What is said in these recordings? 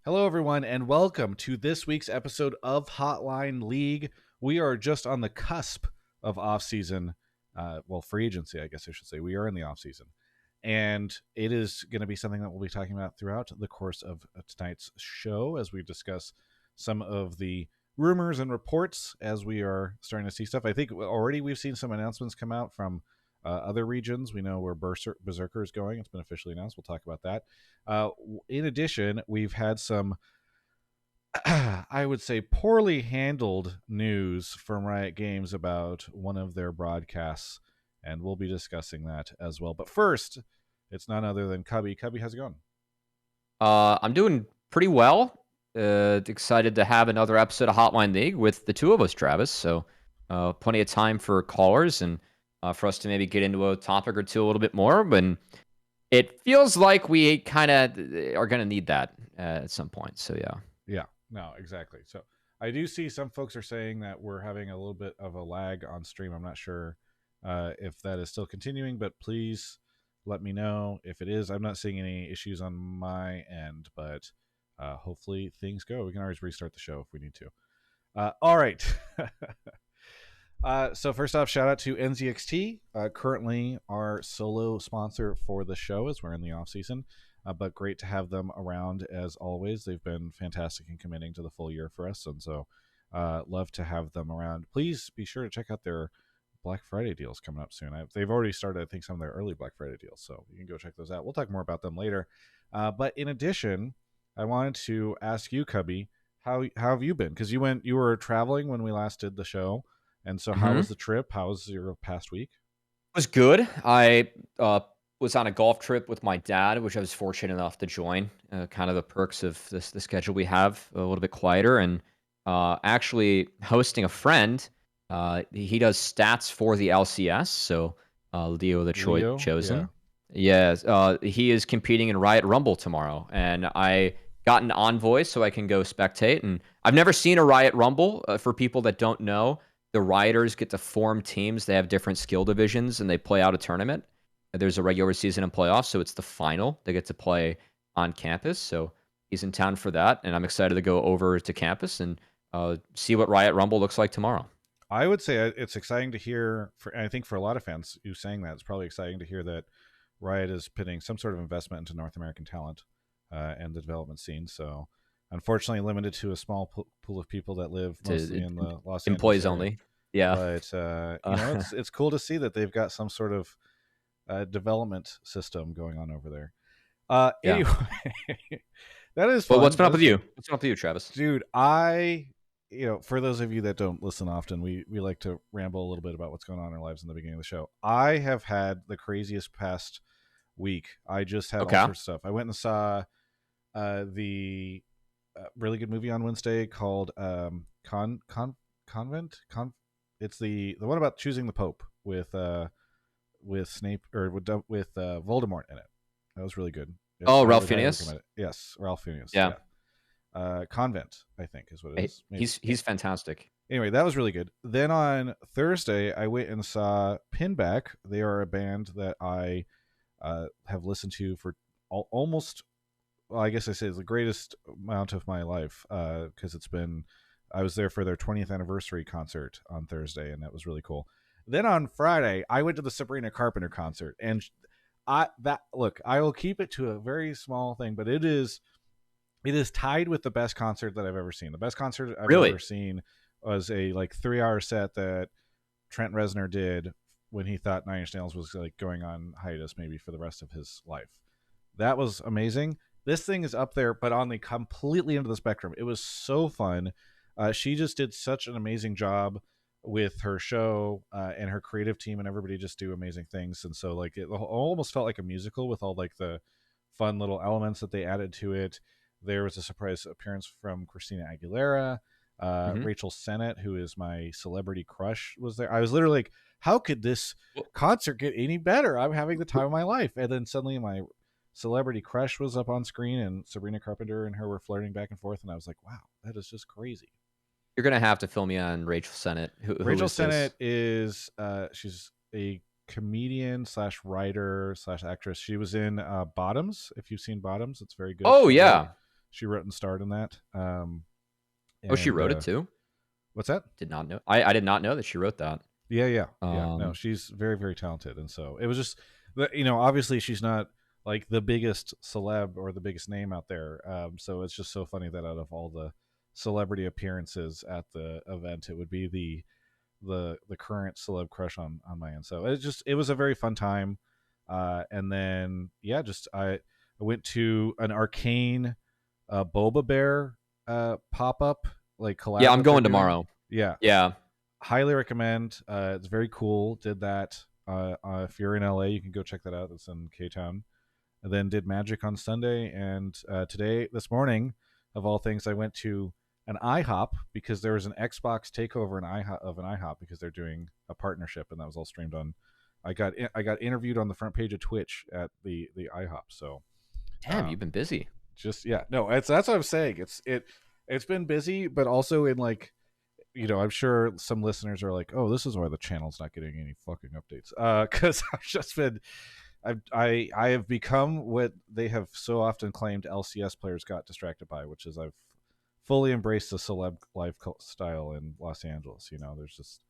Hello, everyone, and welcome to this week's episode of Hotline League. We are just on the cusp of off-season, free agency, I guess I should say. We are in the off-season, and it is going to be something that we'll be talking about throughout the course of tonight's show as we discuss some of the rumors and reports as we are starting to see stuff. I think already we've seen some announcements come out from other regions. We know where Berserker is going. It's been officially announced. We'll talk about that. In addition, we've had some, I would say, poorly handled news from Riot Games about one of their broadcasts, and we'll be discussing that as well. But first, it's none other than Cubby. Cubby, how's it going? I'm doing pretty well. Excited to have another episode of Hotline League with the two of us, Travis. So, plenty of time for callers and for us to maybe get into a topic or two a little bit more. But it feels like we kind of are going to need that at some point. So, yeah. Yeah, no, exactly. So I do see some folks are saying that we're having a little bit of a lag on stream. I'm not sure if that is still continuing, but please let me know if it is. I'm not seeing any issues on my end, but hopefully things go. We can always restart the show if we need to. All right. So first off, shout out to NZXT, currently our solo sponsor for the show as we're in the off season. But great to have them around as always. They've been fantastic in committing to the full year for us, and so love to have them around. Please be sure to check out their Black Friday deals coming up soon. They've already started, I think, some of their early Black Friday deals, so you can go check those out. We'll talk more about them later. But in addition, I wanted to ask you, Cubby, how have you been? Because you were traveling when we last did the show, and so how was the trip? How was your past week? It was good. I was on a golf trip with my dad, which I was fortunate enough to join. Kind of the perks of the schedule we have, a little bit quieter, and actually hosting a friend. He does stats for the LCS, so Leo the Chosen. Yeah, he is competing in Riot Rumble tomorrow, and I got an envoy so I can go spectate. And I've never seen a Riot Rumble. For people that don't know, the Rioters get to form teams. They have different skill divisions, and they play out a tournament. There's a regular season and playoffs, so it's the final. They get to play on campus, so he's in town for that, and I'm excited to go over to campus and see what Riot Rumble looks like tomorrow. I would say it's exciting to hear, I think for a lot of fans, you saying that, it's probably exciting to hear that Riot is putting some sort of investment into North American talent and the development scene. So unfortunately limited to a small pool of people that live mostly in the Los Angeles employees area. only. Yeah. But, it's cool to see that they've got some sort of development system going on over there. Anyway, that is fun. Well, what's been up with you? What's been up with you, Travis? Dude, for those of you that don't listen often, we like to ramble a little bit about what's going on in our lives in the beginning of the show. I have had the craziest past week. I just had all sorts of stuff. I went and saw the really good movie on Wednesday called Convent. It's the one about choosing the Pope with Snape or with Voldemort in it. That was really good. Ralph Fiennes. Yes, Ralph Fiennes. Yeah. Convent, I think, is what it is. Maybe. He's fantastic. Anyway, that was really good. Then on Thursday, I went and saw Pinback. They are a band that I have listened to for almost, well, I guess I say it's the greatest amount of my life because I was there for their 20th anniversary concert on Thursday, and that was really cool. Then on Friday, I went to the Sabrina Carpenter concert, and I will keep it to a very small thing, but it is tied with the best concert that I've ever seen. The best concert I've ever seen was a 3-hour set that Trent Reznor did when he thought Nine Inch Nails was going on hiatus maybe for the rest of his life. That was amazing. This thing is up there, but on the completely end of the spectrum. It was so fun. She just did such an amazing job with her show and her creative team, and everybody just do amazing things. And so it almost felt like a musical with all the fun little elements that they added to it. There was a surprise appearance from Christina Aguilera. Rachel Sennett, who is my celebrity crush, was there. I was literally like, how could this concert get any better? I'm having the time of my life. And then suddenly my celebrity crush was up on screen, and Sabrina Carpenter and her were flirting back and forth. And I was like, wow, that is just crazy. You're going to have to fill me on Rachel Sennett. Rachel Sennett is she's a comedian / writer / actress. She was in Bottoms. If you've seen Bottoms, it's very good. Oh, yeah. She wrote and starred in that. Oh, she And wrote it too? what's that? Did not know. I did not know that she wrote that. Yeah. No, she's very, very talented, and so it was just, obviously she's not like the biggest celeb or the biggest name out there. So it's just so funny that out of all the celebrity appearances at the event, it would be the current celeb crush on my end. So it was a very fun time. And then just I went to an Arcane Boba Bear pop up like Yeah, collab I'm that they're going doing. tomorrow. Yeah, Yeah. highly recommend. It's very cool. Did that. If you're in LA, you can go check that out. It's in K Town. And then did Magic on Sunday, and this morning, of all things, I went to an IHOP because there was an Xbox takeover of an IHOP because they're doing a partnership, and that was all streamed on. I got interviewed on the front page of Twitch at the IHOP. So, Damn, you've been busy. just no, that's what I'm saying. It's been busy, but also in like, I'm sure some listeners are like, oh, this is why the channel's not getting any fucking updates. Because I've just been, I have become what they have so often claimed LCS players got distracted by, which is I've fully embraced the celeb lifestyle in Los Angeles. There's just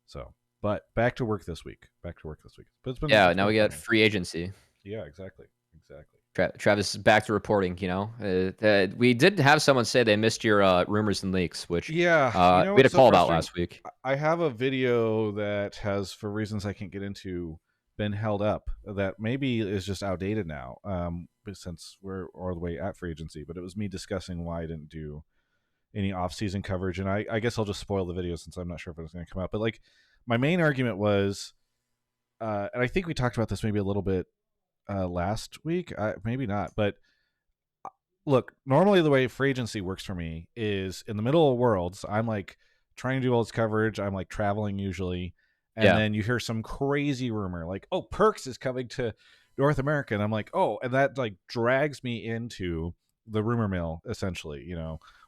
so. But back to work this week. But it's been Yeah, it's now been we got fun. free agency. Yeah, exactly. Travis is back to reporting. We did have someone say they missed your rumors and leaks, which Yeah, we had a what's so call about frustrating? last week. I have a video that has, for reasons I can't get into, been held up that maybe is just outdated now, since we're all the way at free agency. But it was me discussing why I didn't do any off-season coverage, and I guess I'll just spoil the video since I'm not sure if it's going to come out. But like, my main argument was, and I think we talked about this maybe a little bit last week, maybe not, but look, normally the way free agency works for me is in the middle of Worlds, I'm like trying to do all this coverage. I'm like traveling usually. And Yeah. then you hear some crazy rumor like, oh, Perks is coming to North America. And I'm like, oh, and that like drags me into the rumor mill essentially,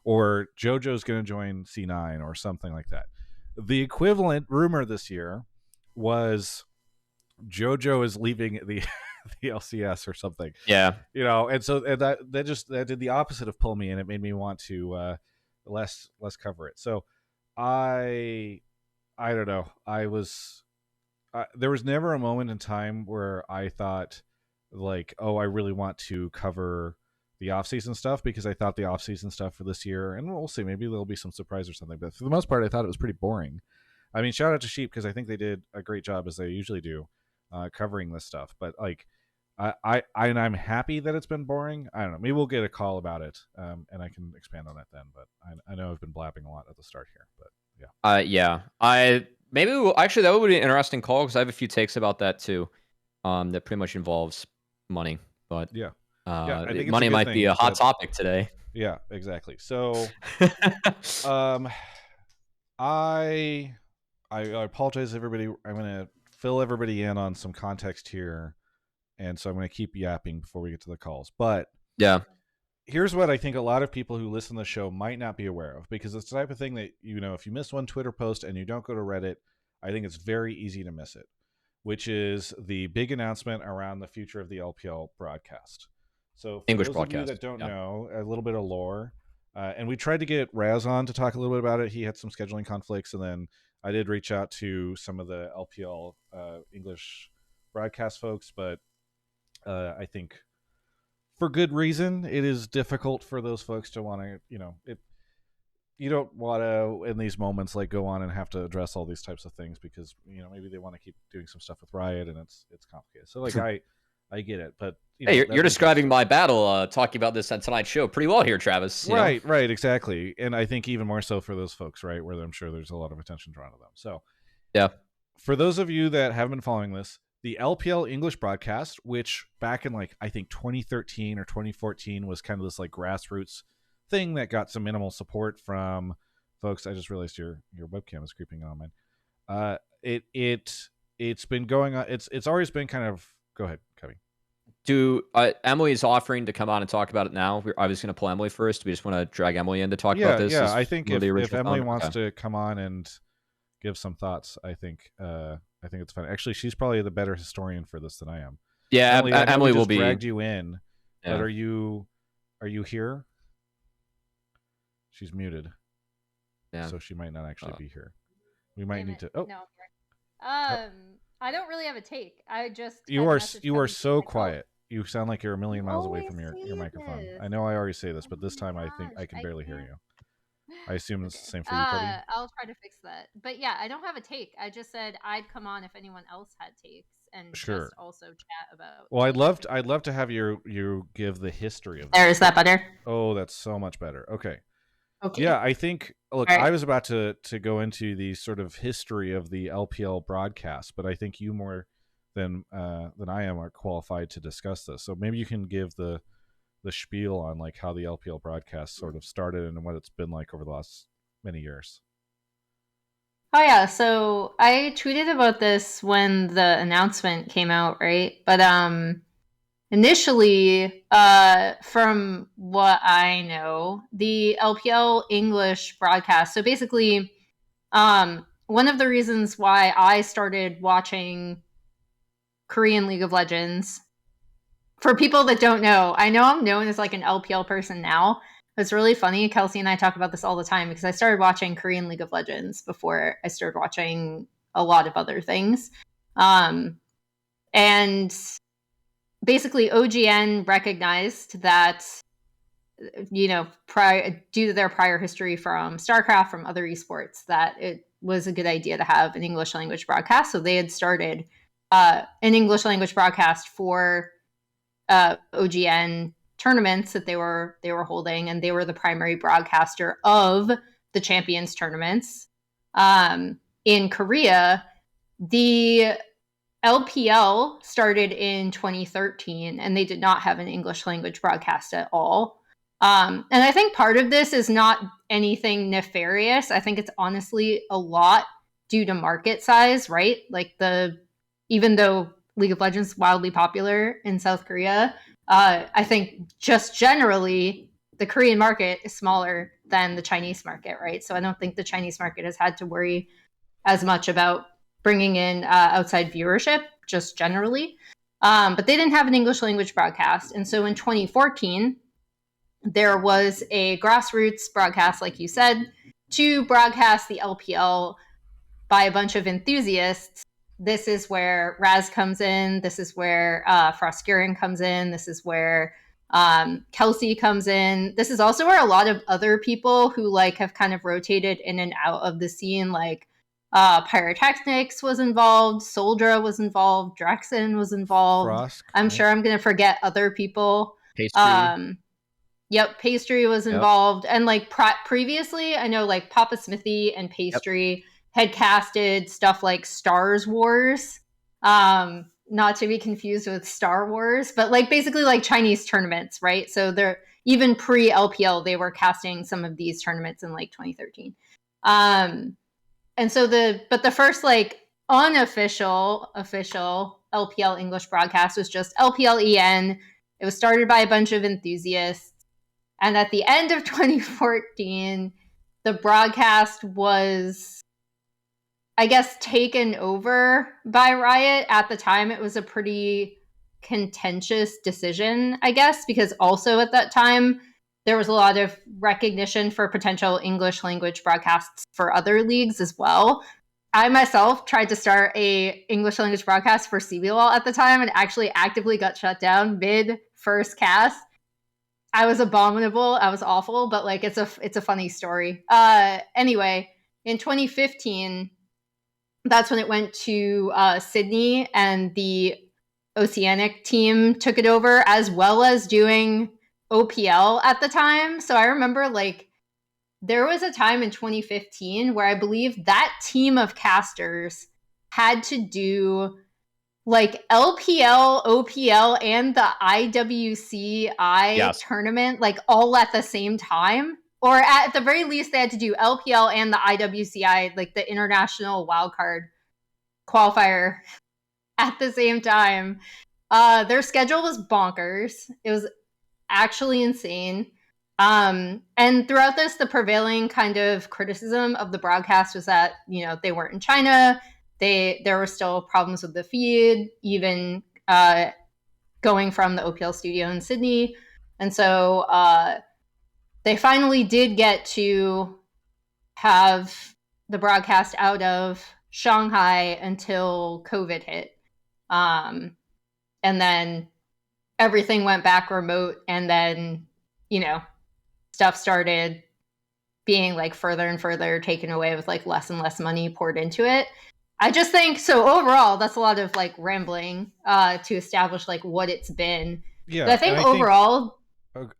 or Jojo's going to join C9 or something like that. The equivalent rumor this year was Jojo is leaving the the LCS or something. Yeah. And so that did the opposite of pull me, and it made me want to less cover it. So I don't know. There was never a moment in time where I thought like, oh, I really want to cover the off-season stuff, because I thought the off-season stuff for this year, and we'll see, maybe there'll be some surprise or something, but for the most part I thought it was pretty boring. I mean, shout out to Sheep, because I think they did a great job, as they usually do, covering this stuff. But like, and I'm happy that it's been boring. I don't know. Maybe we'll get a call about it, and I can expand on that then. But I know I've been blabbing a lot at the start here. But yeah. Yeah. Actually, that would be an interesting call because I have a few takes about that too. That pretty much involves money, but Yeah. I think it's a money good might thing. be a Is hot that, topic today. yeah, exactly. So, um, I apologize, everybody. I'm gonna fill everybody in on some context here, and so I'm gonna keep yapping before we get to the calls. But Yeah. here's what I think a lot of people who listen to the show might not be aware of, because it's the type of thing that, if you miss one Twitter post and you don't go to Reddit, I think it's very easy to miss it, which is the big announcement around the future of the LPL broadcast. So for English those of you broadcast. that don't Yeah. know, a little bit of lore, and we tried to get Raz on to talk a little bit about it. He had some scheduling conflicts, and then I did reach out to some of the LPL English broadcast folks, but I think for good reason, it is difficult for those folks to want to, you don't want to in these moments like go on and have to address all these types of things, because maybe they want to keep doing some stuff with Riot, and it's complicated. So like I get it, but Hey, you're describing my battle talking about this on tonight's show pretty well here, Travis. Right, exactly. And I think even more so for those folks, right, where I'm sure there's a lot of attention drawn to them. So yeah, for those of you that haven't been following this, the LPL English broadcast, which back in like I think 2013 or 2014 was kind of this like grassroots thing that got some minimal support from folks. I just realized your webcam is creeping on mine. It's been going on. It's always been kind of. Go ahead, Cubby. Emily is offering to come on and talk about it now. I was going to pull Emily first. We just want to drag Emily in to talk about this. Yeah. I think if Emily founder. wants to come on and give some thoughts, I think it's fun. Actually, she's probably the better historian for this than I am. Yeah, Emily will be. Dragged you in, Yeah. but are you here? She's muted, Yeah. so she might not actually be here. We might need to. Oh, No. uh, I don't really have a take. I just you had a are message you are coming through so my phone. quiet. You sound like you're a million You miles away always from your say microphone. this. I know I already say this, Oh but this my time I think I gosh, can I barely hear can't. you. I assume it's Okay. the same for you, Cody. I'll try to fix that. But yeah, I don't have a take. I just said I'd come on if anyone else had takes and Sure. just also chat about. Well, I'd love to have you give the history of There, this. is that better? Oh, that's so much better. Okay. Okay. Yeah, I think. Look, All right. I was about to go into the sort of history of the LPL broadcast, but I think you more than I am are qualified to discuss this. So maybe you can give the spiel on like how the LPL broadcast sort of started and what it's been like over the last many years. Oh yeah, so I tweeted about this when the announcement came out, right? But initially, from what I know, the LPL English broadcast. So basically, one of the reasons why I started watching Korean League of Legends, for people that don't know, I know I'm known as like an LPL person now. It's really funny. Kelsey and I talk about this all the time because I started watching Korean League of Legends before I started watching a lot of other things. And basically, OGN recognized that, you know, due to their prior history from StarCraft, from other esports, that it was a good idea to have an English language broadcast. So they had started an English language broadcast for OGN tournaments that they were holding, and they were the primary broadcaster of the Champions tournaments. In Korea, the LPL started in 2013, and they did not have an English language broadcast at all. And I think part of this is not anything nefarious. I think it's honestly a lot due to market size, right? Like even though League of Legends is wildly popular in South Korea, I think just generally the Korean market is smaller than the Chinese market, right? So I don't think the Chinese market has had to worry as much about bringing in outside viewership, just generally. But they didn't have an English language broadcast. And so in 2014, there was a grassroots broadcast, like you said, to broadcast the LPL by a bunch of enthusiasts. This is where Raz comes in. This is where Froskurin comes in. This is where Kelsey comes in. This is also where a lot of other people who like have kind of rotated in and out of the scene, like Pyrotechnics was involved, Soldra was involved, Drexen was involved. Frosk, I'm right? sure I'm going to forget other people. Pastry. Yep, Pastry was Yep. involved. And like previously, I know like Papa Smithy and Pastry had casted stuff like Stars Wars. Not to be confused with Star Wars, but like basically like Chinese tournaments, right? So they're even pre LPL, they were casting some of these tournaments in like 2013. And so the first like official LPL English broadcast was just LPL EN. It was started by a bunch of enthusiasts. And at the end of 2014, the broadcast was, I guess, taken over by Riot. At the time, it was a pretty contentious decision, I guess, because also at that time, there was a lot of recognition for potential English language broadcasts for other leagues as well. I myself tried to start a English language broadcast for CBLOL at the time and actually actively got shut down mid first cast. I was abominable. I was awful, but like it's a funny story. Anyway, in 2015, that's when it went to Sydney, and the Oceanic team took it over, as well as doing OPL at the time. So I remember like there was a time in 2015 where I believe that team of casters had to do like LPL, OPL, and the IWCI tournament, like all at the same time. Or at the very least, they had to do LPL and the IWCI, like the International Wildcard Qualifier, at the same time. Their schedule was bonkers. It was actually insane. And throughout this, the prevailing kind of criticism of the broadcast was that, you know, they weren't in China. There were still problems with the feed, even going from the OPL studio in Sydney. And so they finally did get to have the broadcast out of Shanghai until COVID hit. And then everything went back remote, and then, stuff started being like further and further taken away with like less and less money poured into it. I just think so overall that's a lot of like rambling to establish like what it's been. Yeah, but I think overall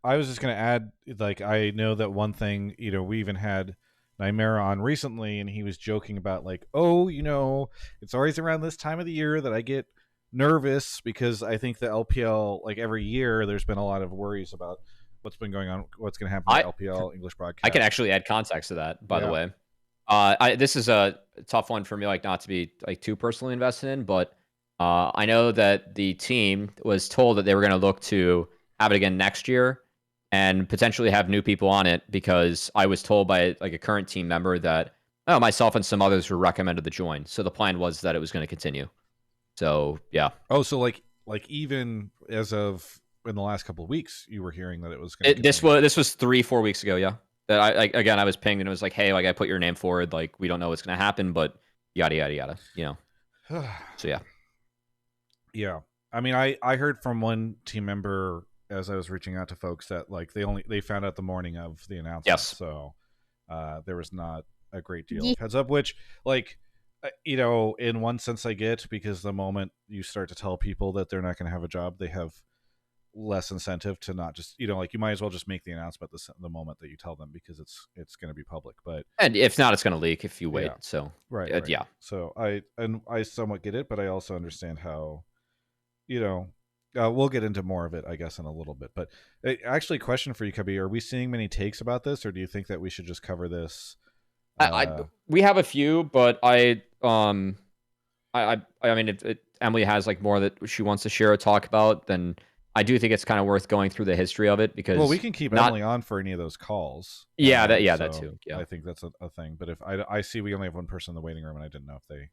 I was just going to add, like, I know that one thing, we even had Nightmare on recently, and he was joking about, like, it's always around this time of the year that I get nervous, because I think the LPL, like, every year there's been a lot of worries about what's been going on, what's going to happen with LPL English broadcast. I can actually add context to that, by the way. This is a tough one for me, like, not to be like too personally invested in, but I know that the team was told that they were going to look to have it again next year and potentially have new people on it, because I was told by like a current team member that myself and some others were recommended to join. So the plan was that it was going to continue. So yeah. Oh, so like even as of in the last couple of weeks, you were hearing that it was going to this was 3-4 weeks ago. Yeah. That I was pinged and it was like, hey, like, I put your name forward. Like, we don't know what's going to happen, but yada, yada, yada, So yeah. Yeah. I mean, I heard from one team member as I was reaching out to folks that like they found out the morning of the announcement. Yes. So there was not a great deal of heads up, which, like, in one sense I get, because the moment you start to tell people that they're not going to have a job, they have less incentive to not just, like, you might as well just make the announcement the moment that you tell them, because it's going to be public. And if not, it's going to leak if you wait. Yeah. So right. Yeah. So I somewhat get it, but I also understand how, we'll get into more of it, I guess, in a little bit. But actually, question for you, Cubby: are we seeing many takes about this, or do you think that we should just cover this? We have a few, but I mean, Emily has like more that she wants to share or talk about, then I do think it's kind of worth going through the history of it, because we can keep Emily on for any of those calls. Yeah, that too. Yeah, I think that's a thing. But if I see we only have one person in the waiting room, and I didn't know if they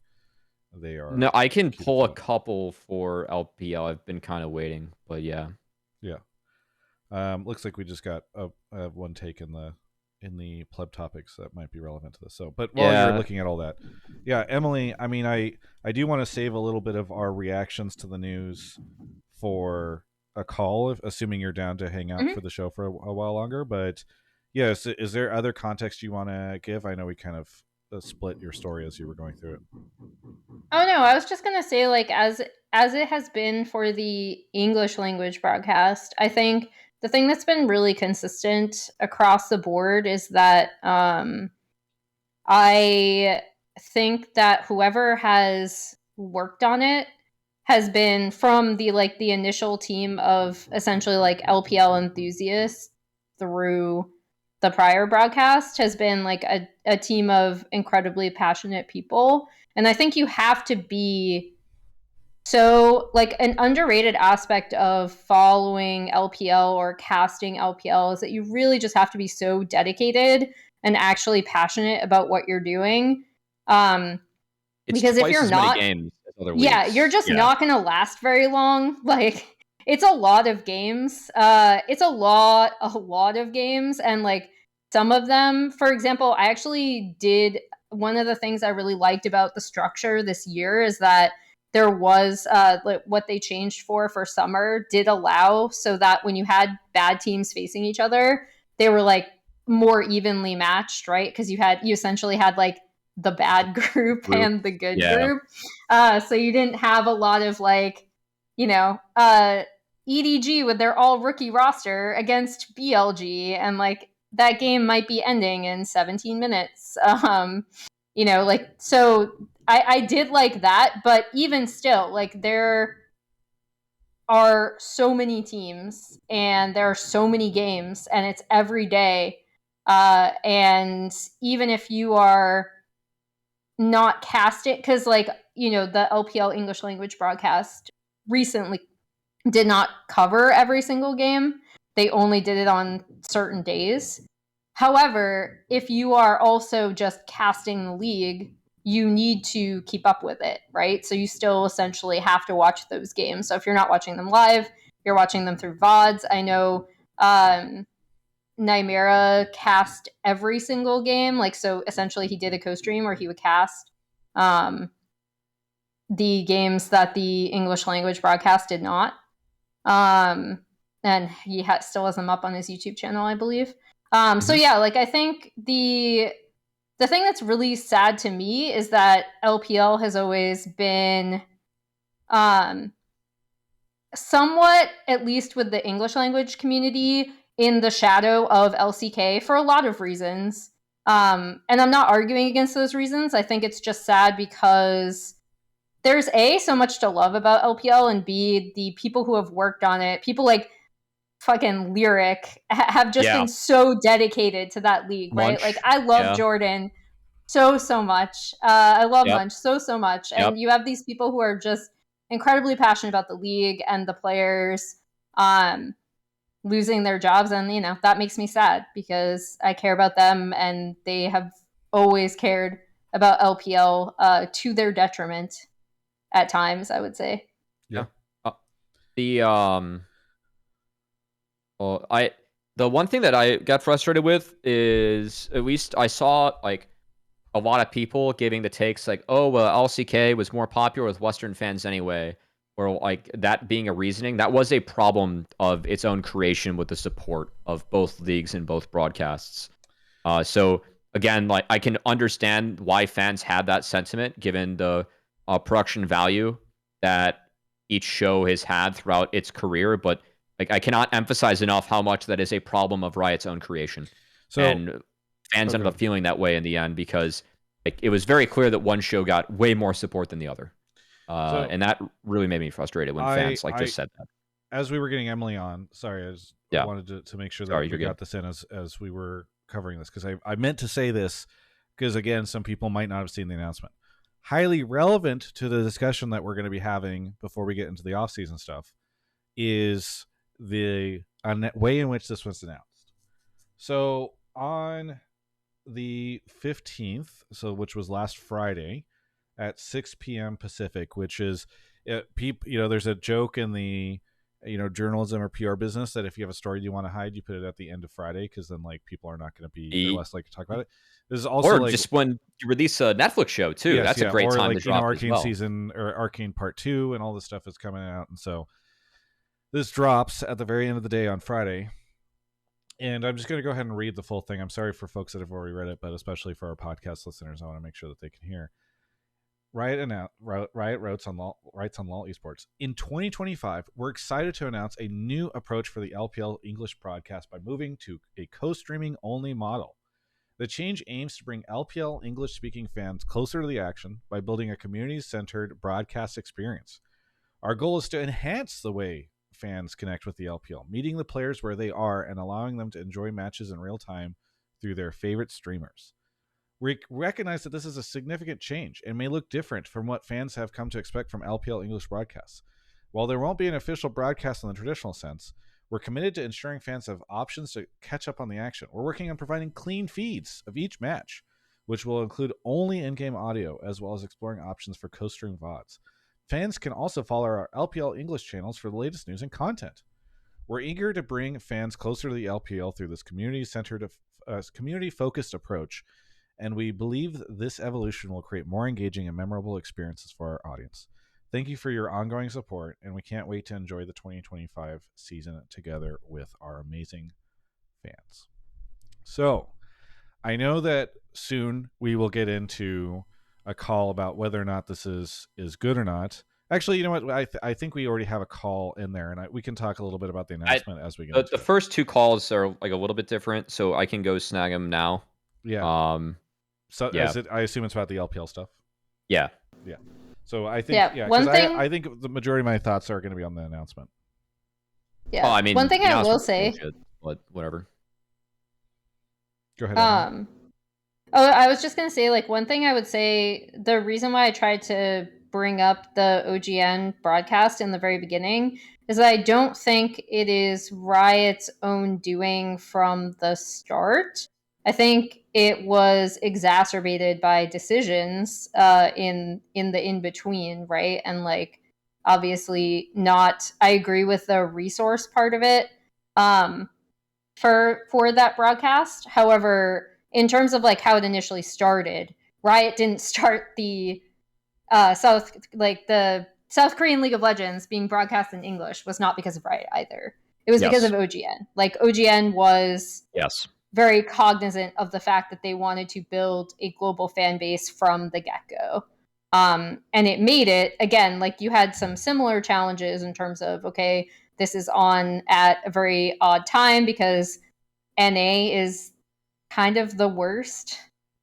are. No, I can pull a couple for LPL. I've been kind of waiting, but yeah. Looks like we just got a one take in the pleb topics that might be relevant to this. So, but while you're looking at all that, Emily, I mean, I do want to save a little bit of our reactions to the news for a call, assuming you're down to hang out for the show for a while longer. But yes, is there other context you want to give? I know we kind of split your story as you were going through it. Oh no, I was just gonna say, like, as it has been for the English language broadcast, I think the thing that's been really consistent across the board is that I think that whoever has worked on it has been from the initial team of essentially like LPL enthusiasts through the prior broadcast has been like a team of incredibly passionate people. And I think you have to be so, like, an underrated aspect of following LPL or casting LPL is that you really just have to be so dedicated and actually passionate about what you're doing. Because if you're not, you're just not going to last very long. Like, it's a lot of games. It's a lot of games, and like some of them, for example, I actually did. One of the things I really liked about the structure this year is that there was what they changed for summer did allow so that when you had bad teams facing each other, they were like more evenly matched, right? Because you essentially had like the bad group and the good group. So you didn't have a lot of like, EDG with their all rookie roster against BLG, and like that game might be ending in 17 minutes. So I did like that, but even still, like, there are so many teams and there are so many games, and it's every day. And even if you are not casting, because the LPL English language broadcast recently did not cover every single game. They only did it on certain days. However, if you are also just casting the league, you need to keep up with it, right? So you still essentially have to watch those games. So if you're not watching them live, you're watching them through VODs. I know Nymera cast every single game. Like, so essentially he did a co-stream where he would cast the games that the English language broadcast did not. And he still has them up on his YouTube channel, I believe. So yeah, like I think the thing that's really sad to me is that LPL has always been somewhat, at least with the English language community, in the shadow of LCK for a lot of reasons. And I'm not arguing against those reasons. I think it's just sad because there's A, so much to love about LPL, and B, the people who have worked on it, people like fucking Lyric, have just been so dedicated to that league, right? Munch. Like, I love Jordan so much. I love Munch so much. And you have these people who are just incredibly passionate about the league and the players losing their jobs. And, you know, that makes me sad because I care about them and they have always cared about LPL to their detriment at times, I would say. Yeah. The one thing that I got frustrated with is, at least I saw like a lot of people giving the takes like, oh, well, LCK was more popular with Western fans anyway, or like that being a reasoning. That was a problem of its own creation with the support of both leagues and both broadcasts. So again, like I can understand why fans had that sentiment given the production value that each show has had throughout its career, but like I cannot emphasize enough how much that is a problem of Riot's own creation. So, and fans ended up feeling that way in the end because like, it was very clear that one show got way more support than the other. And that really made me frustrated when fans just said that. As we were getting Emily on, sorry, I wanted to make sure that we got this in as we were covering this, because I meant to say this because, again, some people might not have seen the announcement. Highly relevant to the discussion that we're going to be having before we get into the off-season stuff is the way in which this was announced. So on the 15th, which was last Friday at 6 p.m. Pacific, which is, there's a joke in the journalism or PR business that if you have a story you want to hide, you put it at the end of Friday because then like people are not going to be they're less likely to talk about it. This is also or just when you release a Netflix show too. Yes, that's a great time to drop Arcane as well. season or Arcane Part 2 and all this stuff is coming out, and so this drops at the very end of the day on Friday. And I'm just going to go ahead and read the full thing. I'm sorry for folks that have already read it, but especially for our podcast listeners, I want to make sure that they can hear. Riot writes on LOL Esports. In 2025, we're excited to announce a new approach for the LPL English broadcast by moving to a co-streaming only model. The change aims to bring LPL English-speaking fans closer to the action by building a community-centered broadcast experience. Our goal is to enhance the way fans connect with the LPL, meeting the players where they are and allowing them to enjoy matches in real time through their favorite streamers. We recognize that this is a significant change and may look different from what fans have come to expect from LPL English broadcasts. While there won't be an official broadcast in the traditional sense, we're committed to ensuring fans have options to catch up on the action. We're working on providing clean feeds of each match, which will include only in-game audio, as well as exploring options for co-stream VODs. Fans can also follow our LPL English channels for the latest news and content. We're eager to bring fans closer to the LPL through this community-centered, community-focused approach, and we believe this evolution will create more engaging and memorable experiences for our audience. Thank you for your ongoing support, and we can't wait to enjoy the 2025 season together with our amazing fans. So, I know that soon we will get into a call about whether or not this is good or not. Actually, you know what? I think we already have a call in there, and we can talk a little bit about the announcement as we get into the first two calls are like a little bit different, so I can go snag them now. Yeah. I assume it's about the LPL stuff. Yeah. Yeah. So I think I think the majority of my thoughts are going to be on the announcement. Yeah. Well, I mean, one thing I will say, but whatever. Go ahead. I was just going to say, like, one thing I would say, the reason why I tried to bring up the OGN broadcast in the very beginning is that I don't think it is Riot's own doing from the start. I think it was exacerbated by decisions in the in-between, right? And, like, obviously not, I agree with the resource part of it. for that broadcast. However, in terms of like how it initially started, Riot didn't start the the South Korean League of Legends being broadcast in English was not because of Riot either. It was because of OGN. Like OGN was very cognizant of the fact that they wanted to build a global fan base from the get-go. And it made it, again, like you had some similar challenges in terms of, okay, this is on at a very odd time because NA is kind of the worst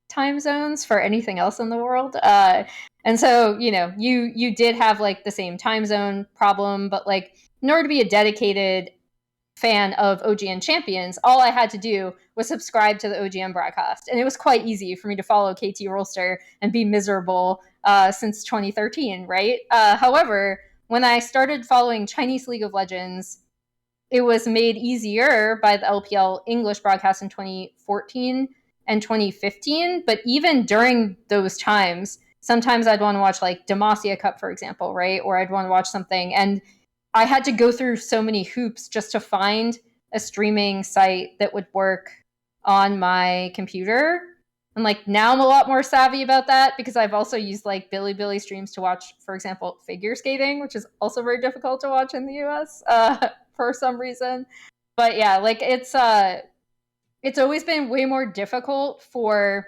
time zones for anything else in the world. And so, you know, you did have like the same time zone problem, but like in order to be a dedicated fan of OGN Champions, all I had to do was subscribe to the OGN broadcast. And it was quite easy for me to follow KT Rolster and be miserable since 2013, right? However, when I started following Chinese League of Legends, it was made easier by the LPL English broadcast in 2014 and 2015. But even during those times, sometimes I'd want to watch like Demacia Cup, for example, right? Or I'd want to watch something. And I had to go through so many hoops just to find a streaming site that would work on my computer. And like now I'm a lot more savvy about that because I've also used like Bilibili streams to watch, for example, figure skating, which is also very difficult to watch in the US for some reason. But yeah, like it's always been way more difficult for,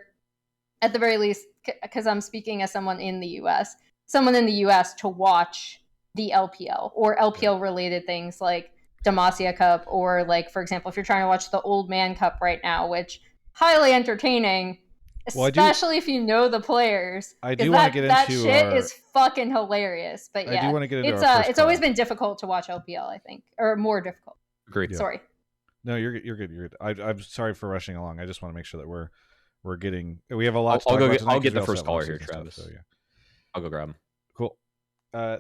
at the very least, because I'm speaking as someone in the US to watch the LPL or LPL related things like Demacia Cup, or like, for example, if you're trying to watch the Old Man Cup right now, which highly entertaining, especially if you know the players. I do want to get into that shit is fucking hilarious. But yeah, I do want to get into it's always been difficult to watch LPL, I think, or more difficult. Agreed. Yeah. Sorry. No, you're good. I'm sorry for rushing along. I just want to make sure that we're getting. We have a lot. I'll get the first caller here, Travis. Stuff, so yeah, I'll go grab him. Cool.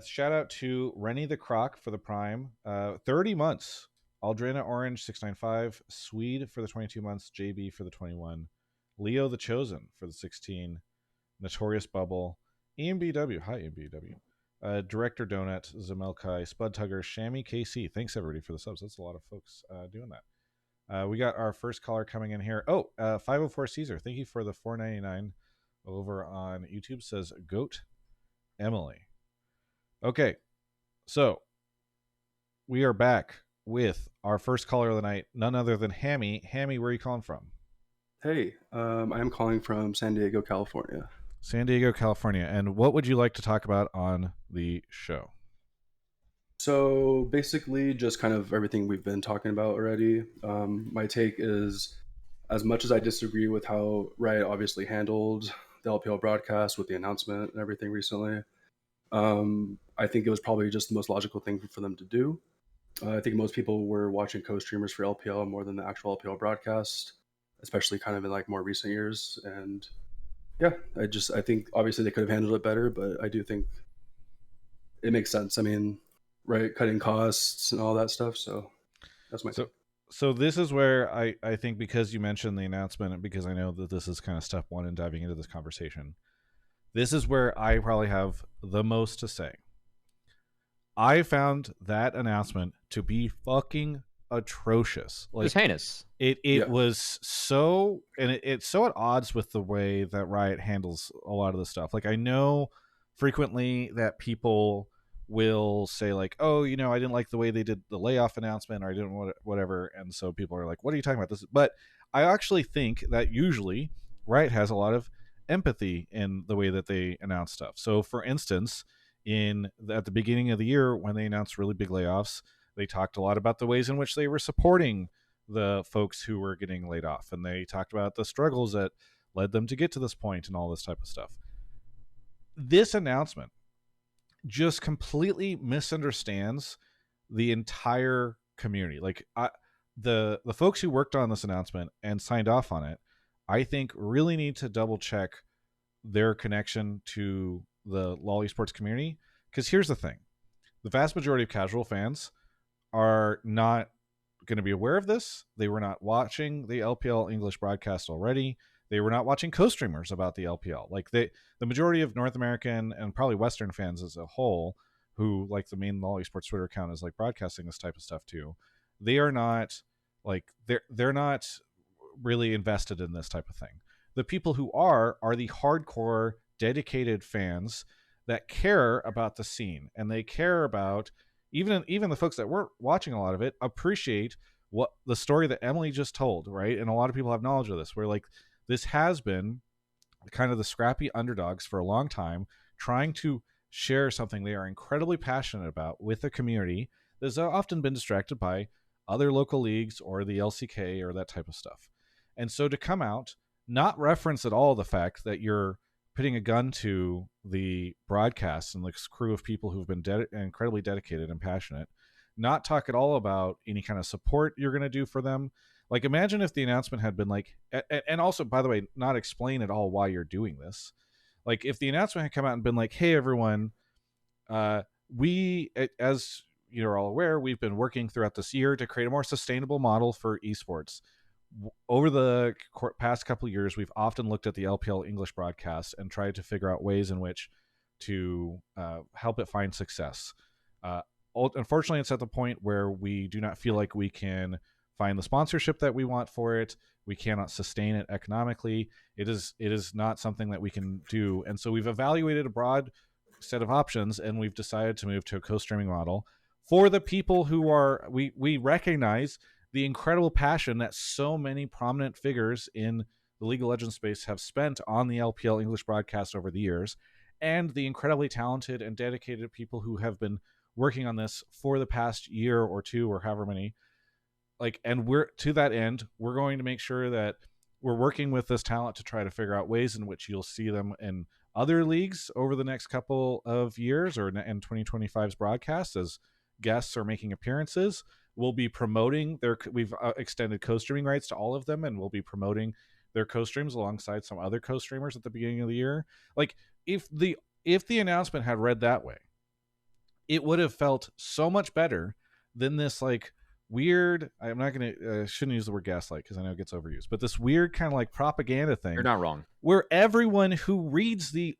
Shout out to Rennie the Croc for the Prime. 30 months. Aldrina Orange 695. Swede for the 22 months. JB for the 21. Leo the Chosen for the 16. Notorious Bubble. EMBW. Hi, EMBW. Director Donut. Zemelci. Spud Tugger. Shammy KC. Thanks, everybody, for the subs. That's a lot of folks doing that. We got our first caller coming in here. 504 Caesar. Thank you for the $4.99 over on YouTube. Says Goat Emily. Okay, so we are back with our first caller of the night, none other than Hammy. Hammy, where are you calling from? Hey, I am calling from San Diego, California. San Diego, California. And what would you like to talk about on the show? So basically just kind of everything we've been talking about already. My take is, as much as I disagree with how Riot obviously handled the LPL broadcast with the announcement and everything recently, I think it was probably just the most logical thing for them to do. I think most people were watching co-streamers for LPL more than the actual LPL broadcast, especially kind of in like more recent years. And yeah, I think obviously they could have handled it better, but I do think it makes sense. I mean, right, cutting costs and all that stuff. So that's my take. So this is where I think, because you mentioned the announcement and because I know that this is kind of step one in diving into this conversation, this is where I probably have the most to say. I found that announcement to be fucking atrocious. Like, it was heinous. It was so, and it's so at odds with the way that Riot handles a lot of the stuff. Like, I know frequently that people will say like, oh, you know, I didn't like the way they did the layoff announcement, or I didn't want whatever, and so people are like, what are you talking about this? But I actually think that usually Riot has a lot of empathy in the way that they announce stuff. So for instance, at the beginning of the year when they announced really big layoffs, they talked a lot about the ways in which they were supporting the folks who were getting laid off, and they talked about the struggles that led them to get to this point and all this type of stuff. This announcement just completely misunderstands the entire community. Like, the folks who worked on this announcement and signed off on it, I think really need to double check their connection to the LoL esports community. Because here's the thing. The vast majority of casual fans are not going to be aware of this. They were not watching the LPL English broadcast already. They were not watching co-streamers about the LPL. Like, the majority of North American and probably Western fans as a whole, who like the main LoL esports Twitter account is like broadcasting this type of stuff too, they are not Like they're not really invested in this type of thing. The people who are the hardcore dedicated fans that care about the scene, and they care about even the folks that weren't watching a lot of it appreciate what the story that Emily just told, right? And a lot of people have knowledge of this, where like this has been kind of the scrappy underdogs for a long time, trying to share something they are incredibly passionate about with the community that's often been distracted by other local leagues or the LCK or that type of stuff. And so to come out, not reference at all the fact that you're putting a gun to the broadcast and this crew of people who've been incredibly dedicated and passionate, not talk at all about any kind of support you're going to do for them. Like, imagine if the announcement had been like, and also, by the way, not explain at all why you're doing this. Like, if the announcement had come out and been like, hey, everyone, we, as you're all aware, we've been working throughout this year to create a more sustainable model for esports. Over the past couple of years, we've often looked at the LPL English broadcast and tried to figure out ways in which to help it find success. Unfortunately, it's at the point where we do not feel like we can find the sponsorship that we want for it. We cannot sustain it economically. It is not something that we can do. And so we've evaluated a broad set of options, and we've decided to move to a co-streaming model for the people who are, we recognize the incredible passion that so many prominent figures in the League of Legends space have spent on the LPL English broadcast over the years, and the incredibly talented and dedicated people who have been working on this for the past year or two or however many. Like, and we're to that end, we're going to make sure that we're working with this talent to try to figure out ways in which you'll see them in other leagues over the next couple of years, or in 2025's broadcast as guests are making appearances. We'll be promoting we've extended co-streaming rights to all of them, and we'll be promoting their co-streams alongside some other co-streamers at the beginning of the year. Like, if the announcement had read that way, it would have felt so much better than this like weird, I'm not gonna shouldn't use the word gaslight because I know it gets overused, but this weird kind of like propaganda thing. You're not wrong. Where everyone who reads the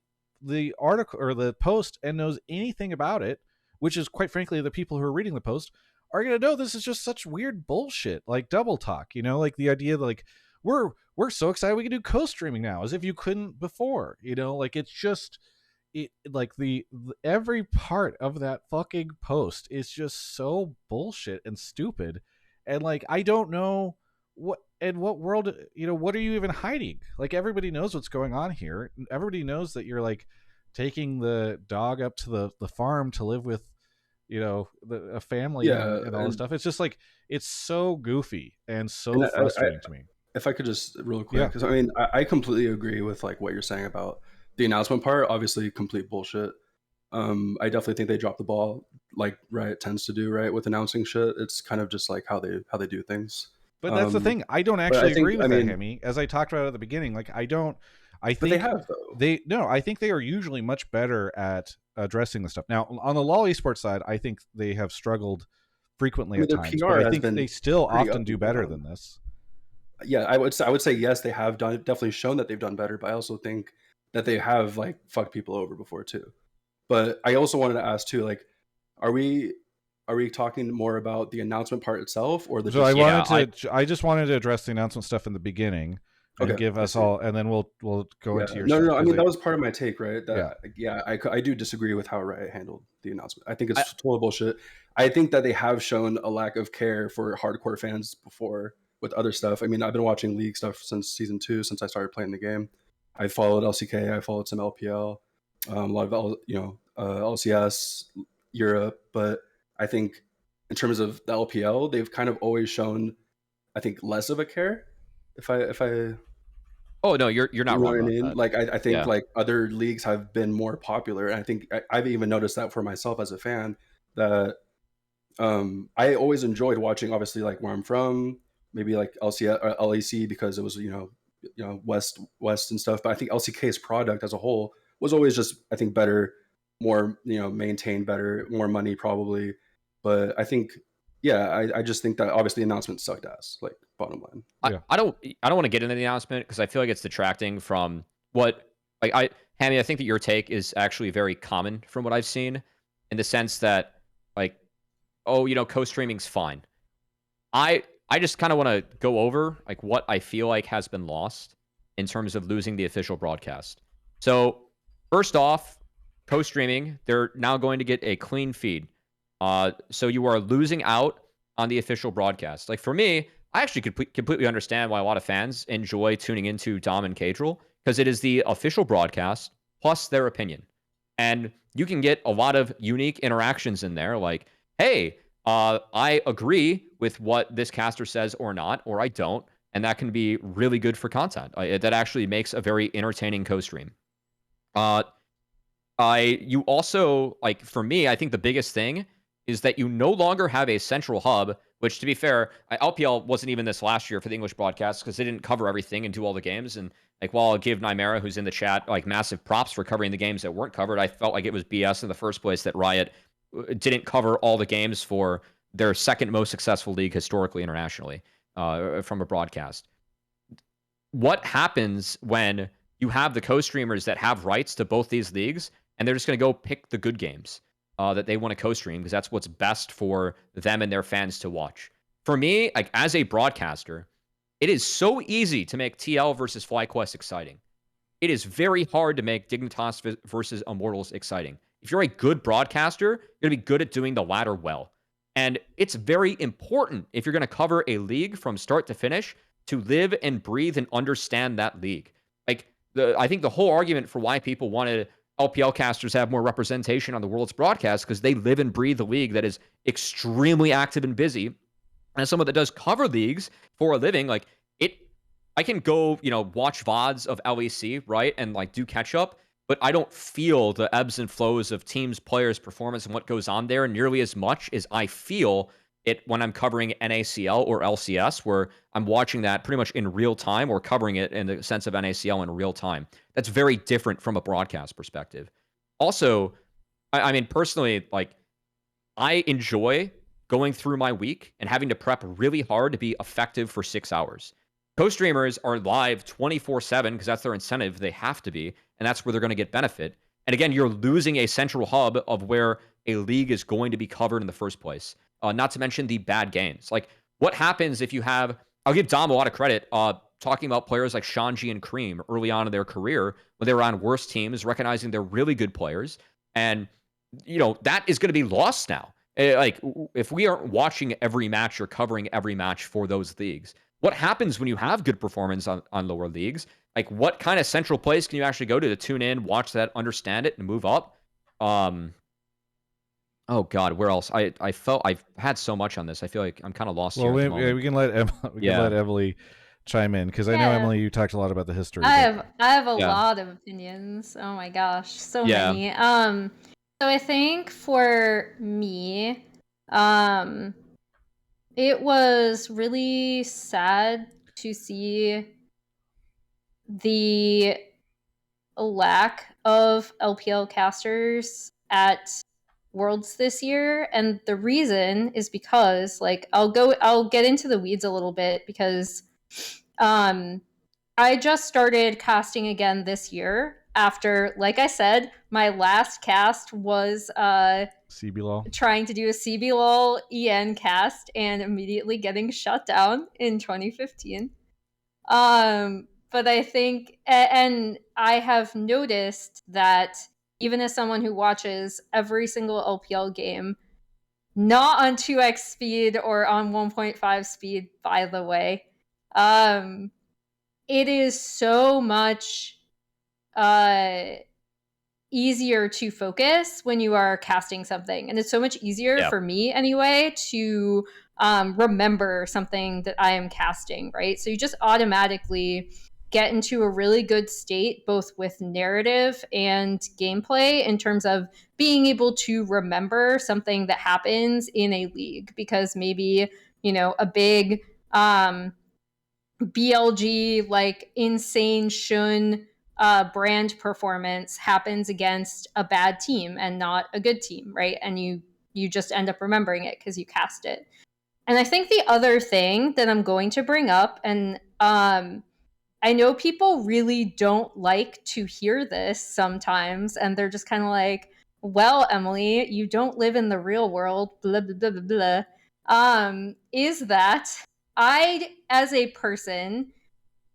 article or the post and knows anything about it, which is quite frankly the people who are reading the post, are gonna know this is just such weird bullshit, like double talk, you know, like the idea that like we're so excited we can do co-streaming now, as if you couldn't before, you know, like it's just like the every part of that fucking post is just so bullshit and stupid, and like I don't know what world, you know, what are you even hiding? Like, everybody knows what's going on here. Everybody knows that you're like taking the dog up to the farm to live with, you know, a family and all this stuff. It's just like, it's so goofy and so frustrating to me. If I could just real quick, because I mean, I completely agree with like what you're saying about the announcement part. Obviously, complete bullshit. I definitely think they dropped the ball, like Riot tends to do, right, with announcing shit. It's kind of just like how they do things. But that's the thing. I don't actually agree with that, Hammy. As I talked about at the beginning, like I think they have, though. I think they are usually much better at addressing the stuff. Now, on the LoL esports side, I think they have struggled frequently at times, but I think they still often do better than this. Yeah, I would say yes, they have definitely shown that they've done better, but I also think that they have like fucked people over before too. But I also wanted to ask too, like, are we talking more about the announcement part itself, or the? So I just wanted to address the announcement stuff in the beginning and give us all, and then we'll go into your. No. I mean, that was part of my take, right? I do disagree with how Riot handled the announcement. I think it's total bullshit. I think that they have shown a lack of care for hardcore fans before with other stuff. I mean, I've been watching League stuff since season 2, since I started playing the game. I followed LCK, I followed some LPL, a lot of LCS, Europe, but I think in terms of the LPL, they've kind of always shown, I think, less of a care. If I Oh no, you're not wrong. What I mean? Like I think like other leagues have been more popular, and I think I've even noticed that for myself as a fan, that I always enjoyed watching, obviously, like where I'm from, maybe like LCS or LAC, because it was West and stuff. But I think LCK's product as a whole was always just, I think, better, more maintained, better, more money probably. But I think I just think that obviously the announcement sucked ass, like bottom line. I don't want to get into the announcement because I feel like it's detracting from what, like, Hammy, I think that your take is actually very common from what I've seen, in the sense that, like, co-streaming's fine. I just kind of want to go over like what I feel like has been lost in terms of losing the official broadcast. So first off, co-streaming, they're now going to get a clean feed. So you are losing out on the official broadcast. Like for me, I actually completely understand why a lot of fans enjoy tuning into Dom and Cadril because it is the official broadcast plus their opinion. And you can get a lot of unique interactions in there like, hey, I agree with what this caster says or not, or I don't. And that can be really good for content. That actually makes a very entertaining co-stream. You also, like, for me, I think the biggest thing is that you no longer have a central hub, which, to be fair, LPL wasn't even this last year for the English broadcast because they didn't cover everything and do all the games. And, like, while I'll give Nymera, who's in the chat, like, massive props for covering the games that weren't covered, I felt like it was BS in the first place that Riot didn't cover all the games for their second most successful league historically internationally from a broadcast. What happens when you have the co-streamers that have rights to both these leagues and they're just going to go pick the good games that they want to co-stream because that's what's best for them and their fans to watch? For me, like as a broadcaster, it is so easy to make TL versus FlyQuest exciting. It is very hard to make Dignitas versus Immortals exciting. If you're a good broadcaster, you're going to be good at doing the latter well. And it's very important if you're going to cover a league from start to finish to live and breathe and understand that league. Like, I think the whole argument for why people wanted LPL casters have more representation on the world's broadcast because they live and breathe a league that is extremely active and busy. And as someone that does cover leagues for a living, like I can go, watch VODs of LEC, right, and like do catch up, but I don't feel the ebbs and flows of teams, players, performance, and what goes on there nearly as much as I feel it when I'm covering NACL or LCS, where I'm watching that pretty much in real time or covering it in the sense of NACL in real time. That's very different from a broadcast perspective. Also, I mean, personally, like, I enjoy going through my week and having to prep really hard to be effective for 6 hours. Co-streamers are live 24/7 because that's their incentive. They have to be, and that's where they're going to get benefit. And again, you're losing a central hub of where a league is going to be covered in the first place. Not to mention the bad games. Like, what happens if you have... I'll give Dom a lot of credit talking about players like Shanji and Cream early on in their career when they were on worse teams, recognizing they're really good players. And, that is going to be lost now. Like, if we aren't watching every match or covering every match for those leagues, what happens when you have good performance on lower leagues? Like, what kind of central place can you actually go to tune in, watch that, understand it, and move up? Oh God, where else? I felt I've had so much on this. I feel like I'm kind of lost here. Well, At the moment. we can let Emily chime in because I know, Emily, you talked a lot about the history. I have a lot of opinions. Oh my gosh, so many. So I think for me, it was really sad to see the lack of LPL casters at Worlds this year, and the reason is because, like, I'll get into the weeds a little bit because I just started casting again this year after, like I said, my last cast was CBLOL, trying to do a CBLOL EN cast and immediately getting shut down in 2015. But I think, and I have noticed that even as someone who watches every single LPL game, not on 2x speed or on 1.5 speed, by the way, it is so much easier to focus when you are casting something. And it's so much easier for me anyway to remember something that I am casting, right? So you just automatically get into a really good state, both with narrative and gameplay, in terms of being able to remember something that happens in a league, because maybe, a big BLG, like insane Shun brand performance happens against a bad team and not a good team, right? And you just end up remembering it because you cast it. And I think the other thing that I'm going to bring up, and I know people really don't like to hear this sometimes, and they're just kind of like, well, Emily, you don't live in the real world, blah, blah, blah, blah, blah, is that I, as a person,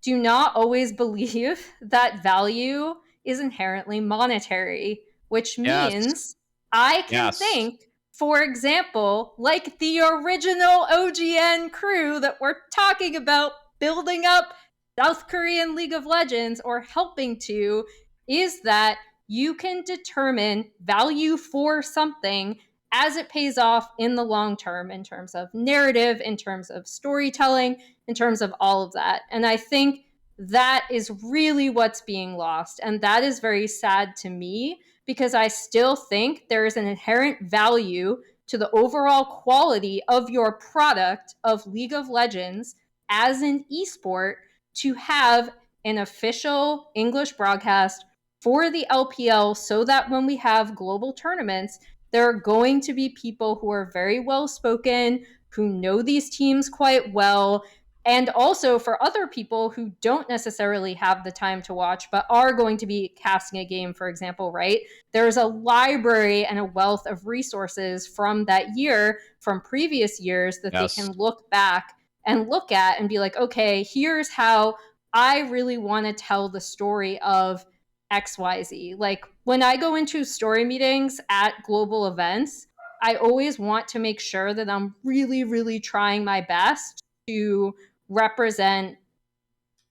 do not always believe that value is inherently monetary, which means I can think, for example, like the original OGN crew that we're talking about building up South Korean League of Legends or helping to, is that you can determine value for something as it pays off in the long term in terms of narrative, in terms of storytelling, in terms of all of that. And I think that is really what's being lost. And that is very sad to me because I still think there is an inherent value to the overall quality of your product of League of Legends as an esport to have an official English broadcast for the LPL so that when we have global tournaments, there are going to be people who are very well spoken, who know these teams quite well, and also for other people who don't necessarily have the time to watch, but are going to be casting a game, for example, right? There's a library and a wealth of resources from that year, from previous years, that they can look back and look at and be like, okay, here's how I really want to tell the story of XYZ. Like when I go into story meetings at global events, I always want to make sure that I'm really, really trying my best to represent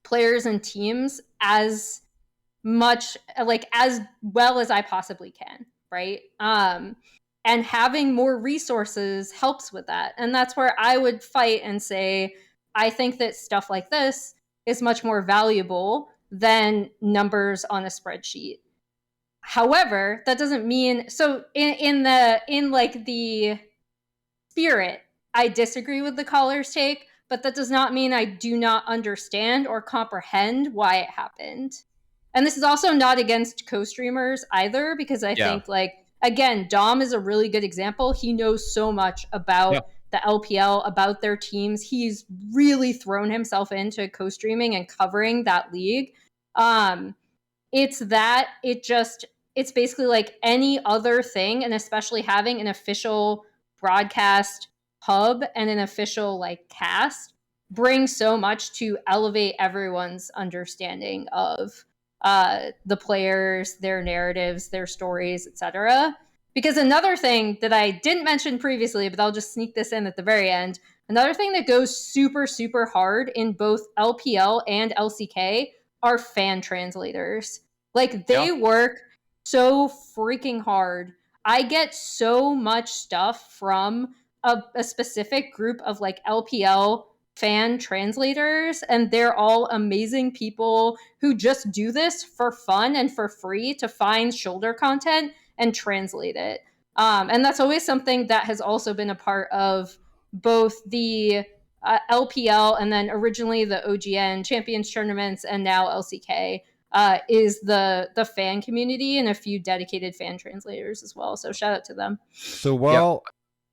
players and teams as much, like as well as I possibly can, right? And having more resources helps with that. And that's where I would fight and say, I think that stuff like this is much more valuable than numbers on a spreadsheet. However, that doesn't mean, so in the spirit, I disagree with the caller's take, but that does not mean I do not understand or comprehend why it happened. And this is also not against co-streamers either, because I think, like, again, Dom is a really good example. He knows so much about the LPL, about their teams. He's really thrown himself into co-streaming and covering that league. It's basically like any other thing, and especially having an official broadcast hub and an official like cast brings so much to elevate everyone's understanding of the players, their narratives, their stories, etc. Because another thing that I didn't mention previously, but I'll just sneak this in at the very end, another thing that goes super, super hard in both LPL and LCK are fan translators. Like they work so freaking hard. I get so much stuff from a specific group of like LPL fan translators, and they're all amazing people who just do this for fun and for free to find shoulder content and translate it. And that's always something that has also been a part of both the LPL and then originally the OGN Champions tournaments and now LCK. Is the fan community and a few dedicated fan translators as well. So shout out to them. So while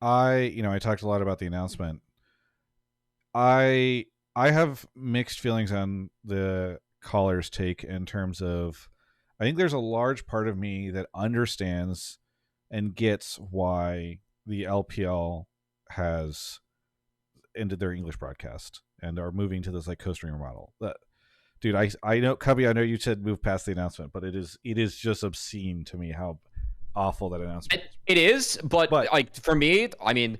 I talked a lot about the announcement, I have mixed feelings on the caller's take in terms of, I think there's a large part of me that understands and gets why the LPL has ended their English broadcast and are moving to this like co-streamer model. Dude, I know, Cubby, I know you said move past the announcement, but it is just obscene to me how awful that announcement is. It is, but like for me, I mean,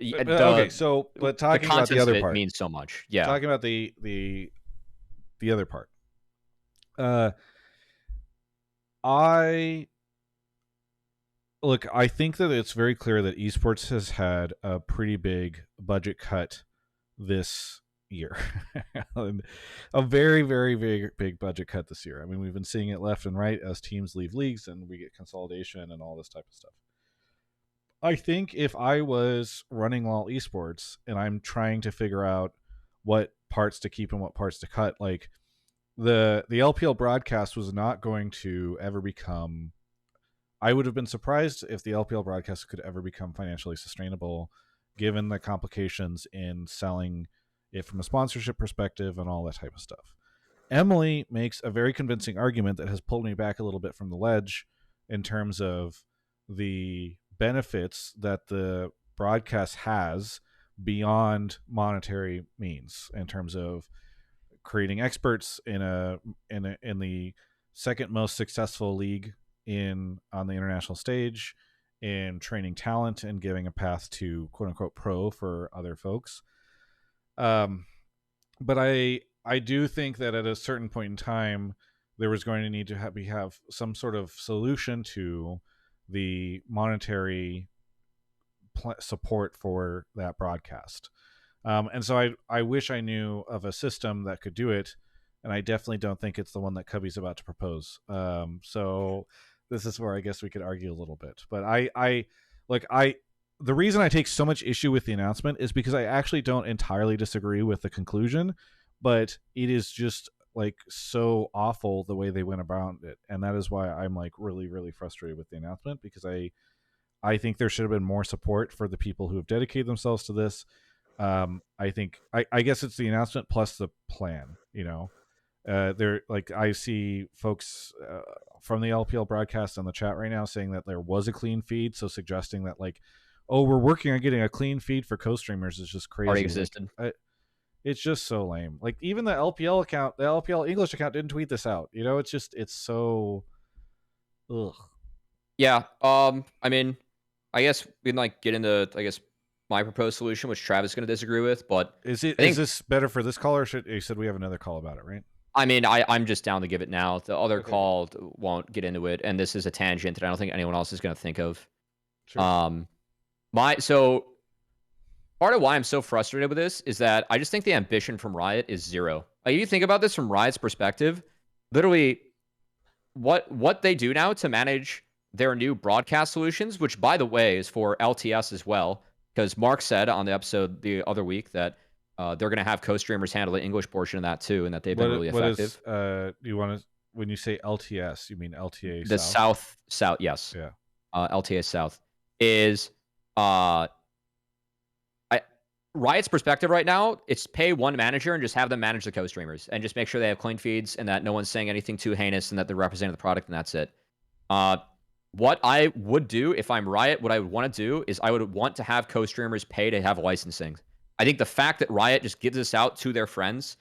okay, so but talking about the other part means so much. Yeah, talking about the other part. I think that it's very clear that esports has had a pretty big budget cut this year. A very, very big budget cut this year. I mean, we've been seeing it left and right as teams leave leagues and we get consolidation and all this type of stuff. I think if I was running LoL esports and I'm trying to figure out what parts to keep and what parts to cut, like the LPL broadcast was not going to ever become, I would have been surprised if the LPL broadcast could ever become financially sustainable given the complications in selling it from a sponsorship perspective and all that type of stuff. Emily makes a very convincing argument that has pulled me back a little bit from the ledge in terms of the benefits that the broadcast has beyond monetary means in terms of creating experts in the second most successful league on the international stage, in training talent and giving a path to quote unquote pro for other folks. But I do think that at a certain point in time, there was going to need to have some sort of solution to the monetary support for that broadcast. And so I wish I knew of a system that could do it, and I definitely don't think it's the one that Cubby's about to propose. So this is where I guess we could argue a little bit. But the reason I take so much issue with the announcement is because I actually don't entirely disagree with the conclusion, but it is just like so awful the way they went about it, and that is why I'm like really, really frustrated with the announcement, because I think there should have been more support for the people who have dedicated themselves to this. I think I guess it's the announcement plus the plan. There, like, I see folks from the LPL broadcast on the chat right now saying that there was a clean feed, so suggesting that like, oh, we're working on getting a clean feed for co-streamers is just crazy. Already existed. It's just so lame. Like, even the LPL account, the LPL English account, didn't tweet this out. It's so ugh. Yeah. I mean, I guess we can like get into my proposed solution, which Travis is going to disagree with. But is this better for this call, or you said we have another call about it, right? I mean, I'm just down to give it now. The other call won't get into it, and this is a tangent that I don't think anyone else is going to think of. Sure. So part of why I'm so frustrated with this is that I just think the ambition from Riot is zero. Like, if you think about this from Riot's perspective, literally what they do now to manage their new broadcast solutions, which by the way is for LTS as well, because Mark said on the episode the other week that they're going to have co-streamers handle the English portion of that too, and that they've been really effective. You want to, when you say LTS, you mean LTA the South? South, yes. Yeah. LTA South is Riot's perspective right now, it's pay one manager and just have them manage the co-streamers and just make sure they have clean feeds and that no one's saying anything too heinous and that they're representing the product, and that's it. What I would do if I'm Riot, what I would want to do is I would want to have co-streamers pay to have licensing. I think the fact that Riot just gives this out to their friends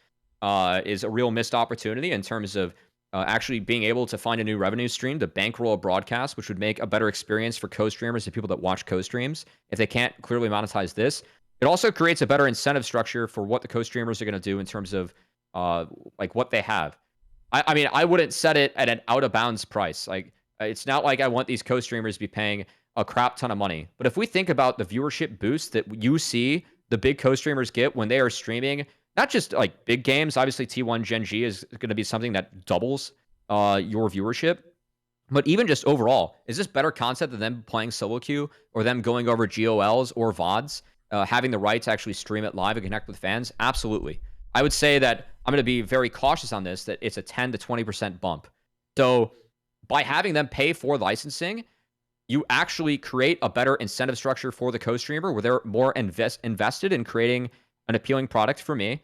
is a real missed opportunity in terms of actually being able to find a new revenue stream to bankroll a broadcast, which would make a better experience for co-streamers and people that watch co-streams if they can't clearly monetize this. It also creates a better incentive structure for what the co-streamers are going to do in terms of like what they have. I mean, I wouldn't set it at an out-of-bounds price. Like, it's not like I want these co-streamers to be paying a crap ton of money. But if we think about the viewership boost that you see the big co-streamers get when they are streaming, not just like big games, obviously T1 Gen G is going to be something that doubles your viewership. But even just overall, is this better concept than them playing solo queue or them going over GOLs or VODs? Having the right to actually stream it live and connect with fans? Absolutely. I would say that I'm going to be very cautious on this, that it's a 10 to 20% bump. So by having them pay for licensing, you actually create a better incentive structure for the co-streamer where they're more invested in creating an appealing product for me.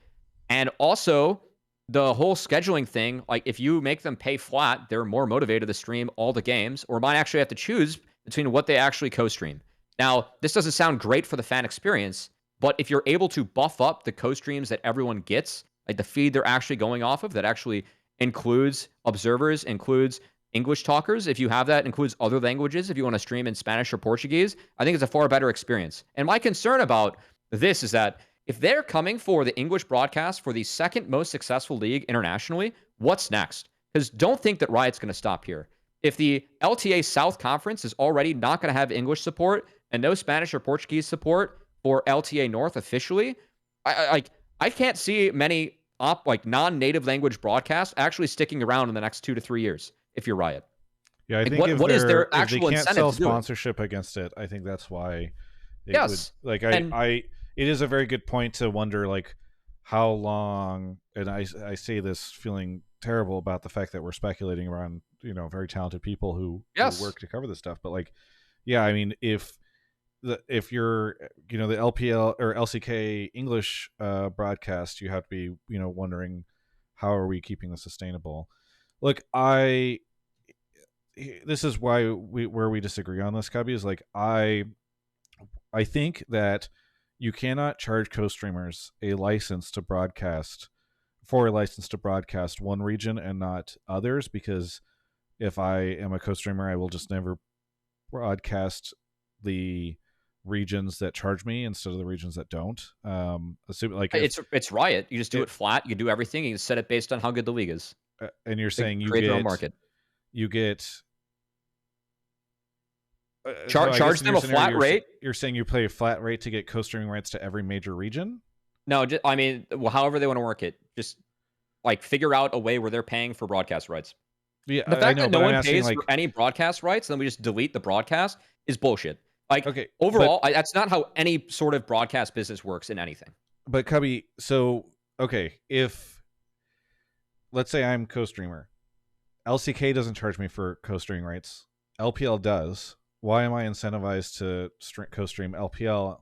And also the whole scheduling thing, like if you make them pay flat, they're more motivated to stream all the games, or might actually have to choose between what they actually co-stream. Now, this doesn't sound great for the fan experience, but if you're able to buff up the co-streams that everyone gets, like the feed they're actually going off of that actually includes observers, includes English talkers, if you have that, includes other languages, if you want to stream in Spanish or Portuguese, I think it's a far better experience. And my concern about this is that if they're coming for the English broadcast for the second most successful league internationally, what's next? Because don't think that Riot's going to stop here. If the LTA South Conference is already not going to have English support and no Spanish or Portuguese support for LTA North officially, I can't see many non-native language broadcasts actually sticking around in the next 2 to 3 years if you're Riot. Yeah, I think what is their actual incentive? If they can't sell sponsorship against it, I think that's why. Yes. It is a very good point to wonder like how long. And I say this feeling terrible about the fact that we're speculating around very talented people who work to cover this stuff, but like, yeah, I mean, if you're the LPL or LCK English broadcast, you have to be wondering how are we keeping this sustainable. Look, this is where we disagree on this, Cubby, is like I think that you cannot charge co-streamers a license to broadcast one region and not others, because if I am a co-streamer, I will just never broadcast the regions that charge me instead of the regions that don't. Assuming like it's Riot. You just do it flat. You do everything. You set it based on how good the league is. And you're saying you create their own get market. You get charge them a flat rate. You're saying you pay a flat rate to get co-streaming rights to every major region? No, I mean, however they want to work it. Just like figure out a way where they're paying for broadcast rights. Yeah, the fact I know, that no one pays like, for any broadcast rights, and then we just delete the broadcast is bullshit. Like, okay, overall, that's not how any sort of broadcast business works in anything. But Cubby, so okay, if let's say I'm co-streamer, LCK doesn't charge me for co-streaming rights. LPL does. Why am I incentivized to co-stream LPL?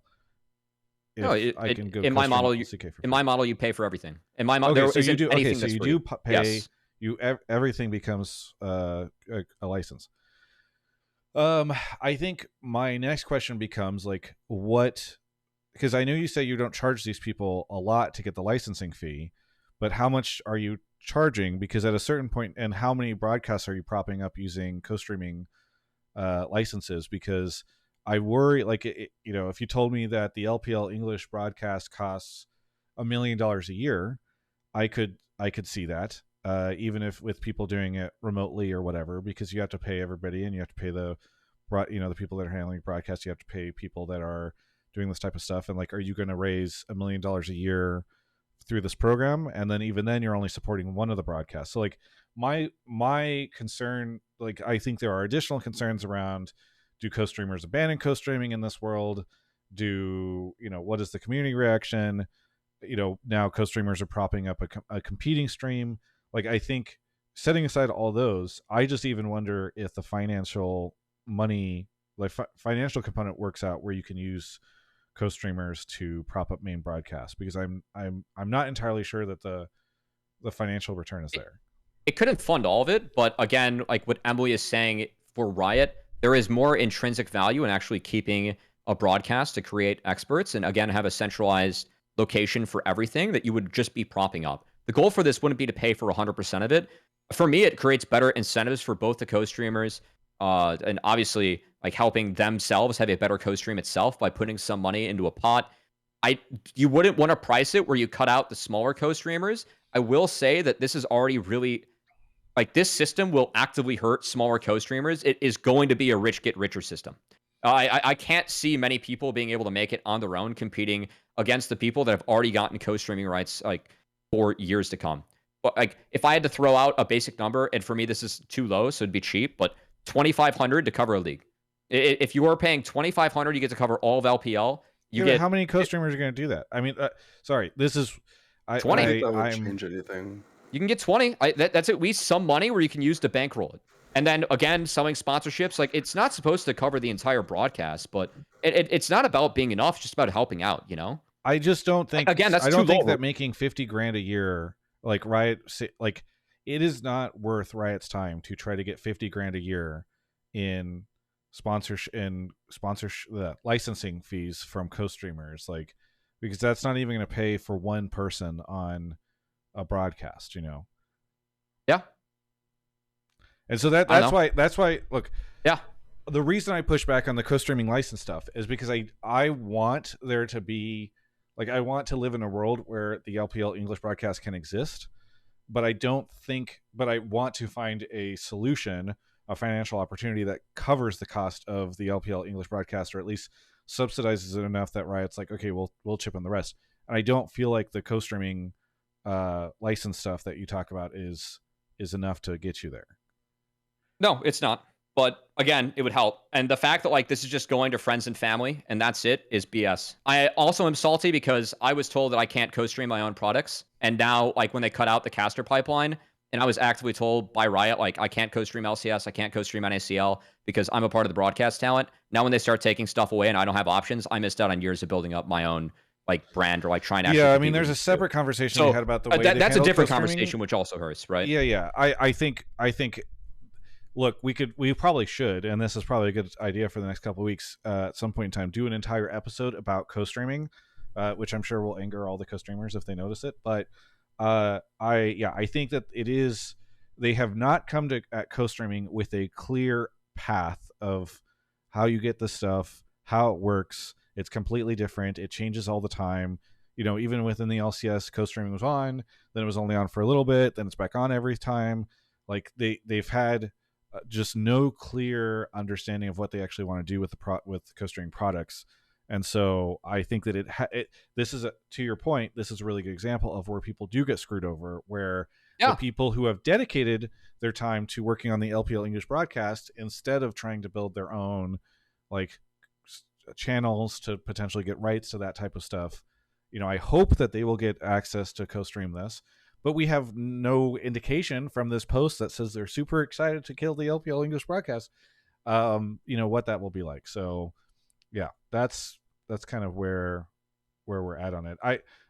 I can go in my model. In my model, you pay for everything. In my model, okay, so you do. Okay, so you do pay. Yes. Everything becomes a license. I think my next question becomes like, what? Because I know you say you don't charge these people a lot to get the licensing fee, but how much are you charging? Because at a certain point, and how many broadcasts are you propping up using co-streaming licenses? Because I worry, like, if you told me that the LPL English broadcast costs $1 million a year, I could see that, even if with people doing it remotely or whatever, because you have to pay everybody, and you have to pay the people that are handling broadcasts. You have to pay people that are doing this type of stuff. And like, are you going to raise $1 million a year through this program? And then even then, you're only supporting one of the broadcasts. So like, my concern, like, I think there are additional concerns around, do co-streamers abandon co-streaming in this world? What is the community reaction? Now co-streamers are propping up a competing stream. Like, I think setting aside all those, I just even wonder if the financial money, like financial component, works out where you can use co-streamers to prop up main broadcasts, because I'm not entirely sure that the financial return is there. It couldn't fund all of it, but again, like what Emily is saying, for Riot, there is more intrinsic value in actually keeping a broadcast to create experts, and again, have a centralized location for everything that you would just be propping up. The goal for this wouldn't be to pay for 100% of it. For me, it creates better incentives for both the co-streamers, and obviously like helping themselves have a better co-stream itself by putting some money into a pot. You wouldn't want to price it where you cut out the smaller co-streamers. I will say that this is already really, like, this system will actively hurt smaller co-streamers. It is going to be a rich get richer system. I can't see many people being able to make it on their own competing against the people that have already gotten co-streaming rights like for years to come. But like, if I had to throw out a basic number, and for me this is too low, so it'd be cheap, but $2,500 to cover a league. If you are paying $2,500, you get to cover all of LPL. How many co-streamers are going to do that? I mean, sorry, this is 20. That won't change anything. You can get 20. That's at least some money where you can use to bankroll it. And then again, selling sponsorships, like, it's not supposed to cover the entire broadcast, but it's not about being enough. It's just about helping out, I just don't think, again, that's I don't too think low. that making $50,000 a year, like Riot, like, it is not worth Riot's time to try to get $50,000 a year in licensing fees from co-streamers, like, because that's not even going to pay for one person on a broadcast, Yeah. And so that's why look, yeah, the reason I push back on the co-streaming license stuff is because I want there to be, like, I want to live in a world where the LPL English broadcast can exist, but I want to find a solution, a financial opportunity that covers the cost of the LPL English broadcast, or at least subsidizes it enough that Riot's like, okay, we'll chip in the rest. And I don't feel like the co-streaming license stuff that you talk about is enough to get you there. No, it's not. But again, it would help. And the fact that like this is just going to friends and family and that's it is BS. I also am salty because I was told that I can't co-stream my own products. And now, like, when they cut out the caster pipeline, and I was actively told by Riot, like, I can't co-stream LCS, I can't co-stream NACL because I'm a part of the broadcast talent. Now when they start taking stuff away and I don't have options, I missed out on years of building up my own like brand, or like trying to. Yeah, I mean, there's a separate conversation we had about the way that's a different conversation, which also hurts, right? Yeah. I think. Look, we probably should, and this is probably a good idea for the next couple of weeks, at some point in time, do an entire episode about co-streaming, which I'm sure will anger all the co-streamers if they notice it. But I think that it is, they have not come to at co-streaming with a clear path of how you get the stuff, how it works. It's completely different. It changes all the time. Even within the LCS, co-streaming was on, then it was only on for a little bit, then it's back on every time. Like they've had just no clear understanding of what they actually want to do with with co-streaming products. And so I think that this is to your point, this is a really good example of where people do get screwed over, where the people who have dedicated their time to working on the LPL English broadcast, instead of trying to build their own like channels to potentially get rights to that type of stuff, I hope that they will get access to co-stream this. But we have no indication from this post that says they're super excited to kill the LPL English broadcast, what that will be like. So yeah, that's kind of where we're at on it.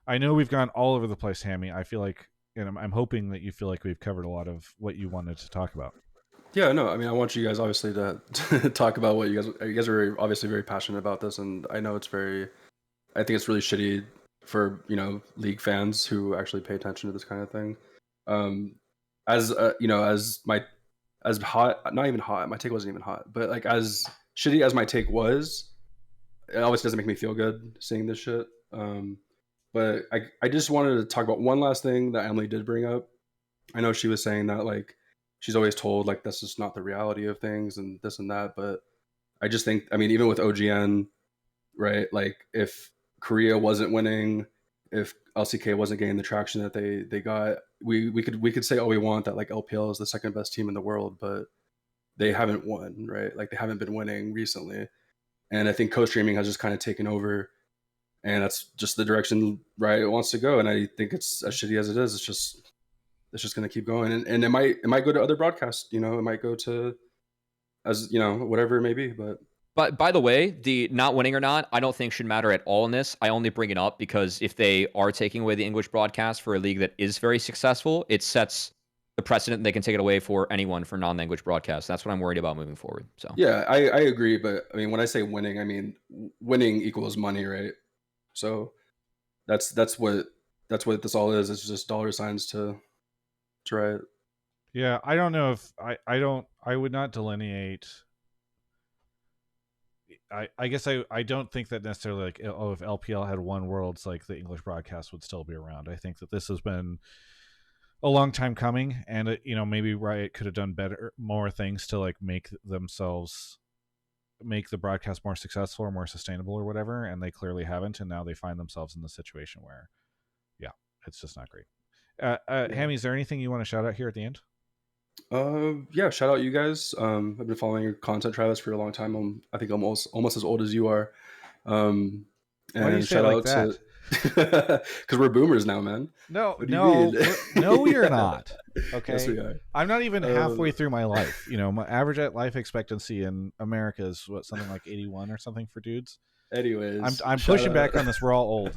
I know we've gone all over the place, Hammy. I feel like, and I'm hoping that you feel like we've covered a lot of what you wanted to talk about. Yeah, no, I mean, I want you guys obviously to talk about what you guys are obviously very passionate about this, and I know I think it's really shitty for league fans who actually pay attention to this kind of thing. As hot, not even hot, my take wasn't even hot, but like as shitty as my take was, it obviously doesn't make me feel good seeing this shit. But I just wanted to talk about one last thing that Emily did bring up. I know she was saying that like she's always told like this is not the reality of things and this and that, but I just think, I mean, even with OGN, right? Like if Korea wasn't winning, if LCK wasn't getting the traction that they got, we could say all we want that like LPL is the second best team in the world, but they haven't won, right? Like they haven't been winning recently. And I think co-streaming has just kind of taken over, and that's just the direction Riot wants to go. And I think it's as shitty as it is, it's just going to keep going. And it might go to other broadcasts, it might go to, as whatever it may be. But by the way, the not winning or not, I don't think should matter at all in this. I only bring it up because if they are taking away the English broadcast for a league that is very successful, it sets the precedent. They can take it away for anyone for non-language broadcasts. That's what I'm worried about moving forward. So yeah, I agree. But I mean, when I say winning, I mean winning equals money, right? So that's what this all is. It's just dollar signs to Riot. Yeah, I don't know if I would not delineate. I guess I don't think that necessarily like, if LPL had won Worlds, like the English broadcast would still be around. I think that this has been a long time coming, and maybe Riot could have done more things to like make the broadcast more successful or more sustainable or whatever, and they clearly haven't, and now they find themselves in the situation where, yeah, it's just not great. Hammy, is there anything you want to shout out here at the end? Yeah, shout out you guys. I've been following your content, Travis, for a long time. I think I'm almost as old as you are. And why do you say it like that? Because we're boomers now, man. No, you're not. Okay, yes, we are. I'm not even halfway through my life. My average life expectancy in America is something like 81 or something for dudes. Anyways, I'm pushing back on this. We're all old.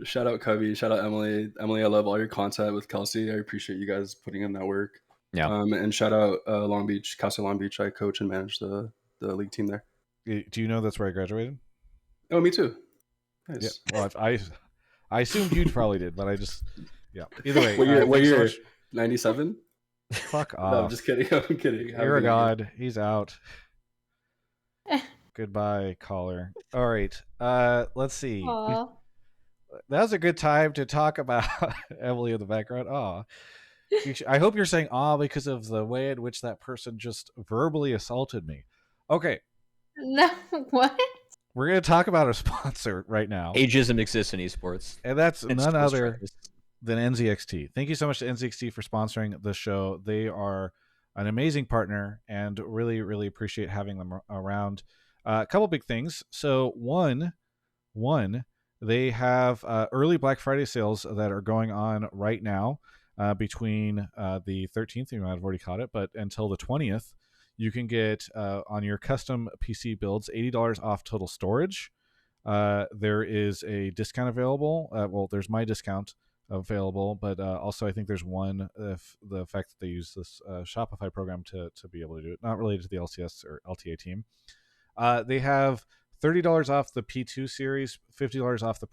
Shout out Cubby. Shout out Emily. Emily, I love all your content with Kelsey. I appreciate you guys putting in that work. Yeah. And shout out Long Beach, Castle Long Beach. I coach and manage the league team there. Do you know that's where I graduated? Oh, me too. Nice. Yeah. Well, I assumed you probably did, but I just, yeah. Either way. What year? 97? Fuck off. No, I'm just kidding. I'm kidding. You're a god. He's out. Goodbye, caller. All right. Let's see. Aww. That was a good time to talk about Emily in the background. Aw. I hope you're saying because of the way in which that person just verbally assaulted me. Okay. No, what? We're going to talk about our sponsor right now. Ageism exists in esports. And that's none other than NZXT. Thank you so much to NZXT for sponsoring the show. They are an amazing partner and really, really appreciate having them around. A couple big things. So one, they have early Black Friday sales that are going on right now between the 13th, you might have already caught it, but until the 20th, you can get on your custom PC builds $80 off total storage. There is a discount available. Well, there's my discount available, but also I think there's one if the fact that they use this Shopify program to be able to do it, not related to the LCS or LTA team. They have $30 off the P2 series, $50 off the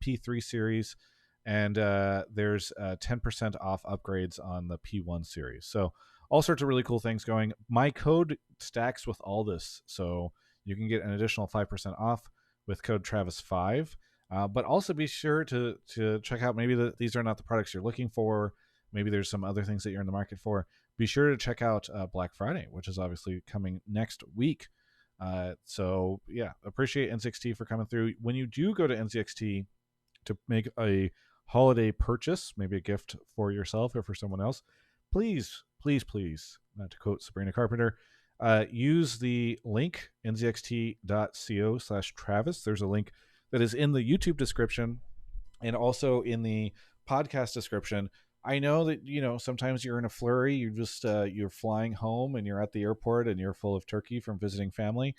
P3 series, and there's 10% off upgrades on the P1 series. So all sorts of really cool things going. My code stacks with all this, so you can get an additional 5% off with code Travis5. But also be sure to check out, maybe these are not the products you're looking for. Maybe there's some other things that you're in the market for. Be sure to check out Black Friday, which is obviously coming next week. So yeah, appreciate NZXT for coming through. When you do go to NZXT to make a holiday purchase, maybe a gift for yourself or for someone else, please, not to quote Sabrina Carpenter, use the link nzxt.co/Travis. There's a link that is in the YouTube description and also in the podcast description. I know that, sometimes you're in a flurry. You're flying home and you're at the airport and you're full of turkey from visiting family,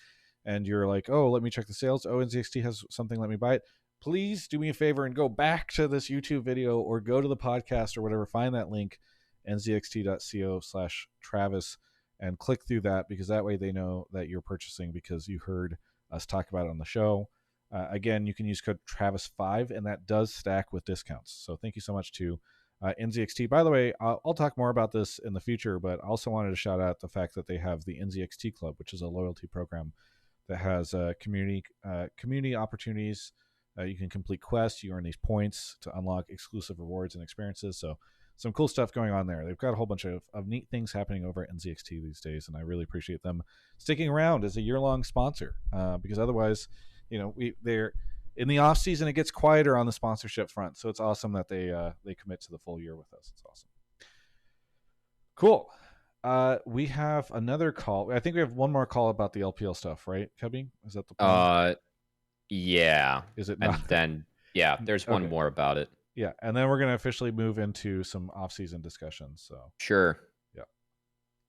and you're like, oh, let me check the sales. Oh, NZXT has something. Let me buy it. Please do me a favor and go back to this YouTube video or go to the podcast or whatever. Find that link, nzxt.co/Travis, and click through that, because that way they know that you're purchasing because you heard us talk about it on the show. Again, you can use code Travis5, and that does stack with discounts. So thank you so much to NZXT. By the way, I'll talk more about this in the future, but I also wanted to shout out the fact that they have the NZXT Club, which is a loyalty program that has community opportunities. You can complete quests. You earn these points to unlock exclusive rewards and experiences. So some cool stuff going on there. They've got a whole bunch of neat things happening over at NZXT these days, and I really appreciate them sticking around as a year-long sponsor, because otherwise, they're in the off season, it gets quieter on the sponsorship front. So it's awesome that they commit to the full year with us. It's awesome. Cool. We have another call. I think we have one more call about the LPL stuff, right, Cubby? Is that the plan? Yeah. Is it not? And then, yeah, there's one more about it. Yeah, and then we're going to officially move into some off-season discussions. So sure. Yeah.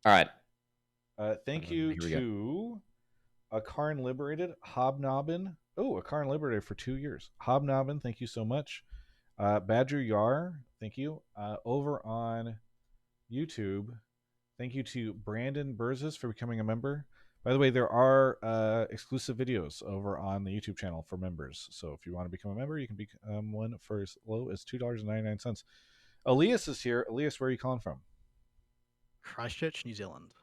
All right. Thank you to Akarn Liberated, Hobnobbin. Oh, Akarn Liberated for 2 years. Hobnobbin, thank you so much. Badger Yar, thank you. Over on YouTube, thank you to Brandon Burzes for becoming a member. By the way, there are exclusive videos over on the YouTube channel for members. So if you want to become a member, you can become one for as low as $2.99. Elias is here. Elias, where are you calling from? Christchurch, New Zealand.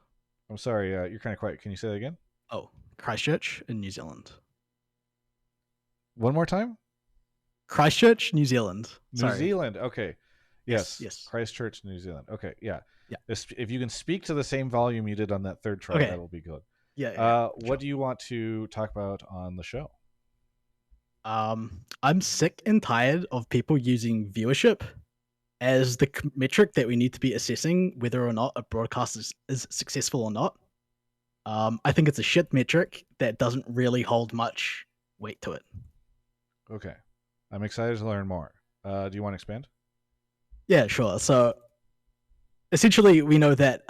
I'm sorry, you're kind of quiet. Can you say that again? Oh, Christchurch in New Zealand. One more time? Christchurch, New Zealand. New Zealand, okay. Yes. Christchurch, New Zealand. Okay, yeah. Yeah. If you can speak to the same volume you did on that third try, that'll be good. Yeah. What do you want to talk about on the show? I'm sick and tired of people using viewership as the metric that we need to be assessing whether or not a broadcast is successful or not. I think it's a shit metric that doesn't really hold much weight to it. Okay. I'm excited to learn more. Do you want to expand? Yeah, sure. So essentially, we know that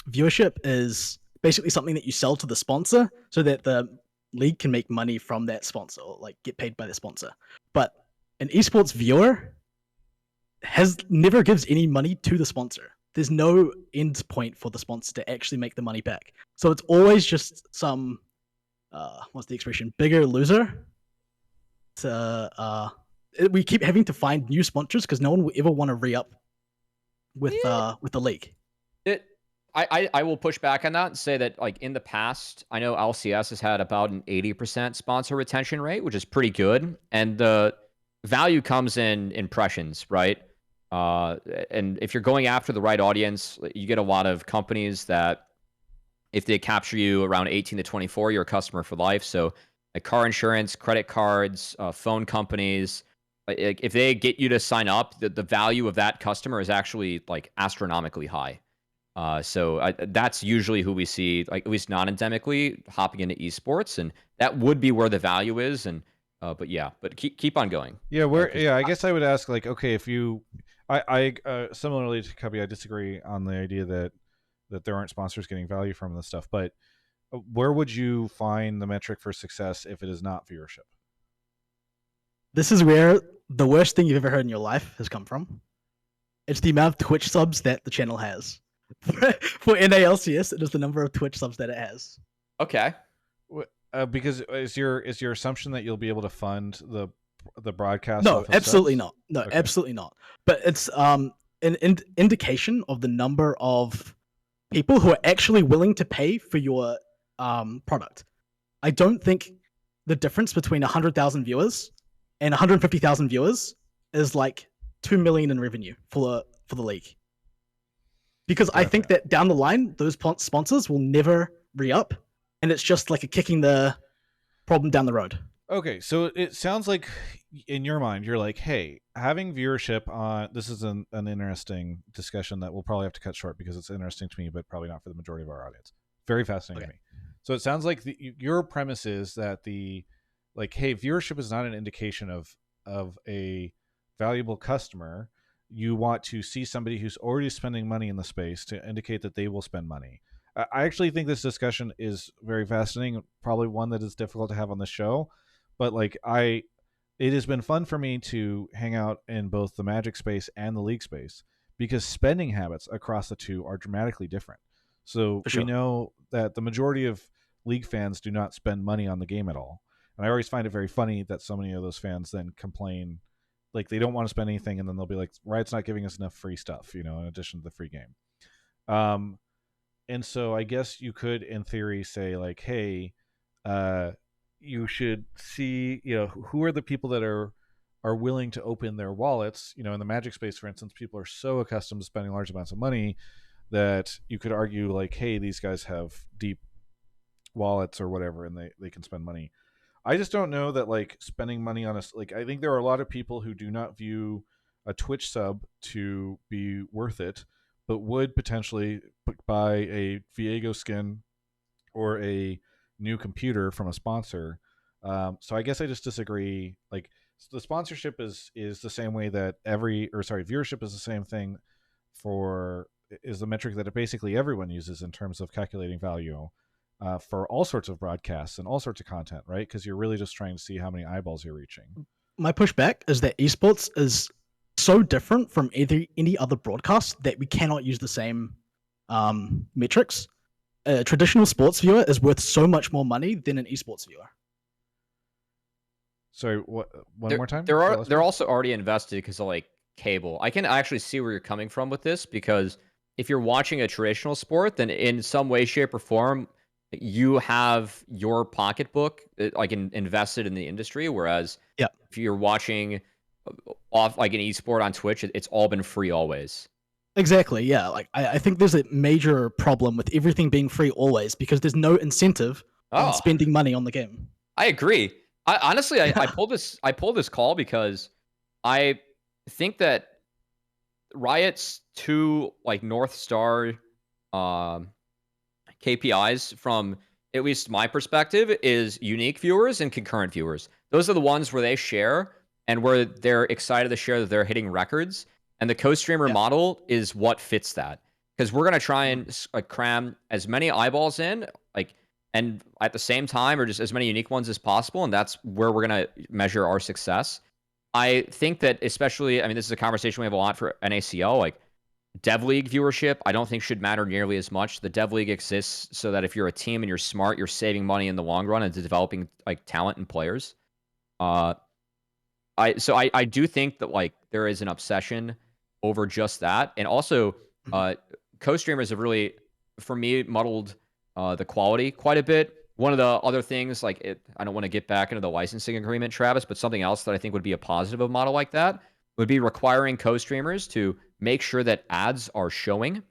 viewership is basically something that you sell to the sponsor so that the league can make money from that sponsor, or like get paid by the sponsor. But an esports viewer never gives any money to the sponsor. There's no end point for the sponsor to actually make the money back. So it's always just some what's the expression? Bigger loser. We keep having to find new sponsors because no one will ever want to re-up with the league. I will push back on that and say that, like, in the past, I know LCS has had about an 80% sponsor retention rate, which is pretty good, and the value comes in impressions, right? And if you're going after the right audience, you get a lot of companies that, if they capture you around 18 to 24, you're a customer for life. So like car insurance, credit cards, phone companies, if they get you to sign up, the value of that customer is actually like astronomically high. So that's usually who we see, like at least non-endemically, hopping into esports, and that would be where the value is. And but keep on going. Yeah, I guess I would ask, like, okay, if you, I similarly to Cubby, I disagree on the idea that there aren't sponsors getting value from this stuff, but where would you find the metric for success if it is not viewership? This is where the worst thing you've ever heard in your life has come from. It's the amount of Twitch subs that the channel has. For NALCS, it is the number of Twitch subs that it has. Okay. Because is your assumption that you'll be able to fund the broadcast? No, off of absolutely subs? not. No, Okay. absolutely not. But it's an indication of the number of people who are actually willing to pay for your product. I don't think the difference between 100,000 viewers and 150,000 viewers is like 2 million in revenue for the league. Because I think Gotcha. that down the line, those sponsors will never re-up, and it's just like a kicking the problem down the road. Okay, so it sounds like in your mind you're like, hey, having viewership on this is an interesting discussion that we'll probably have to cut short because it's interesting to me, but probably not for the majority of our audience. Very fascinating to me. So it sounds like your premise is that hey, viewership is not an indication of a valuable customer. You want to see somebody who's already spending money in the space to indicate that they will spend money. I actually think this discussion is very fascinating, probably one that is difficult to have on the show, but it has been fun for me to hang out in both the Magic space and the League space because spending habits across the two are dramatically different. So For sure. we know that the majority of League fans do not spend money on the game at all. And I always find it very funny that so many of those fans then complain, like they don't want to spend anything, and then they'll be like, Riot's not giving us enough free stuff, in addition to the free game. And so I guess you could, in theory, say like, hey, you should see, who are the people that are willing to open their wallets. In the Magic space, for instance, people are so accustomed to spending large amounts of money that you could argue like, hey, these guys have deep wallets or whatever, and they can spend money. I just don't know that like spending money on I think there are a lot of people who do not view a Twitch sub to be worth it, but would potentially buy a Viego skin or a new computer from a sponsor. So I guess I just disagree. Like the sponsorship is the same way that viewership is the same thing is the metric that basically everyone uses in terms of calculating value for all sorts of broadcasts and all sorts of content, right? Because you're really just trying to see how many eyeballs you're reaching. My pushback is that esports is so different from any other broadcast that we cannot use the same metrics. A traditional sports viewer is worth so much more money than an esports viewer. Sorry, what? One more time? They're also already invested because of like cable. I can actually see where you're coming from with this because if you're watching a traditional sport, then in some way, shape, or form, you have your pocketbook invested in the industry. Whereas if you're watching off like an esport on Twitch, it's all been free always. Exactly, yeah. Like I think there's a major problem with everything being free always because there's no incentive on spending money on the game. I agree. I pulled this call because I think that Riot's two like North Star KPIs from at least my perspective is unique viewers and concurrent viewers. Those are the ones where they share and where they're excited to share that they're hitting records. And the co-streamer model is what fits that because we're gonna try and cram as many eyeballs in, and at the same time, or just as many unique ones as possible, and that's where we're gonna measure our success. I think that especially, this is a conversation we have a lot for NACL, like Dev League viewership, I don't think should matter nearly as much. The Dev League exists so that if you're a team and you're smart, you're saving money in the long run and developing like talent and players. I do think that like there is an obsession over just that, and also co-streamers have really, for me, muddled the quality quite a bit. One of the other things, I don't want to get back into the licensing agreement, Travis, but something else that I think would be a positive of a model like that would be requiring co-streamers to make sure that ads are showing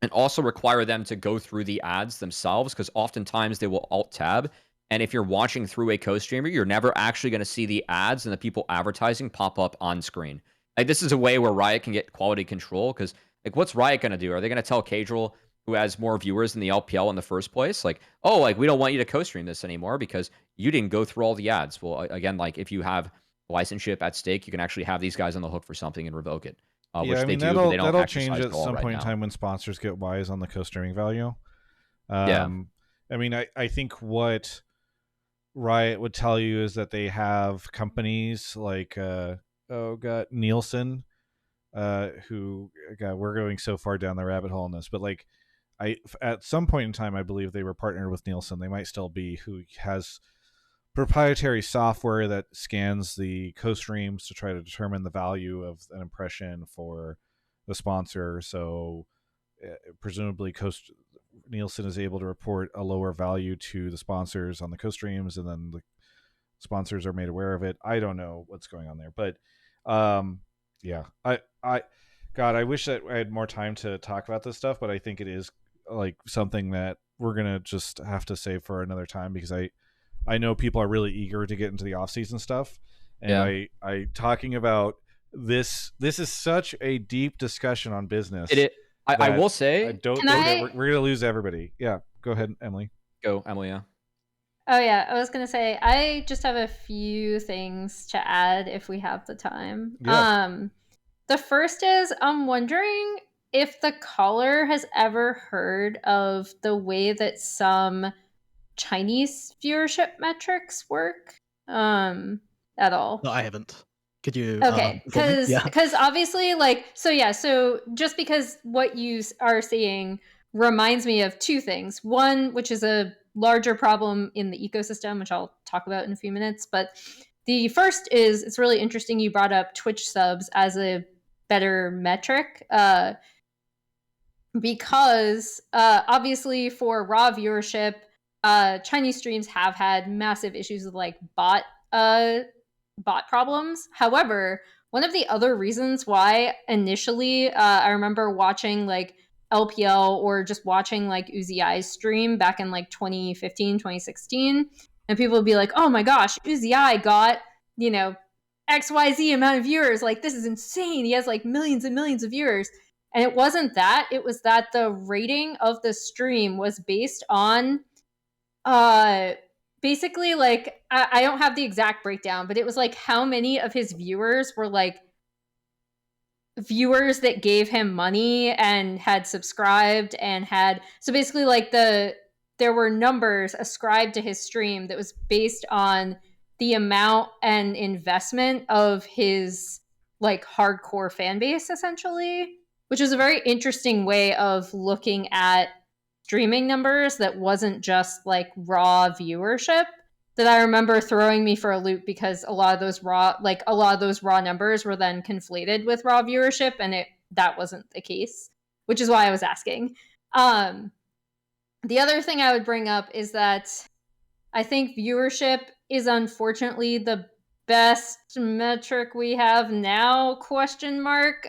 and also require them to go through the ads themselves because oftentimes they will alt-tab. And if you're watching through a co-streamer, you're never actually going to see the ads and the people advertising pop up on screen. Like this is a way where Riot can get quality control because like what's Riot going to do? Are they going to tell Casual, who has more viewers than the LPL in the first place, like, oh, like we don't want you to co-stream this anymore because you didn't go through all the ads? Well, again, like if you have licenseship at stake, you can actually have these guys on the hook for something and revoke it. Which they do, but they don't that'll change at some right point now. in time when sponsors get wise on the co-streaming value. Yeah. I think what Riot would tell you is that they have companies like Nielsen, who, God, we're going so far down the rabbit hole in this, but like at some point in time, I believe they were partnered with Nielsen. They might still be, who has proprietary software that scans the co-streams to try to determine the value of an impression for the sponsor. So presumably Nielsen is able to report a lower value to the sponsors on the co-streams, and then the sponsors are made aware of it. I don't know what's going on there, but yeah, I wish that I had more time to talk about this stuff, but I think it is like something that we're gonna just have to save for another time, because I know people are really eager to get into the off-season stuff, and I talking about this is such a deep discussion on business. I will say, we're gonna lose everybody. Yeah, go ahead, Emily. Go, Emily. Yeah. Oh yeah, I was gonna say I just have a few things to add if we have the time. Yeah. The first is I'm wondering if the caller has ever heard of the way that some Chinese viewership metrics work at all. No, I haven't. Could you? Okay, yeah. because obviously, like, so just because what you are seeing reminds me of two things. One, which is a larger problem in the ecosystem, which I'll talk about in a few minutes. But the first is, it's really interesting you brought up Twitch subs as a better metric, because obviously for raw viewership, Chinese streams have had massive issues with like bot problems. However, one of the other reasons why initially I remember watching like LPL or just watching like Uzi I's stream back in like 2015, 2016, and people would be like, oh my gosh, Uzi I got, you know, XYZ amount of viewers. Like, this is insane. He has like millions and millions of viewers. And it wasn't that. It was that the rating of the stream was based on basically like I don't have the exact breakdown, but it was like how many of his viewers were like viewers that gave him money and had subscribed and had, so basically like there were numbers ascribed to his stream that was based on the amount and investment of his like hardcore fan base, essentially, which is a very interesting way of looking at streaming numbers that wasn't just like raw viewership, that I remember throwing me for a loop, because a lot of those raw numbers were then conflated with raw viewership, and that wasn't the case, which is why I was asking. The other thing I would bring up is that I think viewership is unfortunately the best metric we have now, ?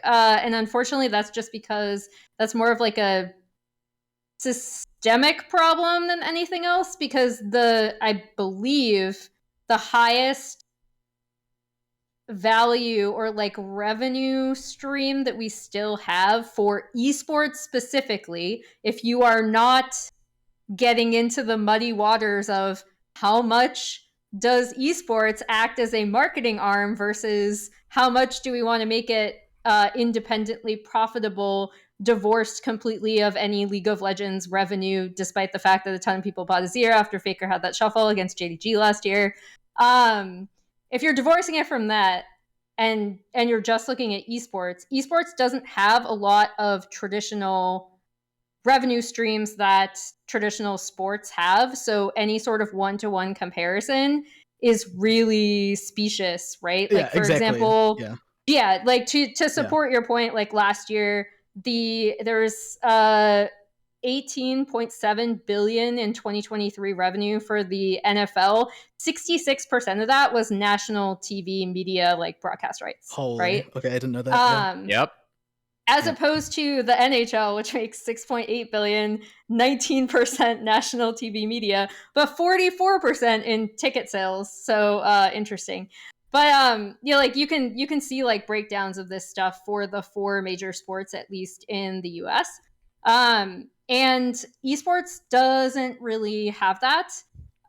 And unfortunately that's just because that's more of like a systemic problem than anything else, because I believe the highest value or like revenue stream that we still have for esports specifically, if you are not getting into the muddy waters of how much does esports act as a marketing arm versus how much do we want to make it independently profitable, divorced completely of any League of Legends revenue, despite the fact that a ton of people bought a Zero after Faker had that shuffle against JDG last year. If you're divorcing it from that and you're just looking at esports doesn't have a lot of traditional revenue streams that traditional sports have. So any sort of one-to-one comparison is really specious, right? Like, Yeah, for exactly. example, yeah, like to support your point, like last year, there's 18.7 billion in 2023 revenue for the NFL. 66% of that was national TV media, like broadcast rights. Holy, right? Okay, I didn't know that. Yep. As opposed to the NHL, which makes 6.8 billion, 19% national TV media, but 44% in ticket sales. So interesting. But like you can see like breakdowns of this stuff for the 4 major sports, at least in the US. And esports doesn't really have that.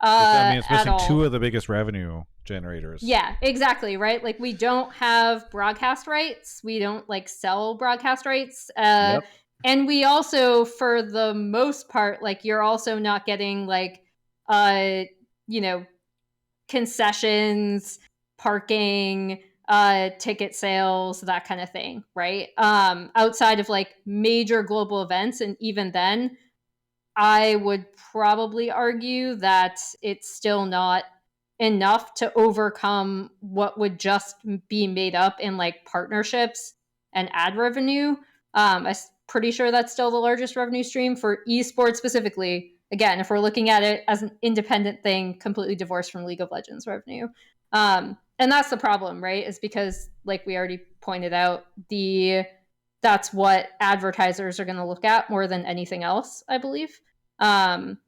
It's missing all. 2 of the biggest revenue generators. Yeah, exactly, right? Like, we don't have broadcast rights. We don't like sell broadcast rights. Yep. And we also, for the most part, like, you're also not getting like concessions, parking, ticket sales, that kind of thing, right? Outside of like major global events, and even then, I would probably argue that it's still not enough to overcome what would just be made up in like partnerships and ad revenue. I'm pretty sure that's still the largest revenue stream for esports specifically. Again, if we're looking at it as an independent thing, completely divorced from League of Legends revenue. And that's the problem, right? Is because, like we already pointed out, that's what advertisers are going to look at more than anything else, I believe. And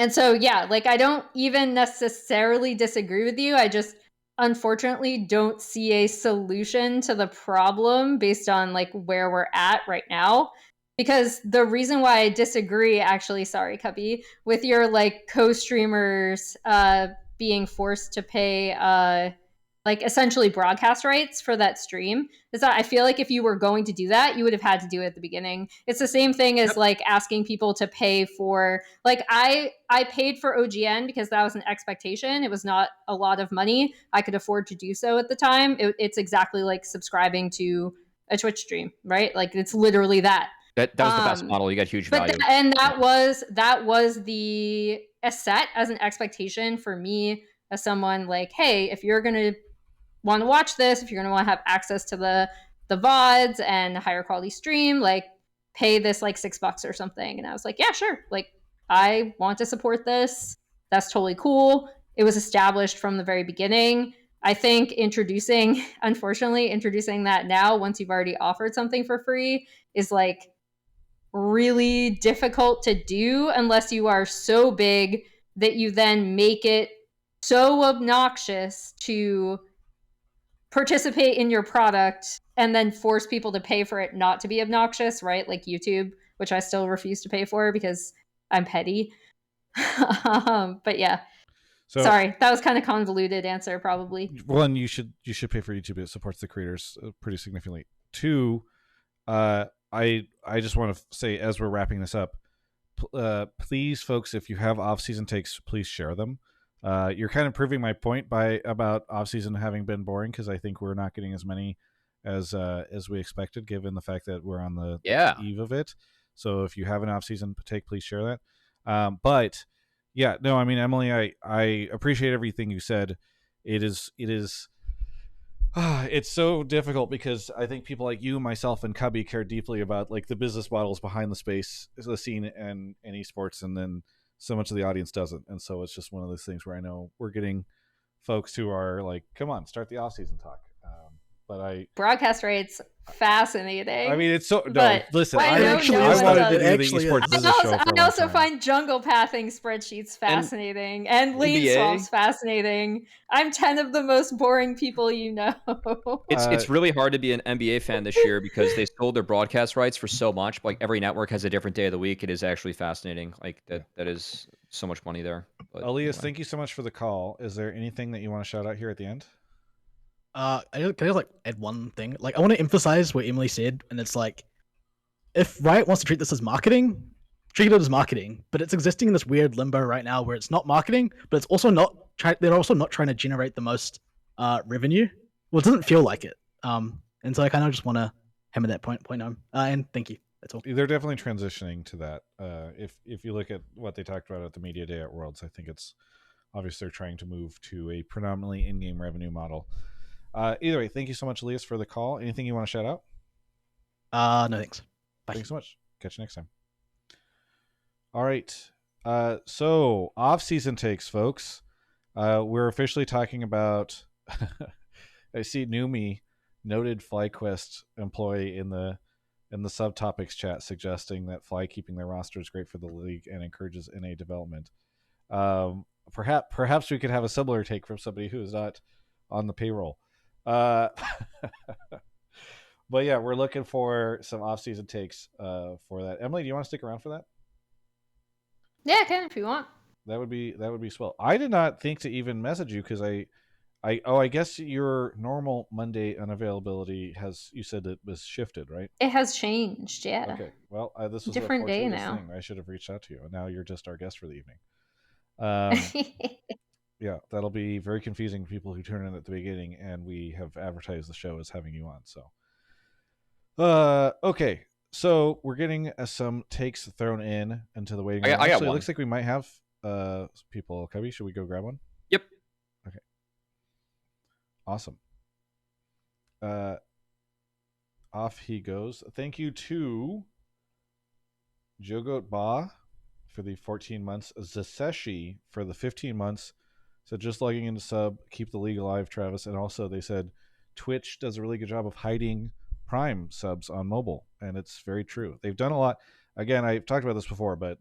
so, yeah, like I don't even necessarily disagree with you. I just unfortunately don't see a solution to the problem based on like where we're at right now. Because the reason why I disagree, actually, sorry, Cubby, with your like co-streamers being forced to pay like essentially broadcast rights for that stream is that I feel like if you were going to do that, you would have had to do it at the beginning. It's the same thing as like asking people to pay for like I paid for OGN because that was an expectation. It was not a lot of money. I could afford to do so at the time. It's exactly like subscribing to a Twitch stream, right? Like it's literally that. That was the best model. You got huge value. That was the a set as an expectation for me as someone like, hey, if you're gonna want to watch this, if you're going to want to have access to the VODs and a higher quality stream, like pay this like $6 or something. And I was like, yeah, sure. Like I want to support this. That's totally cool. It was established from the very beginning. I think unfortunately, introducing that now, once you've already offered something for free, is like really difficult to do unless you are so big that you then make it so obnoxious to participate in your product and then force people to pay for it not to be obnoxious, right? Like YouTube, which I still refuse to pay for because I'm petty. But yeah. So, sorry, that was kind of convoluted answer probably. One, you should pay for YouTube. It supports the creators pretty significantly. Two, I just want to say as we're wrapping this up, please, folks, if you have off-season takes, please share them. You're kind of proving my point about off-season having been boring, because I think we're not getting as many as we expected, given the fact that we're on the eve of it. So if you have an off-season take, please share that. But yeah, no, I mean, Emily, I appreciate everything you said. It is it's so difficult because I think people like you, myself, and Cubby care deeply about like the business models behind the space, the scene, and esports, and then so much of the audience doesn't. And so it's just one of those things where I know we're getting folks who are like, come on, start the off-season talk. But broadcast rates, fascinating. I mean, it's so listen. I wanted to do the esports business show. I also find jungle pathing spreadsheets fascinating and lane swaps fascinating. I'm 10 of the most boring people you know. It's really hard to be an NBA fan this year because they sold their broadcast rights for so much. Like every network has a different day of the week. It is actually fascinating. Like that is so much money there. But, Elias, thank you so much for the call. Is there anything that you want to shout out here at the end? Can I just like add one thing? Like I want to emphasize what Emily said, and it's like, if Riot wants to treat this as marketing, treat it as marketing. But it's existing in this weird limbo right now where it's not marketing, but it's also not. They're also not trying to generate the most revenue. Well, it doesn't feel like it. And so I kind of just want to hammer that point home. And thank you. That's all. They're definitely transitioning to that. If you look at what they talked about at the media day at Worlds, I think it's obvious they're trying to move to a predominantly in-game revenue model. Either way, thank you so much, Elias, for the call. Anything you want to shout out? No thanks. Bye. Thanks so much. Catch you next time. All right. So off-season takes, folks. We're officially talking about. I see Numi, noted FlyQuest employee, in the subtopics chat, suggesting that Fly keeping their roster is great for the league and encourages NA development. Perhaps we could have a similar take from somebody who is not on the payroll. But yeah, we're looking for some off-season takes for that. Emily, do you want to stick around for that? Yeah, I can if you want. That would be swell. I did not think to even message you because I guess your normal Monday unavailability you said it was shifted, right? It has changed, yeah. Okay. Well, this was different day now. Thing. I should have reached out to you, and now you're just our guest for the evening. Yeah, that'll be very confusing to people who turn in at the beginning, and we have advertised the show as having you on. So, okay. So we're getting some takes thrown in into the waiting I room. got Actually, it one. looks like we might have people. Cubby, should we go grab one? Yep. Okay. Awesome. Off he goes. Thank you to Jogot Ba for the 14 months, Zaseshi for the 15 months. So just logging into sub, keep the league alive, Travis. And also they said Twitch does a really good job of hiding Prime subs on mobile, and it's very true. They've done a lot. Again, I've talked about this before, but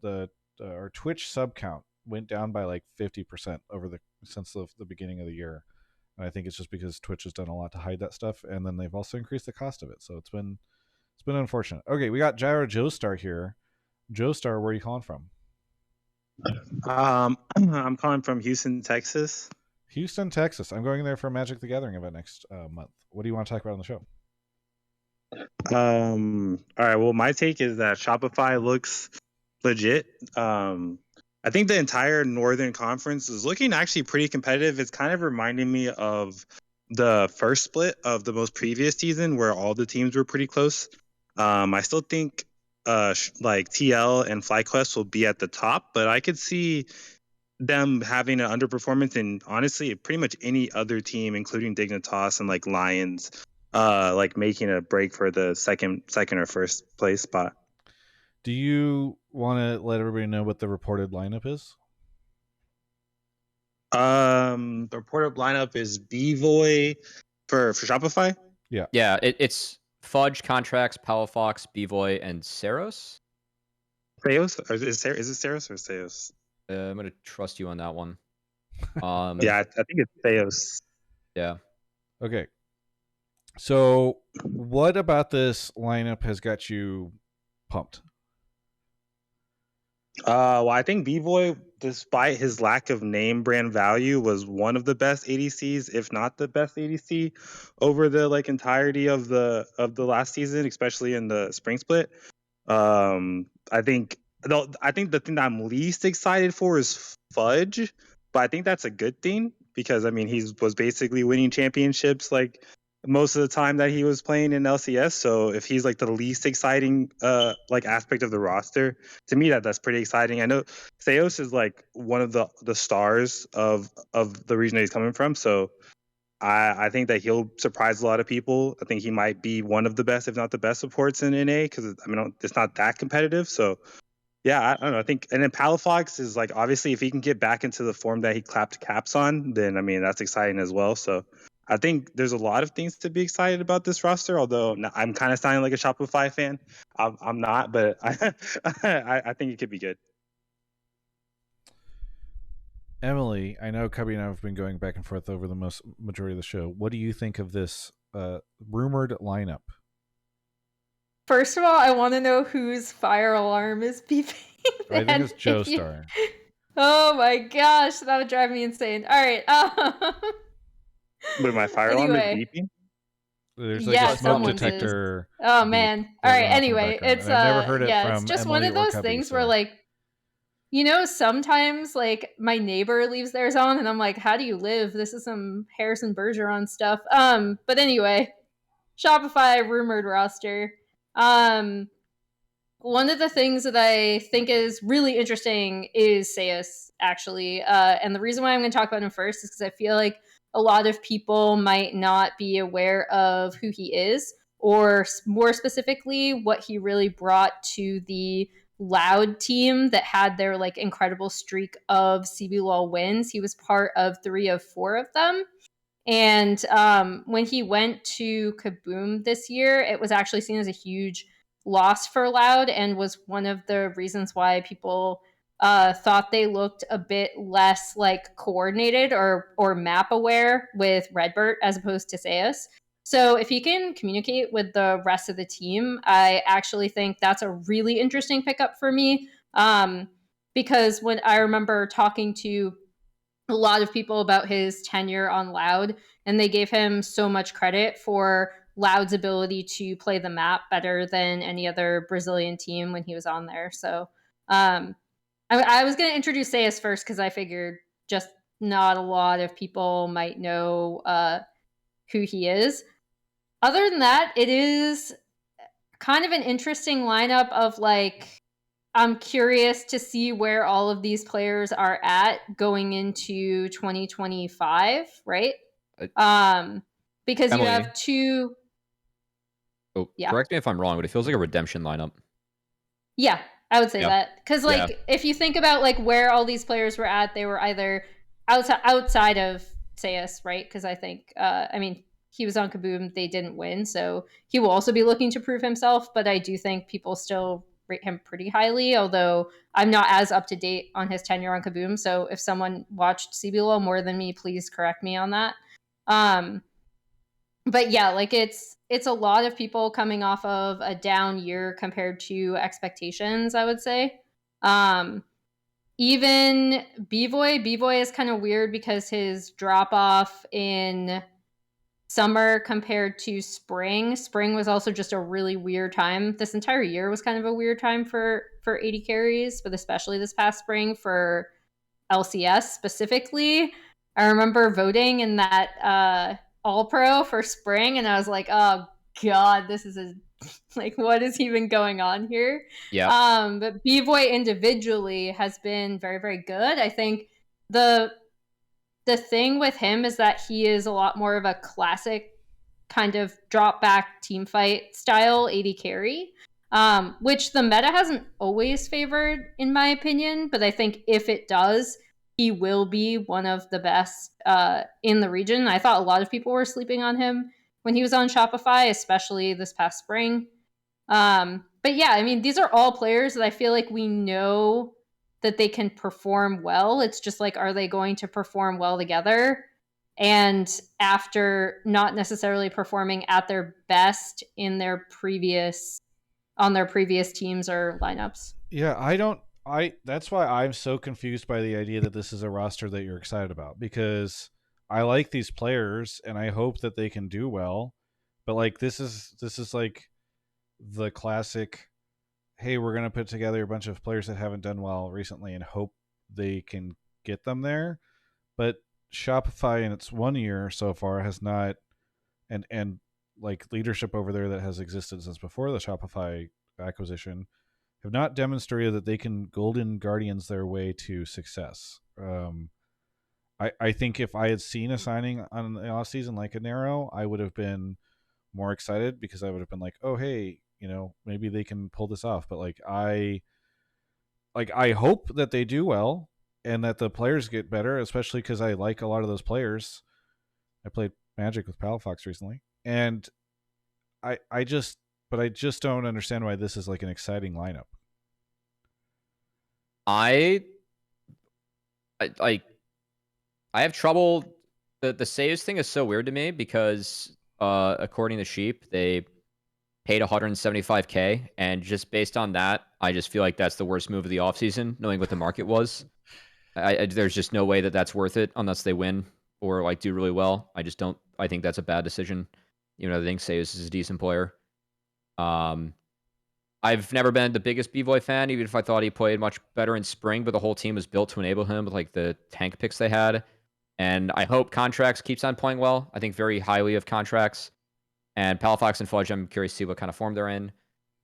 our Twitch sub count went down by like 50% since the beginning of the year. And I think it's just because Twitch has done a lot to hide that stuff, and then they've also increased the cost of it. So it's been unfortunate. Okay, we got gyrojoestar here. Joestar, where are you calling from? I'm calling from Houston, Texas. Houston, Texas. I'm going there for Magic the Gathering event next month. What do you want to talk about on the show? All right. Well, my take is that Shopify looks legit. I think the entire Northern Conference is looking actually pretty competitive. It's kind of reminding me of the first split of the most previous season where all the teams were pretty close. I still think like TL and FlyQuest will be at the top, but I could see them having an underperformance in honestly pretty much any other team, including Dignitas and like Lions, like making a break for the second or first place spot. Do you want to let everybody know what the reported lineup is? The reported lineup is B-Voy for Shopify. Yeah, it's Fudge, Contracts, Palafox, B-Voy, and Saros. Theos? Or is it Saros or Theos? I'm gonna trust you on that one. Yeah, I think it's Theos. Yeah. Okay. So, what about this lineup has got you pumped? Well, I think B-Voy, despite his lack of name brand value, was one of the best ADCs, if not the best ADC, over the like entirety of the last season, especially in the spring split. I think the thing that I'm least excited for is Fudge, but I think that's a good thing because I mean he was basically winning championships like most of the time that he was playing in LCS. So if he's like the least exciting like aspect of the roster, to me that's pretty exciting. I know Theos is like one of the stars of the region that he's coming from, so I think that he'll surprise a lot of people. I think he might be one of the best, if not the best, supports in NA because I mean it's not that competitive. So yeah, I don't know. I think and then Palafox is like obviously if he can get back into the form that he clapped caps on, then I mean that's exciting as well. So I think there's a lot of things to be excited about this roster. Although I'm kind of sounding like a Shopify fan. I'm not, but I think it could be good. Emily, I know Cubby and I have been going back and forth over the majority of the show. What do you think of this rumored lineup? First of all, I want to know whose fire alarm is beeping. I think it's Joestar. Oh my gosh, that would drive me insane. All right. But my fire alarm is beeping. There's like a smoke detector. Oh man. All right. Anyway, it's I've never heard it from it's just Emily one of those Cubby, things so. where like, you know, sometimes like my neighbor leaves theirs on, and I'm like, how do you live? This is some Harrison Bergeron stuff. But anyway, Shopify rumored roster. One of the things that I think is really interesting is Zeus, actually. And the reason why I'm going to talk about him first is because I feel like a lot of people might not be aware of who he is, or more specifically, what he really brought to the Loud team that had their like incredible streak of CBLOL wins. He was part of 3 of 4 of them. And when he went to Kaboom this year, it was actually seen as a huge loss for Loud and was one of the reasons why people thought they looked a bit less like coordinated or map aware with Redbert as opposed to Zeus. So if he can communicate with the rest of the team, I actually think that's a really interesting pickup for me. Because when I remember talking to a lot of people about his tenure on Loud, and they gave him so much credit for Loud's ability to play the map better than any other Brazilian team when he was on there. So I was going to introduce Zeus first because I figured just not a lot of people might know who he is. Other than that, it is kind of an interesting lineup of like, I'm curious to see where all of these players are at going into 2025, right? Because you Emily, have two. Yeah. correct me if I'm wrong, but it feels like a redemption lineup. Yeah, I would say Yeah. that. Because, like, Yeah. if you think about, like, where all these players were at, they were either outside of Sayus, right? Because I think, I mean, he was on Kaboom. They didn't win. So he will also be looking to prove himself. But I do think people still rate him pretty highly, although I'm not as up to date on his tenure on Kaboom. So if someone watched CBLOL more than me, please correct me on that. But yeah, like it's a lot of people coming off of a down year compared to expectations, I would say. Even B-Boy is kind of weird because his drop off in summer compared to spring was also just a really weird time. This entire year was kind of a weird time for AD carries, but especially this past spring for LCS specifically. I remember voting in that All Pro for spring, and I was like, oh god, this is like, what is even going on here? Yeah. But B-Boy individually has been very, very good. I think the thing with him is that he is a lot more of a classic kind of drop back team fight style AD carry, which the meta hasn't always favored, in my opinion. But I think if it does, he will be one of the best in the region. I thought a lot of people were sleeping on him when he was on Shopify, especially this past spring. But yeah, I mean, these are all players that I feel like we know that they can perform well. It's just like, are they going to perform well together? And after not necessarily performing at their best in their previous teams or lineups. Yeah, that's why I'm so confused by the idea that this is a roster that you're excited about, because I like these players and I hope that they can do well, but like this is like the classic, hey, we're going to put together a bunch of players that haven't done well recently and hope they can get them there. But Shopify in its 1 year so far has not, and like leadership over there that has existed since before the Shopify acquisition, have not demonstrated that they can golden guardians their way to success. I think if I had seen a signing on the off season like a Narrow, I would have been more excited because I would have been like, oh hey, maybe they can pull this off. But I hope that they do well and that the players get better, especially because I like a lot of those players. I played Magic with Palafox recently, and I just don't understand why this is like an exciting lineup. I have trouble. The Sayus thing is so weird to me because according to Sheep, they paid 175K, and just based on that, I just feel like that's the worst move of the offseason, knowing what the market was. There's just no way that that's worth it unless they win or like do really well. I just don't. I think that's a bad decision. I think Sayus is a decent player. I've never been the biggest B-Boy fan, even if I thought he played much better in spring, but the whole team was built to enable him with like the tank picks they had. And I hope Contracts keeps on playing well. I think very highly of Contracts. And Palafox and Fudge, I'm curious to see what kind of form they're in.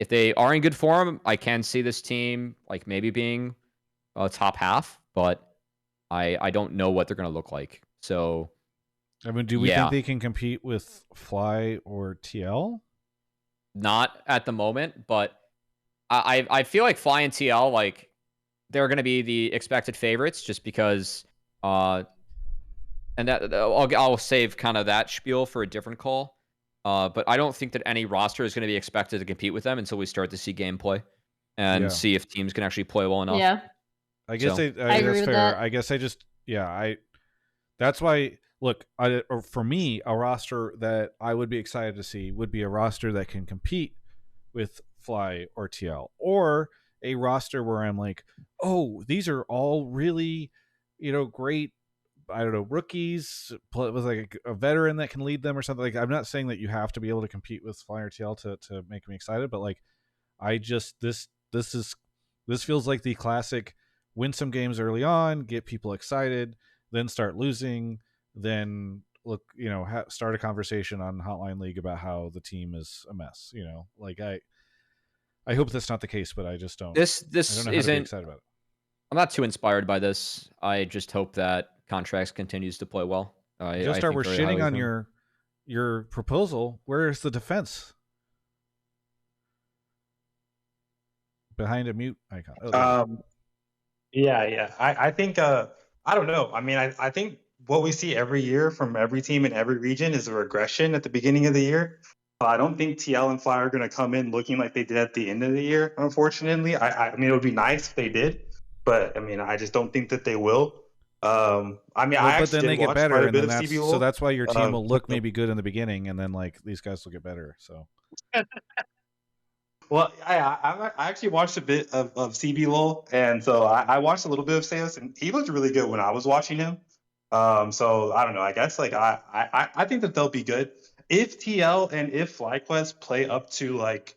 If they are in good form, I can see this team like maybe being top half, but I don't know what they're going to look like. So, I mean, do we think they can compete with Fly or TL? Not at the moment, but I feel like Fly and TL, like, they're going to be the expected favorites just because, and that I'll save kind of that spiel for a different call. But I don't think that any roster is going to be expected to compete with them until we start to see gameplay and see if teams can actually play well enough. Yeah. I guess I agree that's with fair. that. I guess that's why, look, for me, a roster that I would be excited to see would be a roster that can compete with Fly or TL, or a roster where I'm like, oh, these are all really, great, I don't know, rookies with like a veteran that can lead them or something. Like, I'm not saying that you have to be able to compete with Fly or TL to make me excited, but like, I just, this feels like the classic win some games early on, get people excited, then start losing, then look, start a conversation on Hotline League about how the team is a mess. Like I hope that's not the case, but I just don't. This I don't know how to be isn't. excited about it. I'm not too inspired by this. I just hope that Contracts continues to play well. Joestar, we're shitting on your proposal. Where is the defense? Behind a mute icon. Oh, Yeah. I think I don't know. I mean, I think what we see every year from every team in every region is a regression at the beginning of the year. I don't think TL and Fly are going to come in looking like they did at the end of the year, unfortunately. I mean, it would be nice if they did, but I mean, I just don't think that they will. I mean, I but then actually they did get watch better, quite a and bit then of that's CBLOL. so that's why your team will look the- maybe good in the beginning, and then like these guys will get better. So Well, I actually watched a bit of CBLOL, and so I watched a little bit of Samus, and he looked really good when I was watching him. So I don't know. I guess like I think that they'll be good if TL and if FlyQuest play up to like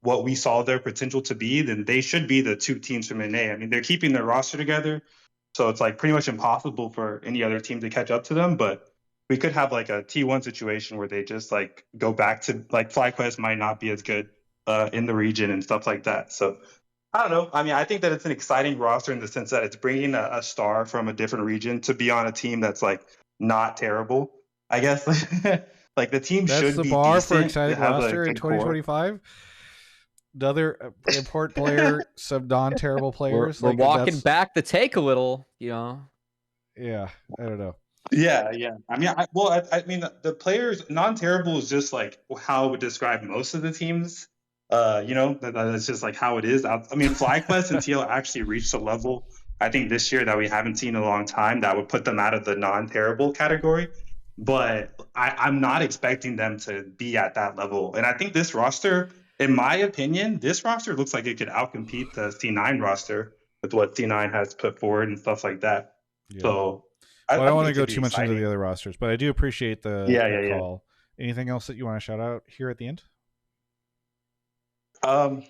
what we saw their potential to be. Then they should be the two teams from NA. I mean, they're keeping their roster together, so it's like pretty much impossible for any other team to catch up to them. But we could have like a T1 situation where they just like go back to like FlyQuest might not be as good in the region and stuff like that. So I don't know. I mean, I think that it's an exciting roster in the sense that it's bringing a star from a different region to be on a team that's like not terrible. I guess like the team that's should the be bar for decent. exciting Have roster a in good core. 2025. Another import player, some non-terrible We're players. Like, walking that's- back the take a little, you know. Yeah, I don't know. Yeah. I mean, I mean, the players non-terrible is just like how I would describe most of the teams. You know, that's just like how it is. I mean, FlyQuest and TL actually reached a level I think this year that we haven't seen in a long time that would put them out of the non-terrible category. But I'm not expecting them to be at that level. And I think this roster, in my opinion, this roster looks like it could outcompete the C9 roster with what C9 has put forward and stuff like that. Yeah. So Well, I don't want to think it go could be too much into exciting. the other rosters, but I do appreciate the Yeah. call. Anything else that you want to shout out here at the end? Oh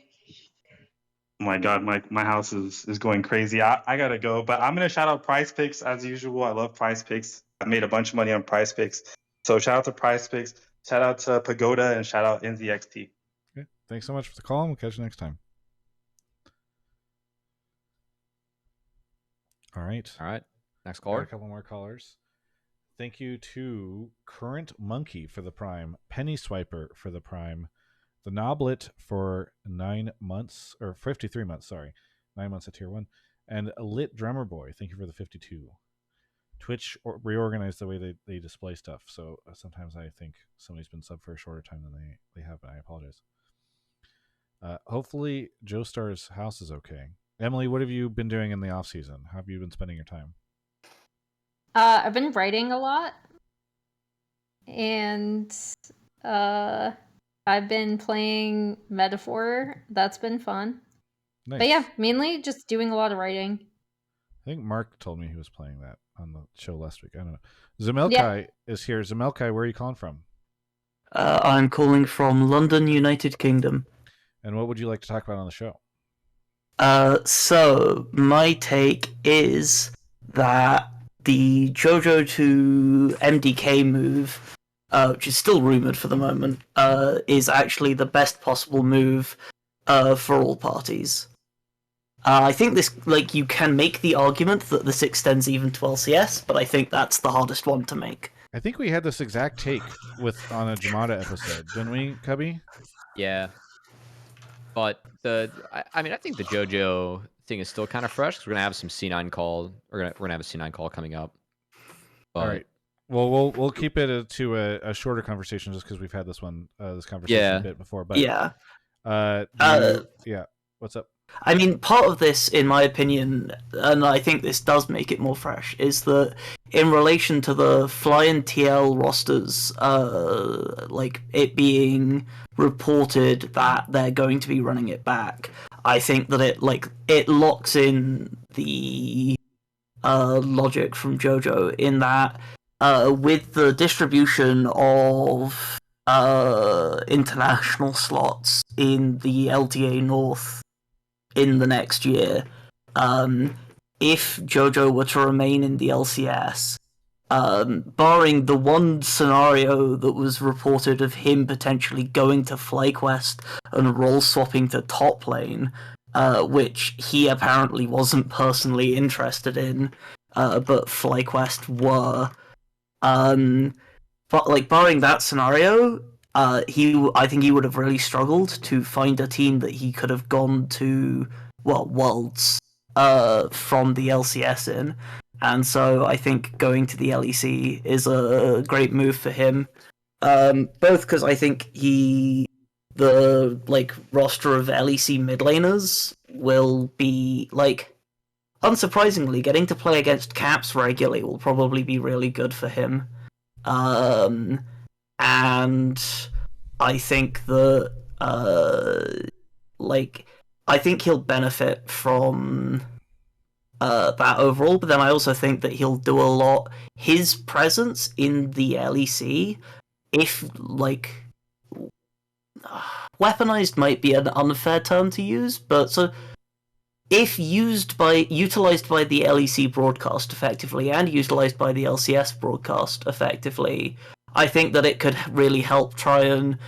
my God, my house is going crazy. I gotta go, but I'm gonna shout out Prize Picks as usual. I love Prize Picks. I made a bunch of money on Prize Picks, so shout out to Prize Picks. Shout out to Pagoda and shout out NZXT. Okay. Thanks so much for the call, and we'll catch you next time. All right. Next Got caller. a couple more callers. Thank you to Current Monkey for the Prime, Penny Swiper for the Prime, the Noblet for 9 months, or 53 months, sorry. 9 months at Tier 1, and Lit Drummer Boy, thank you for the 52. Twitch reorganized the way they display stuff, so sometimes I think somebody's been sub for a shorter time than they have, and I apologize. Hopefully Joestar's house is okay. Emily, what have you been doing in the off season? How have you been spending your time? I've been writing a lot, and I've been playing Metaphor. That's been fun. Nice. But yeah, mainly just doing a lot of writing. I think Mark told me he was playing that on the show last week. I don't know. Zemelci is here. Zemelci, where are you calling from? I'm calling from London, United Kingdom. And what would you like to talk about on the show? So my take is that the Jojo to MDK move, which is still rumored for the moment, is actually the best possible move for all parties. I think this, like, you can make the argument that this extends even to LCS, but I think that's the hardest one to make. I think we had this exact take on a Jamada episode, didn't we, Cubby? Yeah. But I mean, I think the JoJo thing is still kind of fresh because we're gonna have some C9 call. We're gonna have a C9 call coming up. But, all right. Well, we'll keep it to a shorter conversation just because we've had this conversation a bit before. But yeah. Yeah. What's up? I mean, part of this, in my opinion, and I think this does make it more fresh, is that in relation to the Fly and TL rosters, like it being reported that they're going to be running it back, I think that it locks in the logic from JoJo in that with the distribution of international slots in the LTA North in the next year, if JoJo were to remain in the LCS, barring the one scenario that was reported of him potentially going to FlyQuest and role swapping to top lane, which he apparently wasn't personally interested in, but FlyQuest were. But like barring that scenario, I think he would have really struggled to find a team that he could have gone to, well, Worlds, from the LCS in. And so I think going to the LEC is a great move for him. Both because I think the like roster of LEC mid laners will be like, unsurprisingly, getting to play against Caps regularly will probably be really good for him. And I think that I think he'll benefit from that overall, but then I also think that he'll do a lot. His presence in the LEC, if like weaponized might be an unfair term to use, but so if utilized by the LEC broadcast effectively and utilized by the LCS broadcast effectively, I think that it could really help try and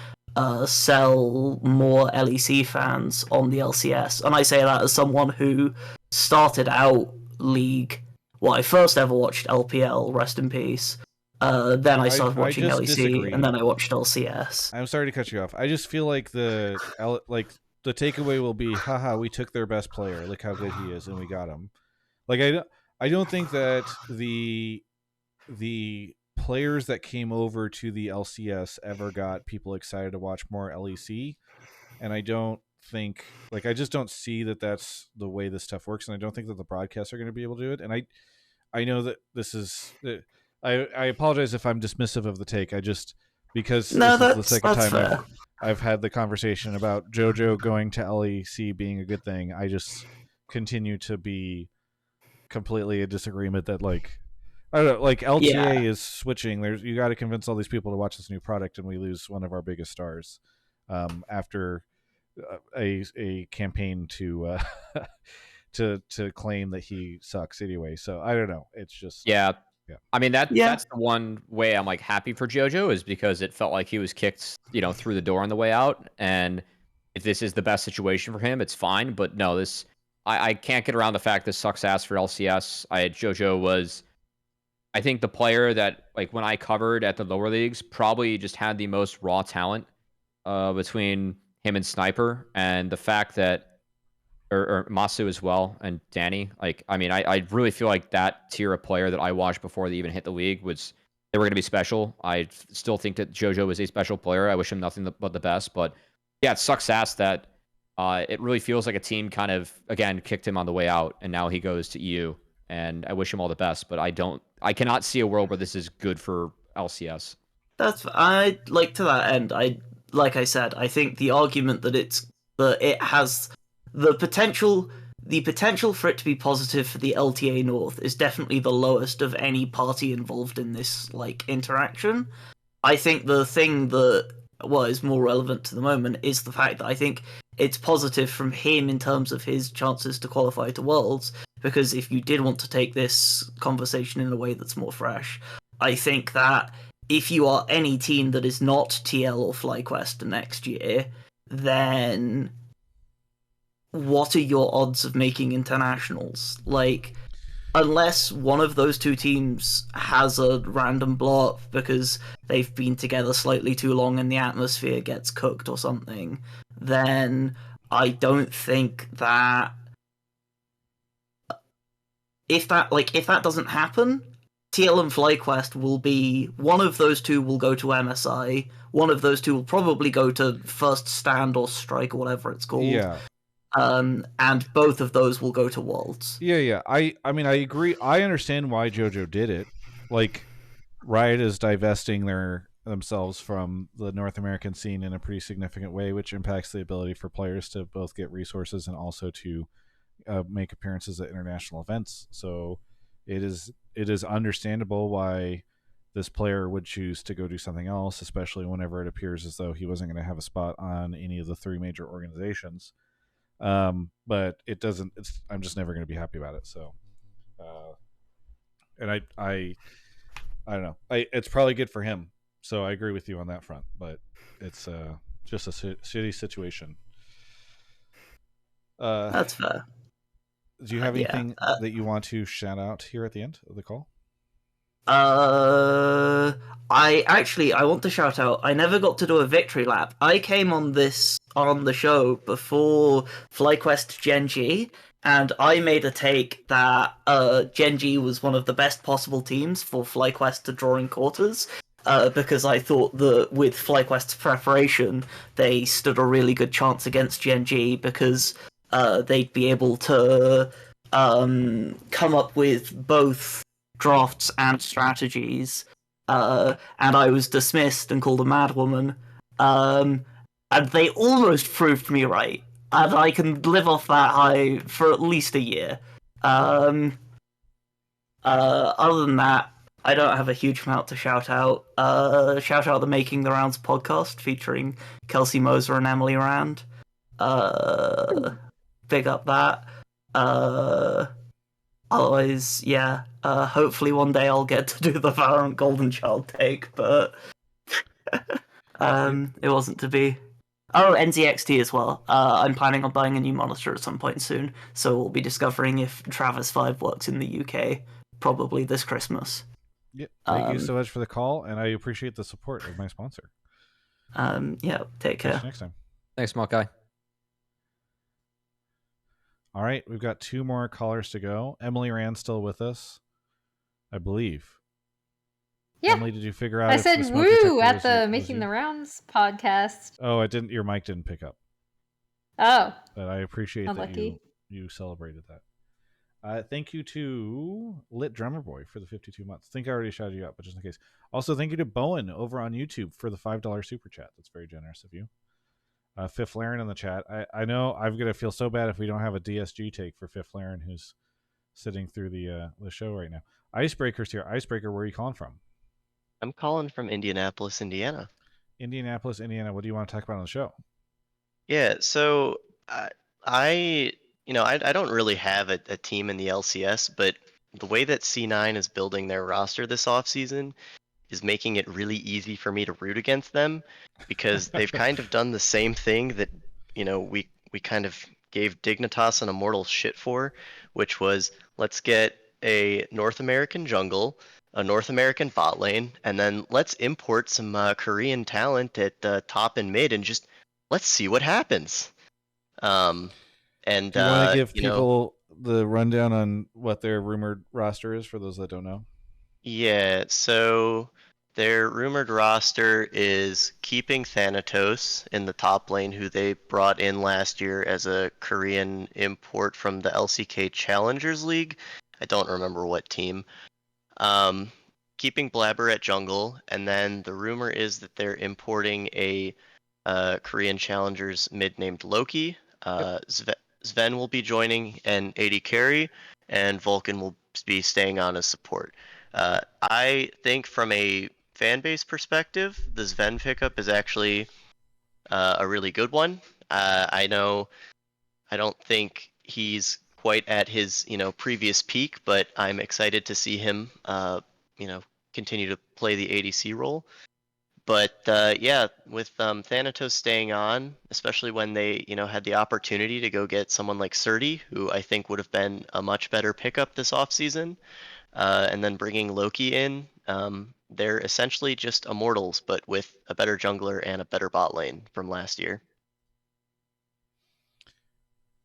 sell more LEC fans on the LCS. And I say that as someone who started out League. Well, I first ever watched LPL, rest in peace. Then I started watching LEC, disagree. and then I watched LCS. I'm sorry to cut you off. I just feel like the takeaway will be, haha, we took their best player. Look how good he is, and we got him. Like I don't think that the players that came over to the LCS ever got people excited to watch more LEC, and I don't think, like, I just don't see that that's the way this stuff works, and I don't think that the broadcasts are going to be able to do it. And I know that this is, I apologize if I'm dismissive of the take. I just, because this is the second time I've had the conversation about Jojo going to LEC being a good thing, I just continue to be completely in disagreement that, like, I don't know, like LTA is switching. You got to convince all these people to watch this new product, and we lose one of our biggest stars after a campaign to to claim that he sucks anyway. So I don't know. It's just yeah. I mean that's the one way I'm like happy for Jojo, is because it felt like he was kicked, through the door on the way out. And if this is the best situation for him, it's fine. But no, this I can't get around the fact this sucks ass for LCS. Jojo was, I think, the player that, like, when I covered at the lower leagues, probably just had the most raw talent between him and Sniper, and the fact that, or Masu as well, and Danny. Like, I mean, I really feel like that tier of player that I watched before they even hit the league they were going to be special. I still think that Jojo is a special player. I wish him nothing but the best. But yeah, it sucks ass that it really feels like a team kind of, again, kicked him on the way out, and now he goes to EU. And I wish him all the best, but I cannot see a world where this is good for LCS. I like, to that end, like I said, I think the argument that it has the potential for it to be positive for the LTA North is definitely the lowest of any party involved in this, like, interaction. I think the thing that is more relevant to the moment is the fact that I think it's positive from him in terms of his chances to qualify to Worlds, because if you did want to take this conversation in a way that's more fresh, I think that if you are any team that is not TL or FlyQuest next year, then what are your odds of making internationals? Like, unless one of those two teams has a random blow up because they've been together slightly too long and the atmosphere gets cooked or something, then I don't think that if that doesn't happen, TL and FlyQuest will be, one of those two will go to MSI, one of those two will probably go to First Stand or Strike or whatever it's called. Yeah. And both of those will go to Worlds. Yeah. I mean, I agree. I understand why Jojo did it. Like, Riot is divesting themselves from the North American scene in a pretty significant way, which impacts the ability for players to both get resources and also to make appearances at international events. So it is understandable why this player would choose to go do something else, especially whenever it appears as though he wasn't going to have a spot on any of the three major organizations. But it doesn't. I'm just never going to be happy about it. So, and I don't know. It's probably good for him. So I agree with you on that front, but it's just a shitty situation. That's fair. Do you have Yeah. anything that you want to shout out here at the end of the call? I want to shout out. I never got to do a victory lap. I came on the show before FlyQuest Gen G, and I made a take that Gen G was one of the best possible teams for FlyQuest to draw in quarters. Because I thought that with FlyQuest's preparation, they stood a really good chance against Gen G because they'd be able to come up with both drafts and strategies, and I was dismissed and called a madwoman, and they almost proved me right, and I can live off that high for at least a year. Other than that, I don't have a huge amount to shout out. Shout out the Making the Rounds podcast featuring Kelsey Moser and Emily Rand. Big up that. Otherwise, yeah. Hopefully one day I'll get to do the Valorant Golden Child take, but it wasn't to be. Oh, NZXT as well. I'm planning on buying a new monitor at some point soon, so we'll be discovering if Travis 5 works in the UK probably this Christmas. Yeah, thank you so much for the call, and I appreciate the support of my sponsor. Yeah, take care. Next time. Thanks, Smart Guy. All right, we've got 2 more callers to go. Emily Rand still with us, I believe. Yeah. Emily, did you figure out? I if said the smoke woo detector at the was Making you? the Rounds podcast. Oh, it didn't. Your mic didn't pick up. Oh. But I appreciate that lucky. you celebrated that. Thank you to Lit Drummer Boy for the 52 months. I think I already shouted you out, but just in case. Also, thank you to Bowen over on YouTube for the $5 super chat. That's very generous of you. Fifth Laren in the chat. I know I'm gonna feel so bad if we don't have a DSG take for Fifth Laren, who's sitting through the show right now. Icebreaker's here. Icebreaker, where are you calling from? I'm calling from Indianapolis, Indiana. Indianapolis, Indiana. What do you want to talk about on the show? Yeah, so I don't really have a team in the LCS, but the way that C9 is building their roster this offseason is making it really easy for me to root against them because they've kind of done the same thing that, we kind of gave Dignitas and Immortals shit for, which was let's get a North American jungle, a North American bot lane, and then let's import some Korean talent at top and mid and just let's see what happens. And do you want to give people the rundown on what their rumored roster is for those that don't know? Yeah, so their rumored roster is keeping Thanatos in the top lane, who they brought in last year as a Korean import from the LCK Challengers League. I don't remember what team. Keeping Blabber at jungle, and then the rumor is that they're importing a Korean Challengers mid named Loki. Sven will be joining and AD carry, and Vulcan will be staying on as support. I think from a fan base perspective, the Sven pickup is actually a really good one. I don't think he's quite at his previous peak, but I'm excited to see him continue to play the ADC role. But yeah, with Thanatos staying on, especially when they had the opportunity to go get someone like Surdy, who I think would have been a much better pickup this offseason, and then bringing Loki in, they're essentially just Immortals, but with a better jungler and a better bot lane from last year.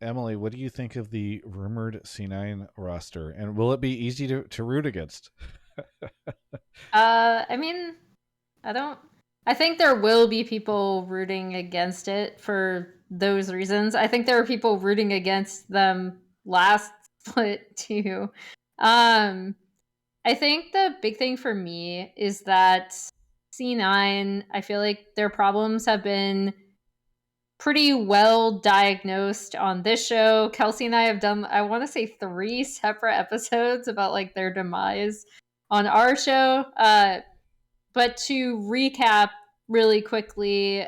Emily, what do you think of the rumored C9 roster, and will it be easy to root against? I mean, I think there will be people rooting against it for those reasons. I think there are people rooting against them last split too. I think the big thing for me is that C9, I feel like their problems have been pretty well diagnosed on this show. Kelsey and I have done, I want to say 3 separate episodes about like their demise on our show. But to recap really quickly,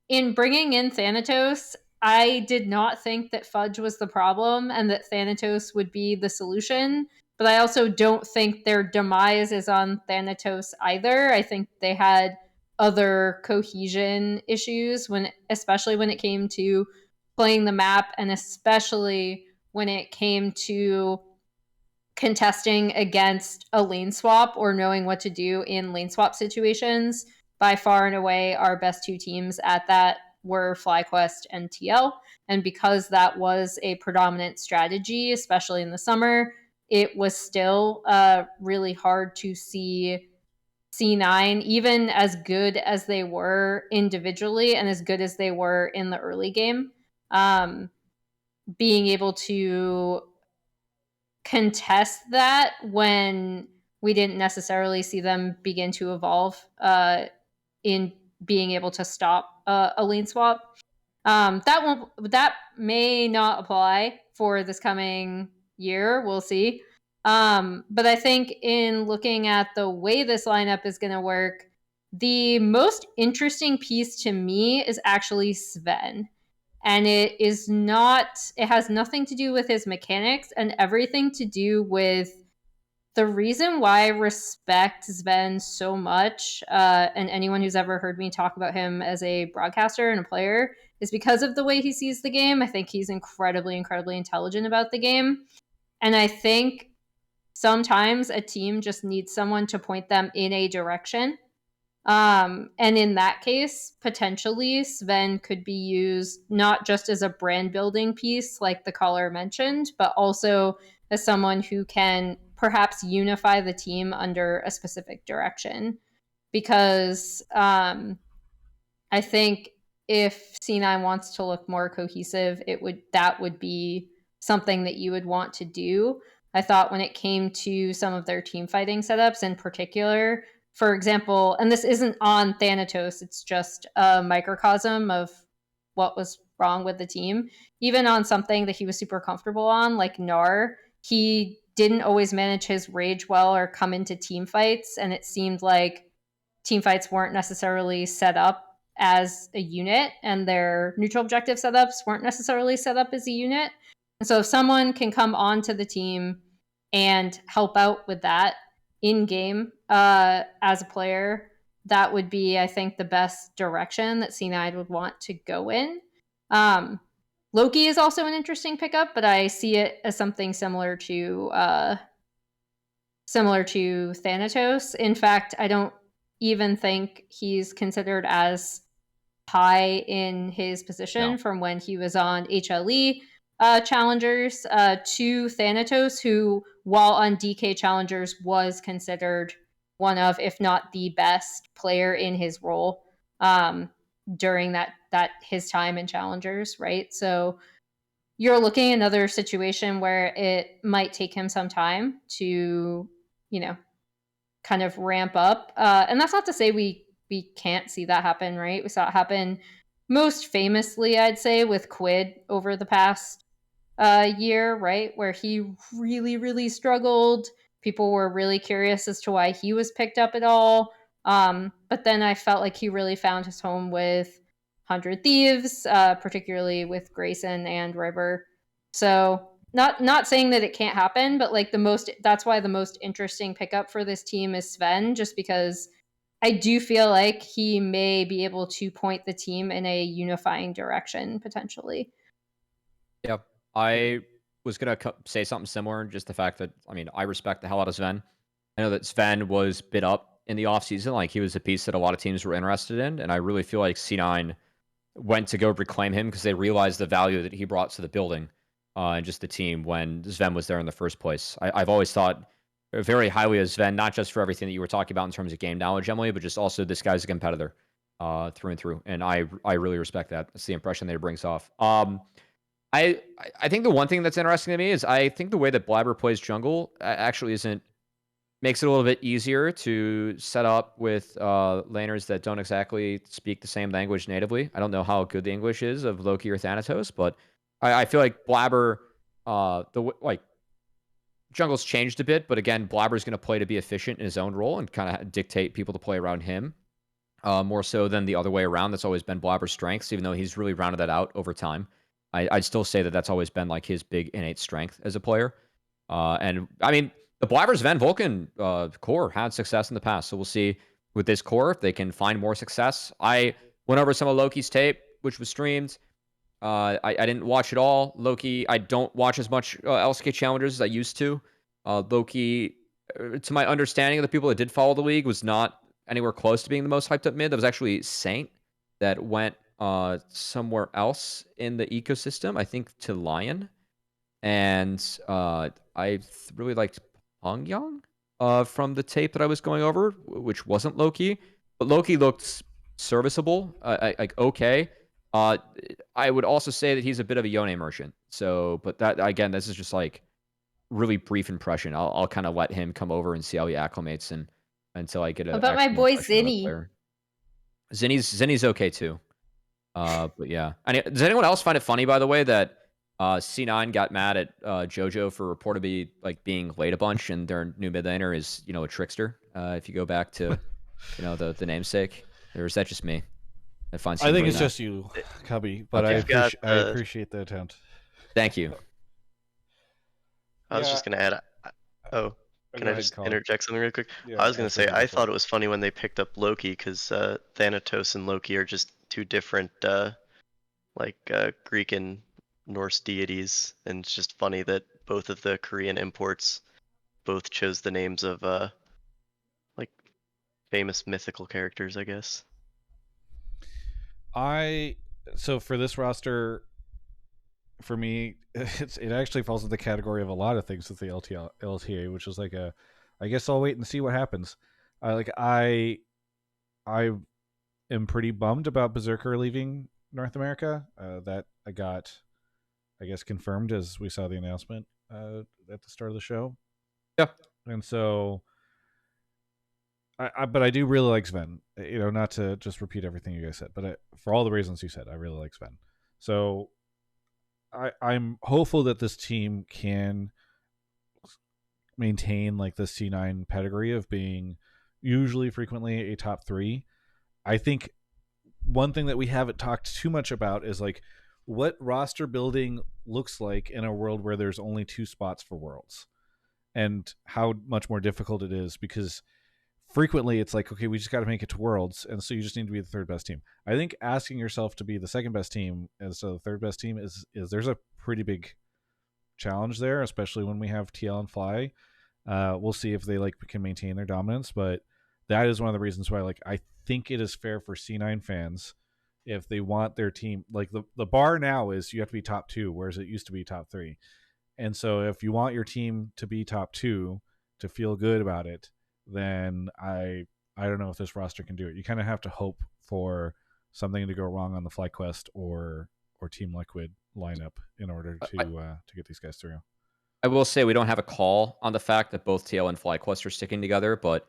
in bringing in Thanatos, I did not think that Fudge was the problem and that Thanatos would be the solution. but I also don't think their demise is on Thanatos either. I think they had other cohesion issues especially when it came to playing the map, and especially when it came to contesting against a lane swap or knowing what to do in lane swap situations. By far and away, our best two teams at that were FlyQuest and TL. And because that was a predominant strategy, especially in the summer, it was still really hard to see C9, even as good as they were individually and as good as they were in the early game, being able to contest that when we didn't necessarily see them begin to evolve in being able to stop a lane swap. That may not apply for this coming year. We'll see. But I think in looking at the way this lineup is going to work, the most interesting piece to me is actually Sven. And it has nothing to do with his mechanics and everything to do with the reason why I respect Sven so much, and anyone who's ever heard me talk about him as a broadcaster and a player, is because of the way he sees the game. I think he's incredibly, incredibly intelligent about the game. And I think sometimes a team just needs someone to point them in a direction. And in that case, potentially Sven could be used not just as a brand building piece, like the caller mentioned, but also as someone who can perhaps unify the team under a specific direction. Because I think if C9 wants to look more cohesive, that would be something that you would want to do. I thought when it came to some of their team fighting setups in particular, for example, and this isn't on Thanatos, it's just a microcosm of what was wrong with the team. Even on something that he was super comfortable on, like Gnar, he didn't always manage his rage well or come into team fights, and it seemed like team fights weren't necessarily set up as a unit, and their neutral objective setups weren't necessarily set up as a unit. And so if someone can come onto the team and help out with that in-game as a player, that would be, I think, the best direction that C9 would want to go in. Loki is also an interesting pickup, but I see it as something similar to Thanatos. In fact, I don't even think he's considered as high in his position from when he was on HLE challengers to Thanatos, who, while on DK challengers, was considered one of, if not the best player in his role during that his time in challengers, right? So you're looking at another situation where it might take him some time to, kind of ramp up. And that's not to say we can't see that happen, right? We saw it happen most famously, I'd say, with Quid over the past year, right? Where he really, really struggled. People were really curious as to why he was picked up at all. But then I felt like he really found his home with 100 Thieves, particularly with Grayson and River. So not saying that it can't happen, but like that's why the most interesting pickup for this team is Sven, just because I do feel like he may be able to point the team in a unifying direction potentially. Yep. I was going to say something similar, just the fact that, I respect the hell out of Sven. I know that Sven was bid up in the offseason. Like, he was a piece that a lot of teams were interested in, and I really feel like C9 went to go reclaim him because they realized the value that he brought to the building and just the team when Sven was there in the first place. I've always thought very highly of Sven, not just for everything that you were talking about in terms of game knowledge, Emily, but just also this guy's a competitor through and through, and I really respect that. That's the impression that he brings off. I think the one thing that's interesting to me is I think the way that Blabber plays jungle actually makes it a little bit easier to set up with laners that don't exactly speak the same language natively. I don't know how good the English is of Loki or Thanatos, but I feel like Blabber, jungle's changed a bit, but again, Blabber's going to play to be efficient in his own role and kind of dictate people to play around him more so than the other way around. That's always been Blabber's strengths, even though he's really rounded that out over time. I'd still say that that's always been like his big innate strength as a player. And the Blyver's Van Vulcan core had success in the past, so we'll see with this core if they can find more success. I went over some of Loki's tape, which was streamed. I didn't watch it all. Loki, I don't watch as much LCK challengers as I used to. Loki, to my understanding of the people that did follow the league, was not anywhere close to being the most hyped up mid. That was actually Saint that went somewhere else in the ecosystem, I think to Lion. And I really liked Pyongyang from the tape that I was going over, which wasn't Loki. But Loki looked serviceable, like okay. I would also say that he's a bit of a Yone merchant. So, but that again, this is just like really brief impression. I'll kind of let him come over and see how he acclimates and until I get a. What about my actual boy impression of the Zinni? player. Zinni's okay too. But yeah. Does anyone else find it funny, by the way, that C9 got mad at Jojo for reportedly like being late a bunch, and their new mid laner is a trickster? If you go back to the namesake, or is that just me? I think it's just you, Cubby, but Okay. I appreciate the attempt. Thank you. I was just gonna add. Oh, can I just interject something real quick? I was gonna say I thought it was funny when they picked up Loki because Thanatos and Loki are just two different Greek and Norse deities, and it's just funny that both of the Korean imports both chose the names of famous mythical characters, I guess. So for this roster, for me, it actually falls in the category of a lot of things with the LTA, which is like I guess I'll wait and see what happens. I am pretty bummed about Berserker leaving North America. That I got, I guess, confirmed as we saw the announcement at the start of the show. Yeah, and so. But I do really like Sven. Not to just repeat everything you guys said, but for all the reasons you said, I really like Sven. So I'm hopeful that this team can maintain like the C9 pedigree of being usually frequently a top 3. I think one thing that we haven't talked too much about is like what roster building looks like in a world where there's only 2 spots for Worlds, and how much more difficult it is, because frequently it's like, okay, we just got to make it to Worlds, and so you just need to be the 3rd best team. I think asking yourself to be the 2nd best team instead of the 3rd best team is there's a pretty big challenge there, especially when we have TL and Fly. We'll see if they can maintain their dominance, but that is one of the reasons why I think it is fair for C9 fans, if they want their team, the bar now is you have to be top 2, whereas it used to be top 3. And so if you want your team to be top 2 to feel good about it, then I don't know if this roster can do it. You kind of have to hope for something to go wrong on the FlyQuest or Team Liquid lineup in order to get these guys through. I will say we don't have a call on the fact that both TL and FlyQuest are sticking together, but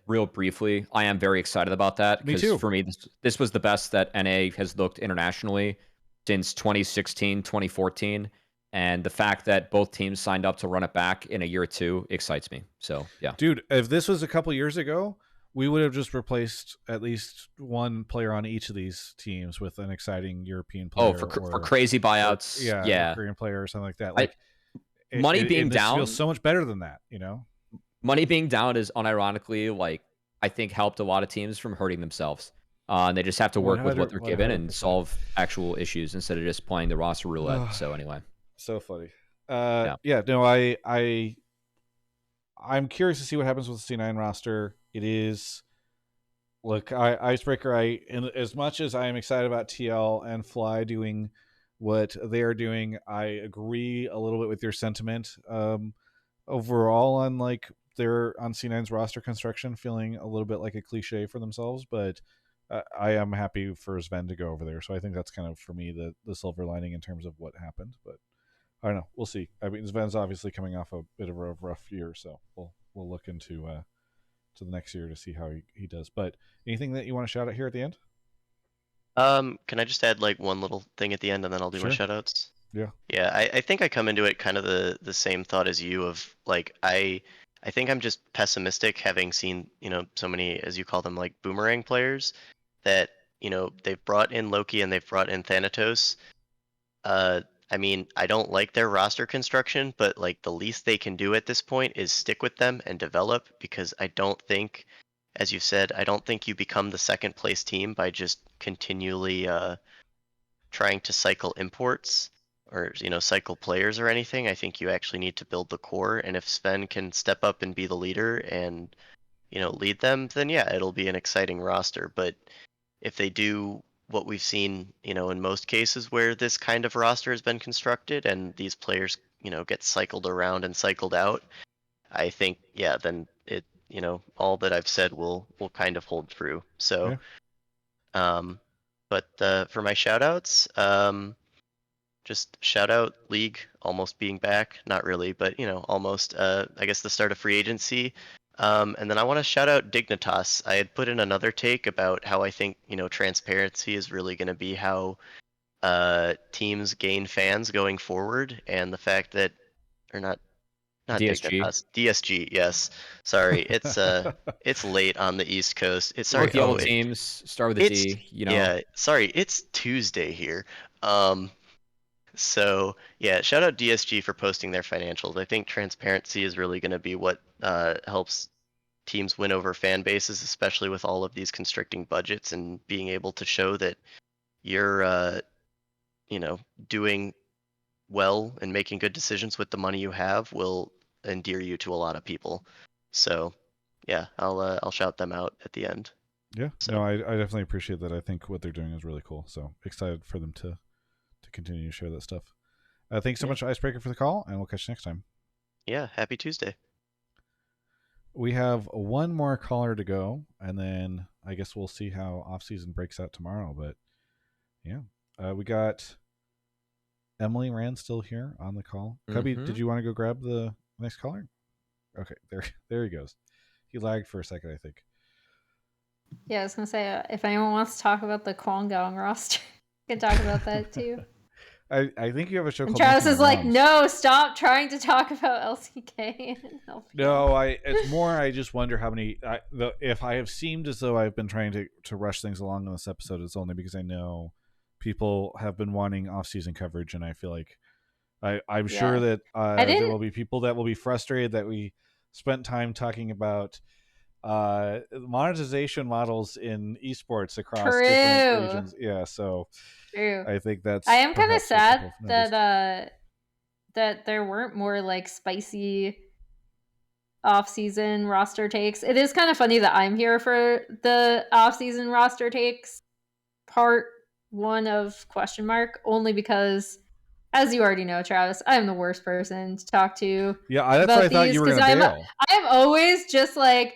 real briefly, I am very excited about that. Me too. For me, this was the best that NA has looked internationally since 2016, 2014. And the fact that both teams signed up to run it back in a year or 2 excites me. So, yeah. Dude, if this was a couple years ago, we would have just replaced at least one player on each of these teams with an exciting European player. Oh, for crazy buyouts. Yeah. A Korean player or something like that. Money being down feels so much better than that, Money being down is unironically, I think, helped a lot of teams from hurting themselves. And they just have to work with what they're given and solve actual issues instead of just playing the roster roulette. So, anyway. So funny. I'm curious to see what happens with the C9 roster. It is, look, icebreaker. As much as I am excited about TL and Fly doing what they are doing, I agree a little bit with your sentiment. Overall, on on C9's roster construction, feeling a little bit like a cliche for themselves, but I am happy for Sven to go over there. So I think that's kind of, for me, the silver lining in terms of what happened. But I don't know. We'll see. I mean, Sven's obviously coming off a bit of a rough year, so we'll look into to the next year to see how he does. But anything that you want to shout out here at the end? Can I just add one little thing at the end, and then I'll do my shout outs? Yeah. Yeah, I think I come into it kind of the same thought as you of I think I'm just pessimistic, having seen so many, as you call them, boomerang players that they've brought in Loki and they've brought in Thanatos. I mean, I don't like their roster construction, but like the least they can do at this point is stick with them and develop, because I don't think, as you said, I don't think you become the second place team by just continually trying to cycle imports or cycle players or anything. I think you actually need to build the core, and if Sven can step up and be the leader and lead them, then yeah, it'll be an exciting roster. But if they do what we've seen, in most cases where this kind of roster has been constructed and these players, get cycled around and cycled out, I think, yeah, then it, all that I've said will kind of hold true. So, but for my shout outs, just shout out League almost being back. Not really, but almost. I guess the start of free agency. And then I want to shout out Dignitas. I had put in another take about how I think transparency is really going to be how teams gain fans going forward, and the fact that, or not DSG. Dignitas, DSG. Yes, sorry, it's late on the East Coast. It's sorry. Both yellow Oh, teams start with a it's D. yeah. Sorry, it's Tuesday here. So yeah, shout out DSG for posting their financials. I think transparency is really going to be what helps teams win over fan bases, especially with all of these constricting budgets, and being able to show that you're doing well and making good decisions with the money you have will endear you to a lot of people. So yeah, I'll shout them out at the end. Yeah, So. no, I definitely appreciate that. I think what they're doing is really cool. So excited for them to continue to share that stuff. Thanks so much, Icebreaker, for the call, and we'll catch you next time. Yeah, happy Tuesday. We have one more caller to go, and then I guess we'll see how off-season breaks out tomorrow. But yeah, we got Emily Rand still here on the call. Cubby, did you want to go grab the next caller? Okay, there he goes. He lagged for a second, I think. Yeah, I was gonna say if anyone wants to talk about the Kwangdong roster, we can talk about that too. I think you have a show called Travis is like, Rounds. no, stop trying to talk about LCK and LPL. No, it's more. I just wonder how many. If I have seemed as though I've been trying to rush things along in this episode, it's only because I know people have been wanting off-season coverage, and I feel like I'm sure that there will be people that will be frustrated that we spent time talking about monetization models in esports across different regions. Yeah, so true. I think that's. I am kind of sad that that there weren't more like spicy off-season roster takes. It is kind of funny that I'm here for the off-season roster takes part 1 of question mark, only because, as you already know, Travis, I'm the worst person to talk to. Yeah, that's why I thought you were going to bail. I'm always just like,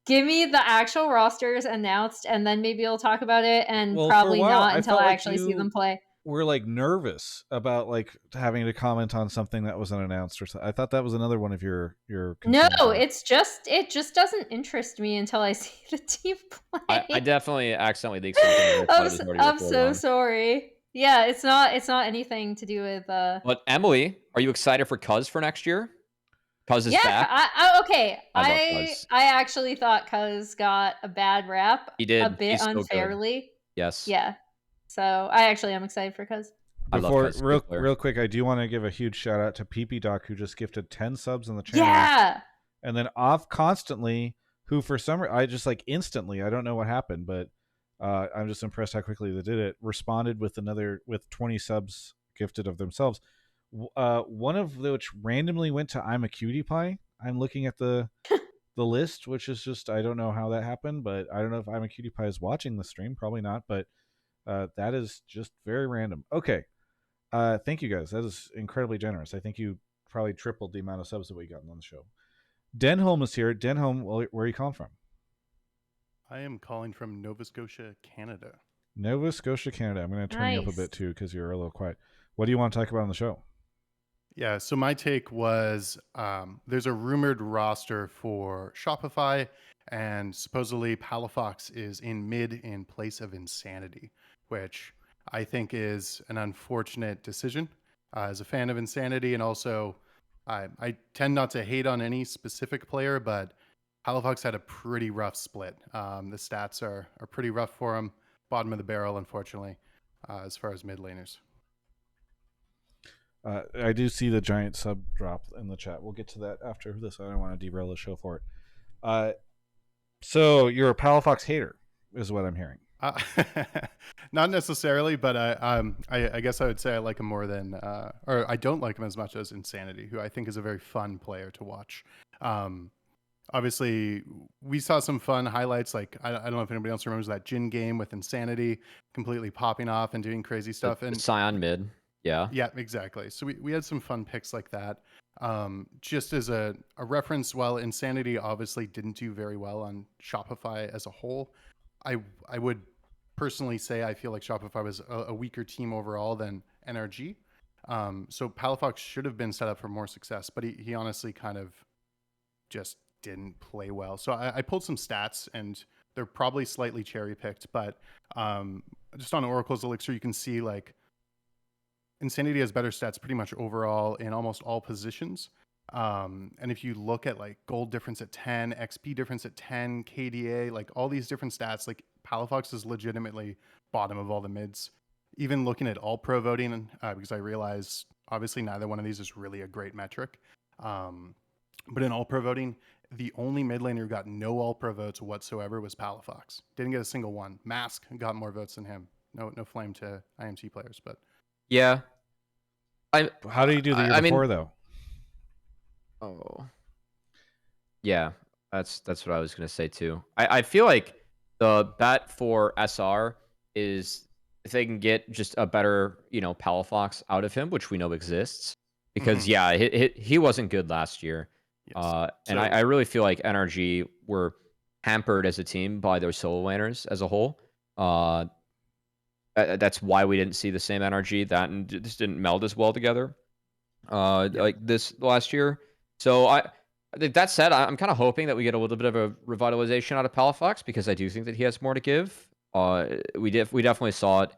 give me the actual rosters announced, and then maybe I'll talk about it, and probably not until I actually see them play. We're like nervous about like having to comment on something that wasn't announced or something. I thought that was another one of your No, it just doesn't interest me until I see the team play. I definitely accidentally leaked something. I'm so sorry. Yeah, it's not anything to do with But Emily, are you excited for Cuz for next year? Cuz is back. Okay. I actually thought Cuz got a bad rap. He did a bit unfairly. So yes. Yeah. So I actually am excited for Cuz. Before, real quick, I do want to give a huge shout out to PP Doc, who just gifted 10 subs on the channel. Yeah. And then Off Constantly, who for some reason, I just like instantly, I don't know what happened, but I'm just impressed how quickly they did it. Responded with 20 subs gifted of themselves. One of which randomly went to I'm a Cutie Pie. I'm looking at the list, which is just, I don't know how that happened, but I don't know if I'm a Cutie Pie is watching the stream. Probably not, but that is just very random. Okay. Thank you guys. That is incredibly generous. I think you probably tripled the amount of subs that we got on the show. Denholm is here. Denholm, where are you calling from? I am calling from Nova Scotia, Canada. Nova Scotia, Canada. I'm going to turn you up a bit too because you're a little quiet. What do you want to talk about on the show? Yeah, so my take was there's a rumored roster for Shopify, and supposedly Palafox is in mid in place of Insanity, which I think is an unfortunate decision. As a fan of Insanity, and also I tend not to hate on any specific player, but Palafox had a pretty rough split. The stats are pretty rough for him. Bottom of the barrel, unfortunately, as far as mid laners. I do see the giant sub drop in the chat. We'll get to that after this. I don't want to derail the show for it. So you're a Palafox hater, is what I'm hearing. Not necessarily, but I guess I would say I like him more than, or I don't like him as much as Insanity, who I think is a very fun player to watch. Obviously, we saw some fun highlights. Like I don't know if anybody else remembers that Jin game with Insanity completely popping off and doing crazy stuff. And Scion mid, yeah, exactly. So we had some fun picks like that. Just as a reference, while Insanity obviously didn't do very well on Shopify as a whole, I would personally say I feel like Shopify was a weaker team overall than NRG. So Palafox should have been set up for more success, but he honestly kind of just didn't play well. So I pulled some stats, and they're probably slightly cherry picked, but just on Oracle's Elixir, you can see like Insanity has better stats pretty much overall in almost all positions. And if you look at like gold difference at 10, XP difference at 10, KDA, like all these different stats, like Palafox is legitimately bottom of all the mids. Even looking at all pro voting, because I realize obviously neither one of these is really a great metric. But in all pro voting, the only mid laner who got no all pro votes whatsoever was Palafox. Didn't get a single one. Mask got more votes than him. No flame to IMT players, but yeah. How do you do the year before though? Oh, yeah, that's what I was gonna say too. I feel like the bet for SR is if they can get just a better, Palafox out of him, which we know exists, because he wasn't good last year. Yes. And I really feel like NRG were hampered as a team by their solo laners as a whole. That's why we didn't see the same energy. That and just didn't meld as well together like this last year. So that said, I'm kind of hoping that we get a little bit of a revitalization out of Palafox, because I do think that he has more to give. We definitely saw it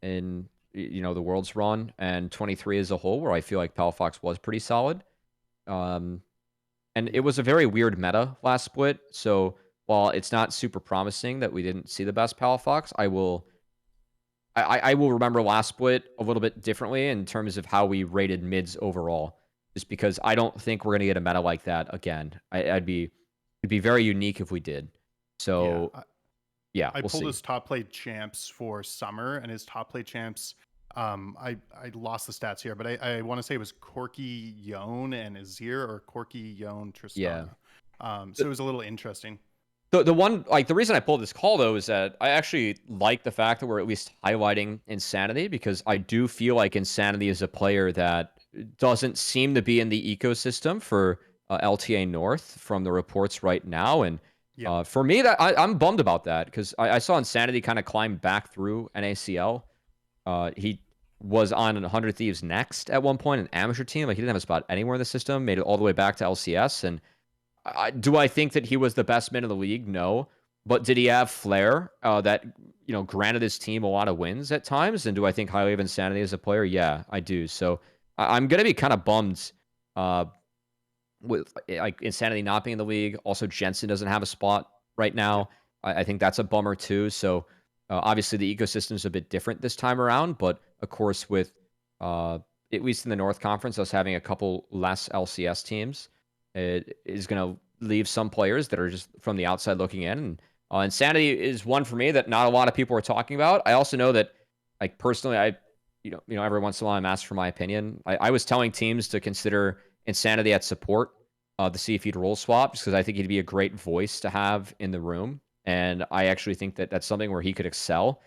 in the Worlds run and 23 as a whole, where I feel like Palafox was pretty solid. And it was a very weird meta last split. So while it's not super promising that we didn't see the best Palafox, I will remember last split a little bit differently in terms of how we rated mids overall, just because I don't think we're going to get a meta like that again. It'd be very unique if we did. So yeah, I we'll pulled see. his top played champs for summer, and his top played champs, I lost the stats here, but I want to say it was Corky Yone and Azir, or Corky Yone Tristana. So it was a little interesting. The one, like, the reason I pulled this call though is that I actually like the fact that we're at least highlighting Insanity, because I do feel like Insanity is a player that doesn't seem to be in the ecosystem for LTA North from the reports right now. And for me, that I'm bummed about that, because I saw Insanity kind of climb back through NACL. He was on 100 Thieves Next at one point, an amateur team. Like, he didn't have a spot anywhere in the system, made it all the way back to LCS. And do I think that he was the best mid in the league? No. But did he have flair that granted his team a lot of wins at times? And do I think highly of Insanity as a player? Yeah, I do. So I'm going to be kind of bummed with like Insanity not being in the league. Also, Jensen doesn't have a spot right now. I think that's a bummer too. So obviously the ecosystem is a bit different this time around. But of course, with at least in the North Conference, us having a couple less LCS teams, it is going to leave some players that are just from the outside looking in. And Insanity is one for me that not a lot of people are talking about. I also know that, like, personally, every once in a while I'm asked for my opinion. I was telling teams to consider Insanity at support to see if he'd role swap, just because I think he'd be a great voice to have in the room. And I actually think that that's something where he could excel,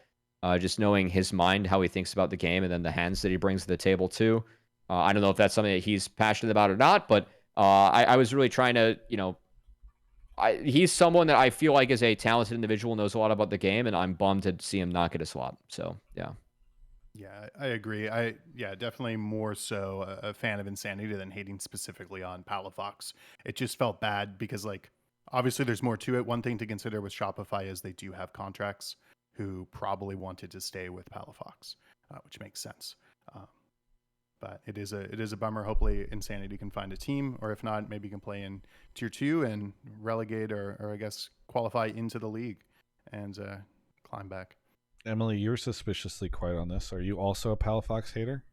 just knowing his mind, how he thinks about the game, and then the hands that he brings to the table too. I don't know if that's something that he's passionate about or not, but I was really trying to, he's someone that I feel like is a talented individual, knows a lot about the game, and I'm bummed to see him not get a swap. So, yeah. Yeah, I agree. Definitely more so a fan of Insanity than hating specifically on Palafox. It just felt bad because, like, obviously there's more to it. One thing to consider with Shopify is they do have contracts who probably wanted to stay with Palafox, which makes sense. But it is a bummer. Hopefully Insanity can find a team, or if not, maybe can play in tier 2 and relegate or I guess qualify into the league and climb back. Emily, you're suspiciously quiet on this. Are you also a Palafox hater?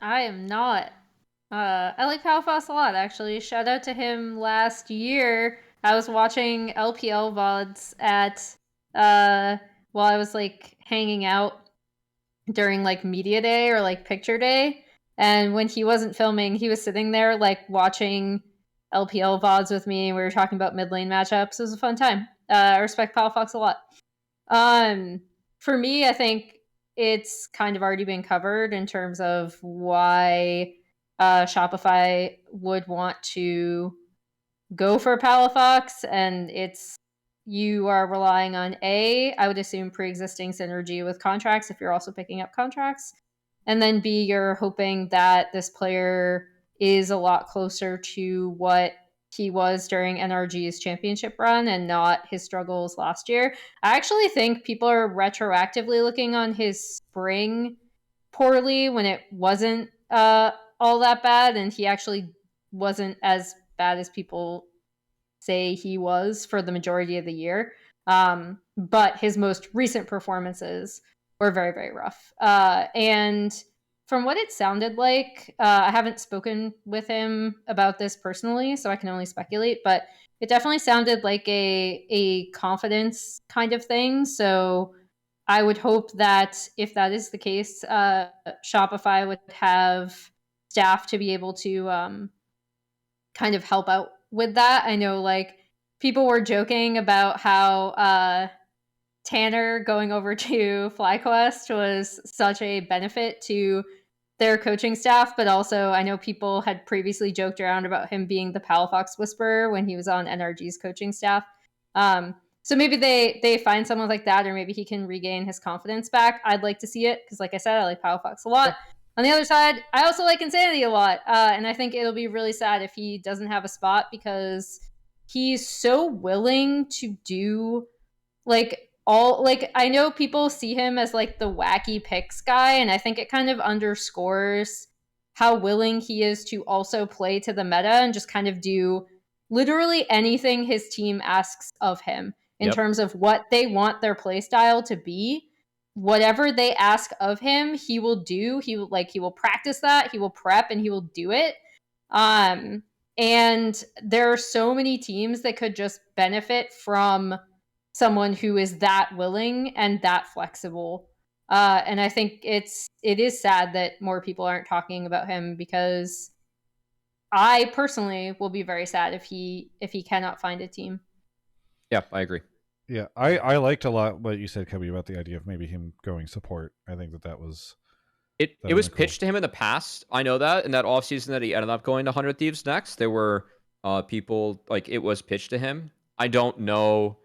I am not. I like Palafox a lot, actually. Shout out to him last year. I was watching LPL VODs at, while I was, like, hanging out during, like, media day or, like, picture day. And when he wasn't filming, he was sitting there, like, watching LPL VODs with me. We were talking about mid lane matchups. It was a fun time. I respect Palafox a lot. For me, I think it's kind of already been covered in terms of why Shopify would want to go for Palafox, and it's you are relying on I would assume pre-existing synergy with contracts if you're also picking up contracts, and then B, you're hoping that this player is a lot closer to what he was during NRG's championship run and not his struggles last year. I actually think people are retroactively looking on his spring poorly when it wasn't all that bad, and he actually wasn't as bad as people say he was for the majority of the year. But his most recent performances were very, very rough. And from what it sounded like, I haven't spoken with him about this personally, so I can only speculate, but it definitely sounded like a confidence kind of thing. So I would hope that if that is the case, Shopify would have staff to be able to kind of help out with that. I know, like, people were joking about how Tanner going over to FlyQuest was such a benefit to their coaching staff, but also I know people had previously joked around about him being the Palafox whisperer when he was on NRG's coaching staff. So maybe they find someone like that, or maybe he can regain his confidence back. I'd like to see it because, like I said, I like Palafox a lot. On the other side, I also like Insanity a lot, and I think it'll be really sad if he doesn't have a spot because he's so willing to do like all like I know people see him as like the wacky picks guy, and I think it kind of underscores how willing he is to also play to the meta and just kind of do literally anything his team asks of him in terms of what they want their play style to be. Whatever they ask of him, he will do. He will practice that, he will prep, and he will do it. And there are so many teams that could just benefit from someone who is that willing and that flexible. And I think it is sad that more people aren't talking about him, because I personally will be very sad if he cannot find a team. Yeah, I agree. Yeah, I liked a lot what you said, Cubby, about the idea of maybe him going support. I think that was it was pitched to him in the past. I know that in that offseason that he ended up going to 100 Thieves next, there were people like it was pitched to him. I don't know.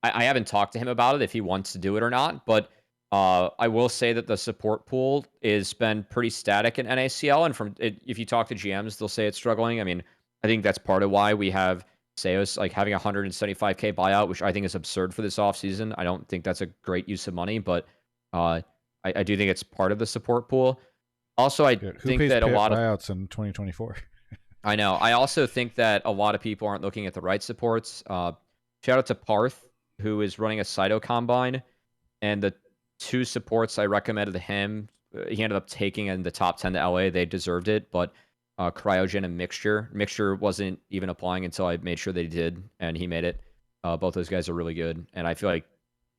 I haven't talked to him about it if he wants to do it or not, but I will say that the support pool has been pretty static in NACL, and if you talk to GMs, they'll say it's struggling. I mean, I think that's part of why we have Seos like having a 175K buyout, which I think is absurd for this offseason. I don't think that's a great use of money, but I do think it's part of the support pool. Also, I think that a lot of buyouts in 2024. I know. I also think that a lot of people aren't looking at the right supports. Shout out to Parth, who is running a Cyto Combine, and the two supports I recommended to him, he ended up taking in the top 10 to LA. They deserved it, but Cryogen and Mixture. Mixture wasn't even applying until I made sure they did, and he made it. Both those guys are really good, and I feel like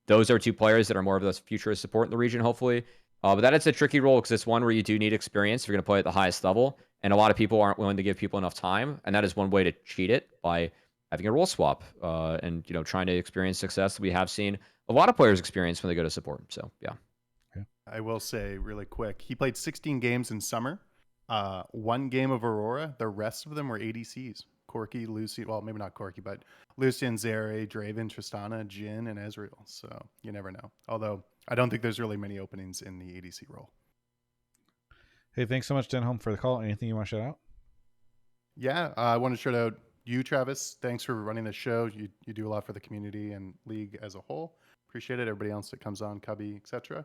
those are two players that are more of the future support in the region, hopefully. But that is a tricky role because it's one where you do need experience if you're going to play at the highest level, and a lot of people aren't willing to give people enough time, and that is one way to cheat it by having a role swap and trying to experience success that we have seen a lot of players experience when they go to support. So yeah. I will say really quick, he played 16 games in summer, 1 game of Aurora. The rest of them were ADCs. Corki, Lucy, well, maybe not Corki, but Lucian, Zeri, Draven, Tristana, Jhin, and Ezreal. So you never know. Although I don't think there's really many openings in the ADC role. Hey, thanks so much, denholm, for the call. Anything you want to shout out? Yeah, I want to shout out you, Travis. Thanks for running the show. You do a lot for the community and league as a whole. Appreciate it. Everybody else that comes on, Cubby, etc.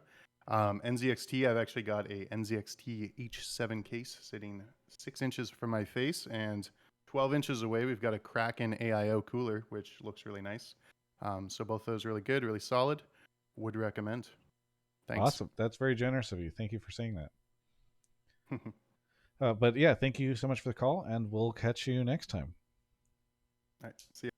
NZXT, I've actually got a NZXT H7 case sitting 6 inches from my face, and 12 inches away, we've got a Kraken AIO cooler, which looks really nice. So both those really good, really solid. Would recommend. Thanks. Awesome. That's very generous of you. Thank you for saying that. But yeah, thank you so much for the call, and we'll catch you next time. All right, see you.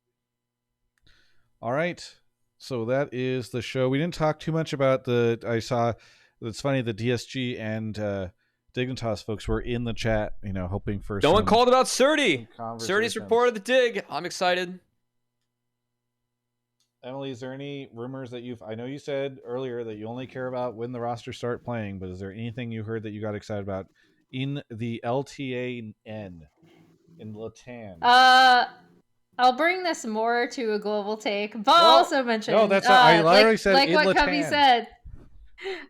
All right. So that is the show. We didn't talk too much about I saw, it's funny, the DSG and Dignitas folks were in the chat, hoping for No one some called about Surdy. conversations. Surdy's reported the dig. I'm excited. Emily, is there any rumors that I know you said earlier that you only care about when the rosters start playing, but is there anything you heard that you got excited about in the LTA in Latam? I'll bring this more to a global take, but I'll also mention I literally said like in what Latam. Cubby said.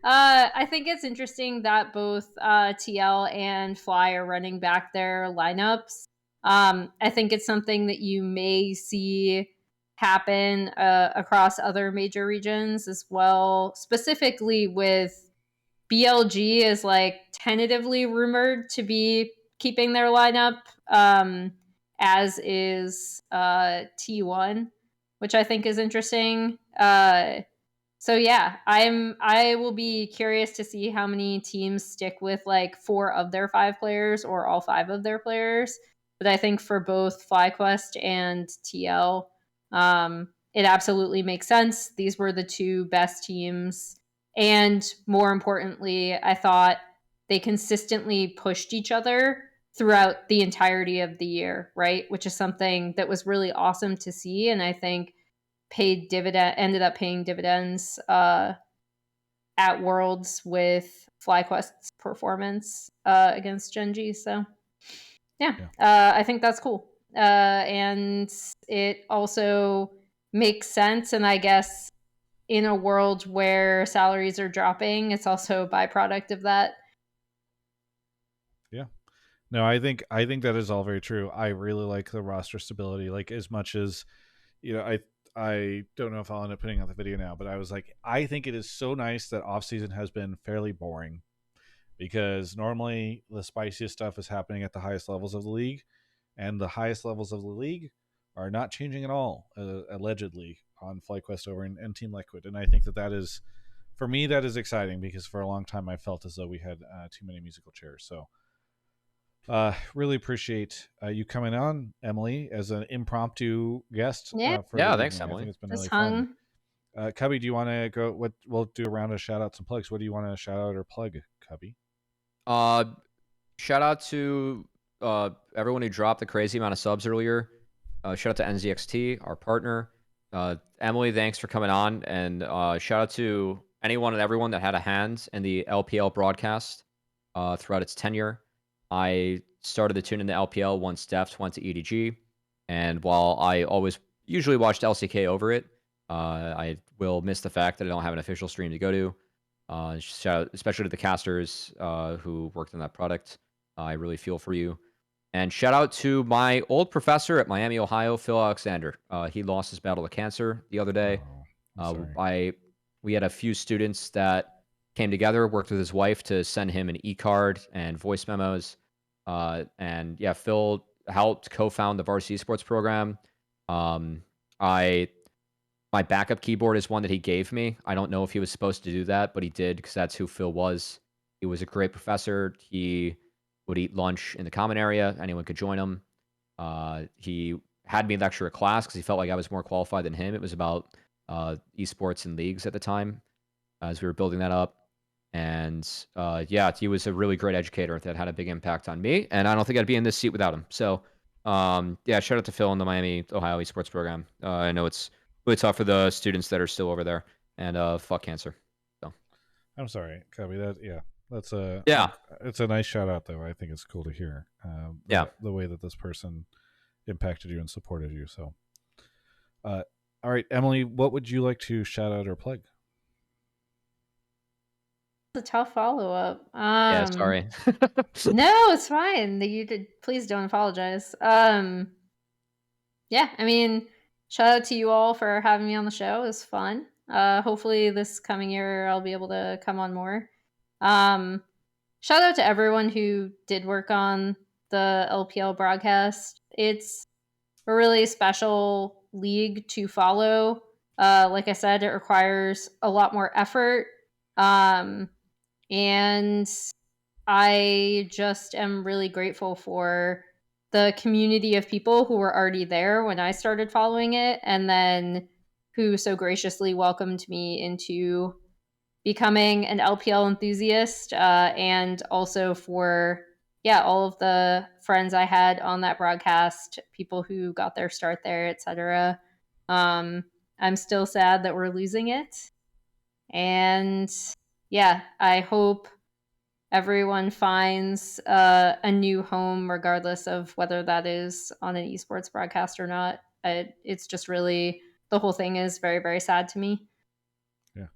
I think it's interesting that both TL and Fly are running back their lineups. I think it's something that you may see happen across other major regions as well, specifically with BLG is like tentatively rumored to be keeping their lineup, as is T1, which I think is interesting. So yeah, I will be curious to see how many teams stick with like 4 of their 5 players or all 5 of their players. But I think for both FlyQuest and TL, it absolutely makes sense. These were the 2 best teams, and more importantly, I thought they consistently pushed each other throughout the entirety of the year, right? Which is something that was really awesome to see, and I think ended up paying dividends at Worlds with FlyQuest's performance against Genji. So yeah. I think that's cool. And it also makes sense, and I guess in a world where salaries are dropping, it's also a byproduct of that. Yeah. No, I think that is all very true. I really like the roster stability, like as much as I don't know if I'll end up putting out the video now, but I was like, I think it is so nice that off season has been fairly boring, because normally the spiciest stuff is happening at the highest levels of the league, and the highest levels of the league are not changing at all, allegedly, on FlyQuest over and Team Liquid. And I think that is, for me, that is exciting, because for a long time I felt as though we had too many musical chairs. So really appreciate you coming on, Emily, as an impromptu guest. Yeah. For the Thanks, evening. Emily. I think it's been Just really hung. fun. Cubby, do you want to go? We'll do a round of shout outs and plugs. What do you want to shout out or plug, Cubby? Shout out to everyone who dropped the crazy amount of subs earlier. Shout out to NZXT, our partner. Emily, thanks for coming on. And shout out to anyone and everyone that had a hand in the LPL broadcast throughout its tenure. I started to tune into LPL once Deft went to EDG. And while I usually watched LCK over it, I will miss the fact that I don't have an official stream to go to. Shout out especially to the casters who worked on that product. I really feel for you. And shout out to my old professor at Miami, Ohio, Phil Alexander. He lost his battle to cancer the other day. We had a few students that came together, worked with his wife to send him an e-card and voice memos. And yeah, Phil helped co-found the Varsity Esports program. My backup keyboard is one that he gave me. I don't know if he was supposed to do that, but he did, because that's who Phil was. He was a great professor. He would eat lunch in the common area. Anyone could join him. He had me lecture a class because he felt like I was more qualified than him. It was about esports and leagues at the time as we were building that up. And yeah, he was a really great educator that had a big impact on me. And I don't think I'd be in this seat without him. So yeah, shout out to Phil in the Miami, Ohio esports program. I know it's really tough for the students that are still over there. And fuck cancer. So I'm sorry, Cubby. That's it's a nice shout out, though. I think it's cool to hear. The way that this person impacted you and supported you. So, all right, Emily, what would you like to shout out or plug? It's a tough follow up. Yeah, sorry. No, it's fine. Please don't apologize. Yeah, I mean, shout out to you all for having me on the show. It was fun. Hopefully this coming year I'll be able to come on more. Shout out to everyone who did work on the LPL broadcast. It's a really special league to follow. Like I said, it requires a lot more effort. And I just am really grateful for the community of people who were already there when I started following it, and then who so graciously welcomed me into becoming an LPL enthusiast, and also for all of the friends I had on that broadcast, people who got their start there, etc. I'm still sad that we're losing it, and I hope everyone finds a new home, regardless of whether that is on an esports broadcast or not. It's just really, the whole thing is very, very sad to me. Yeah.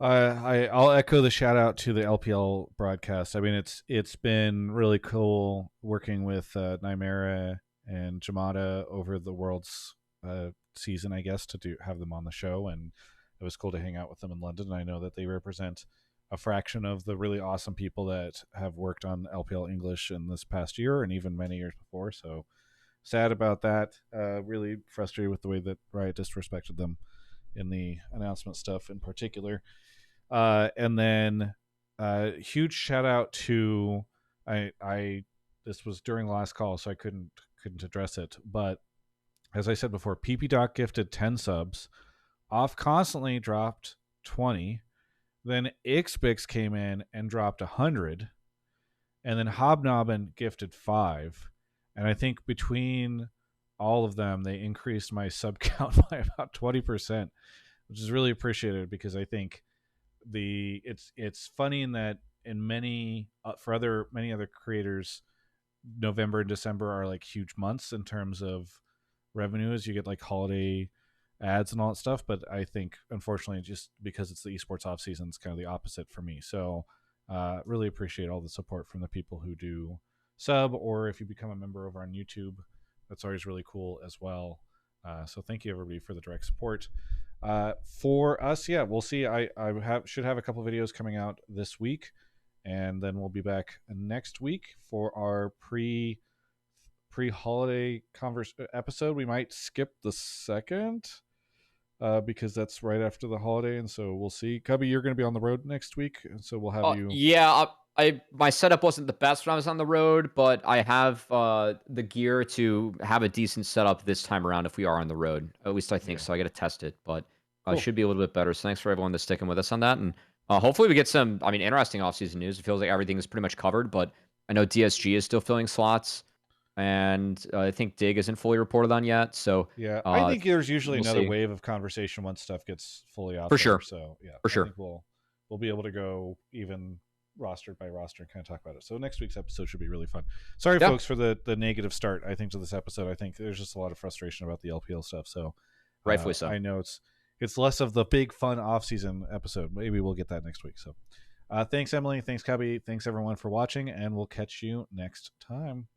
I'll echo the shout out to the LPL broadcast. I mean, it's been really cool working with Nymera and Jamada over the World's season, I guess, to have them on the show, and it was cool to hang out with them in London. I know that they represent a fraction of the really awesome people that have worked on LPL English in this past year and even many years before. So sad about that. Really frustrated with the way that Riot disrespected them in the announcement stuff in particular. And then huge shout out to I this was during the last call, so I couldn't address it, but as I said before, PP Doc gifted 10 subs, Off Constantly dropped 20, then Ixbix came in and dropped 100, and then Hobnobbin gifted 5, and I think between all of them they increased my sub count by about 20%, which is really appreciated, because I think it's funny in that in many many other creators, November and December are like huge months in terms of revenue, as you get like holiday ads and all that stuff. But I think, unfortunately, just because it's the esports off season, it's kind of the opposite for me. So really appreciate all the support from the people who do sub, or if you become a member over on YouTube, that's always really cool as well. So thank you everybody for the direct support. For us, we'll see. I should have a couple videos coming out this week, and then we'll be back next week for our pre-holiday episode. We might skip the second because that's right after the holiday, and so we'll see. Cubby, you're going to be on the road next week, and so we'll have you. Yeah, my setup wasn't the best when I was on the road, but I have the gear to have a decent setup this time around if we are on the road. At least I think so. I got to test it, but it should be a little bit better. So thanks for everyone that's sticking with us on that, and hopefully we get some, interesting offseason news. It feels like everything is pretty much covered, but I know DSG is still filling slots, and I think Dig isn't fully reported on yet. So I think there's usually we'll another see. wave of conversation once stuff gets fully out For there. sure. So For sure. I think we'll be able to go even roster by roster and kind of talk about it. So next week's episode should be really fun. Sorry, folks, for the negative start, I think, to this episode. I think there's just a lot of frustration about the LPL stuff. So rightfully so. I know it's less of the big fun off-season episode. Maybe we'll get that next week. So thanks, Emily. Thanks, Cubby. Thanks, everyone, for watching, and we'll catch you next time.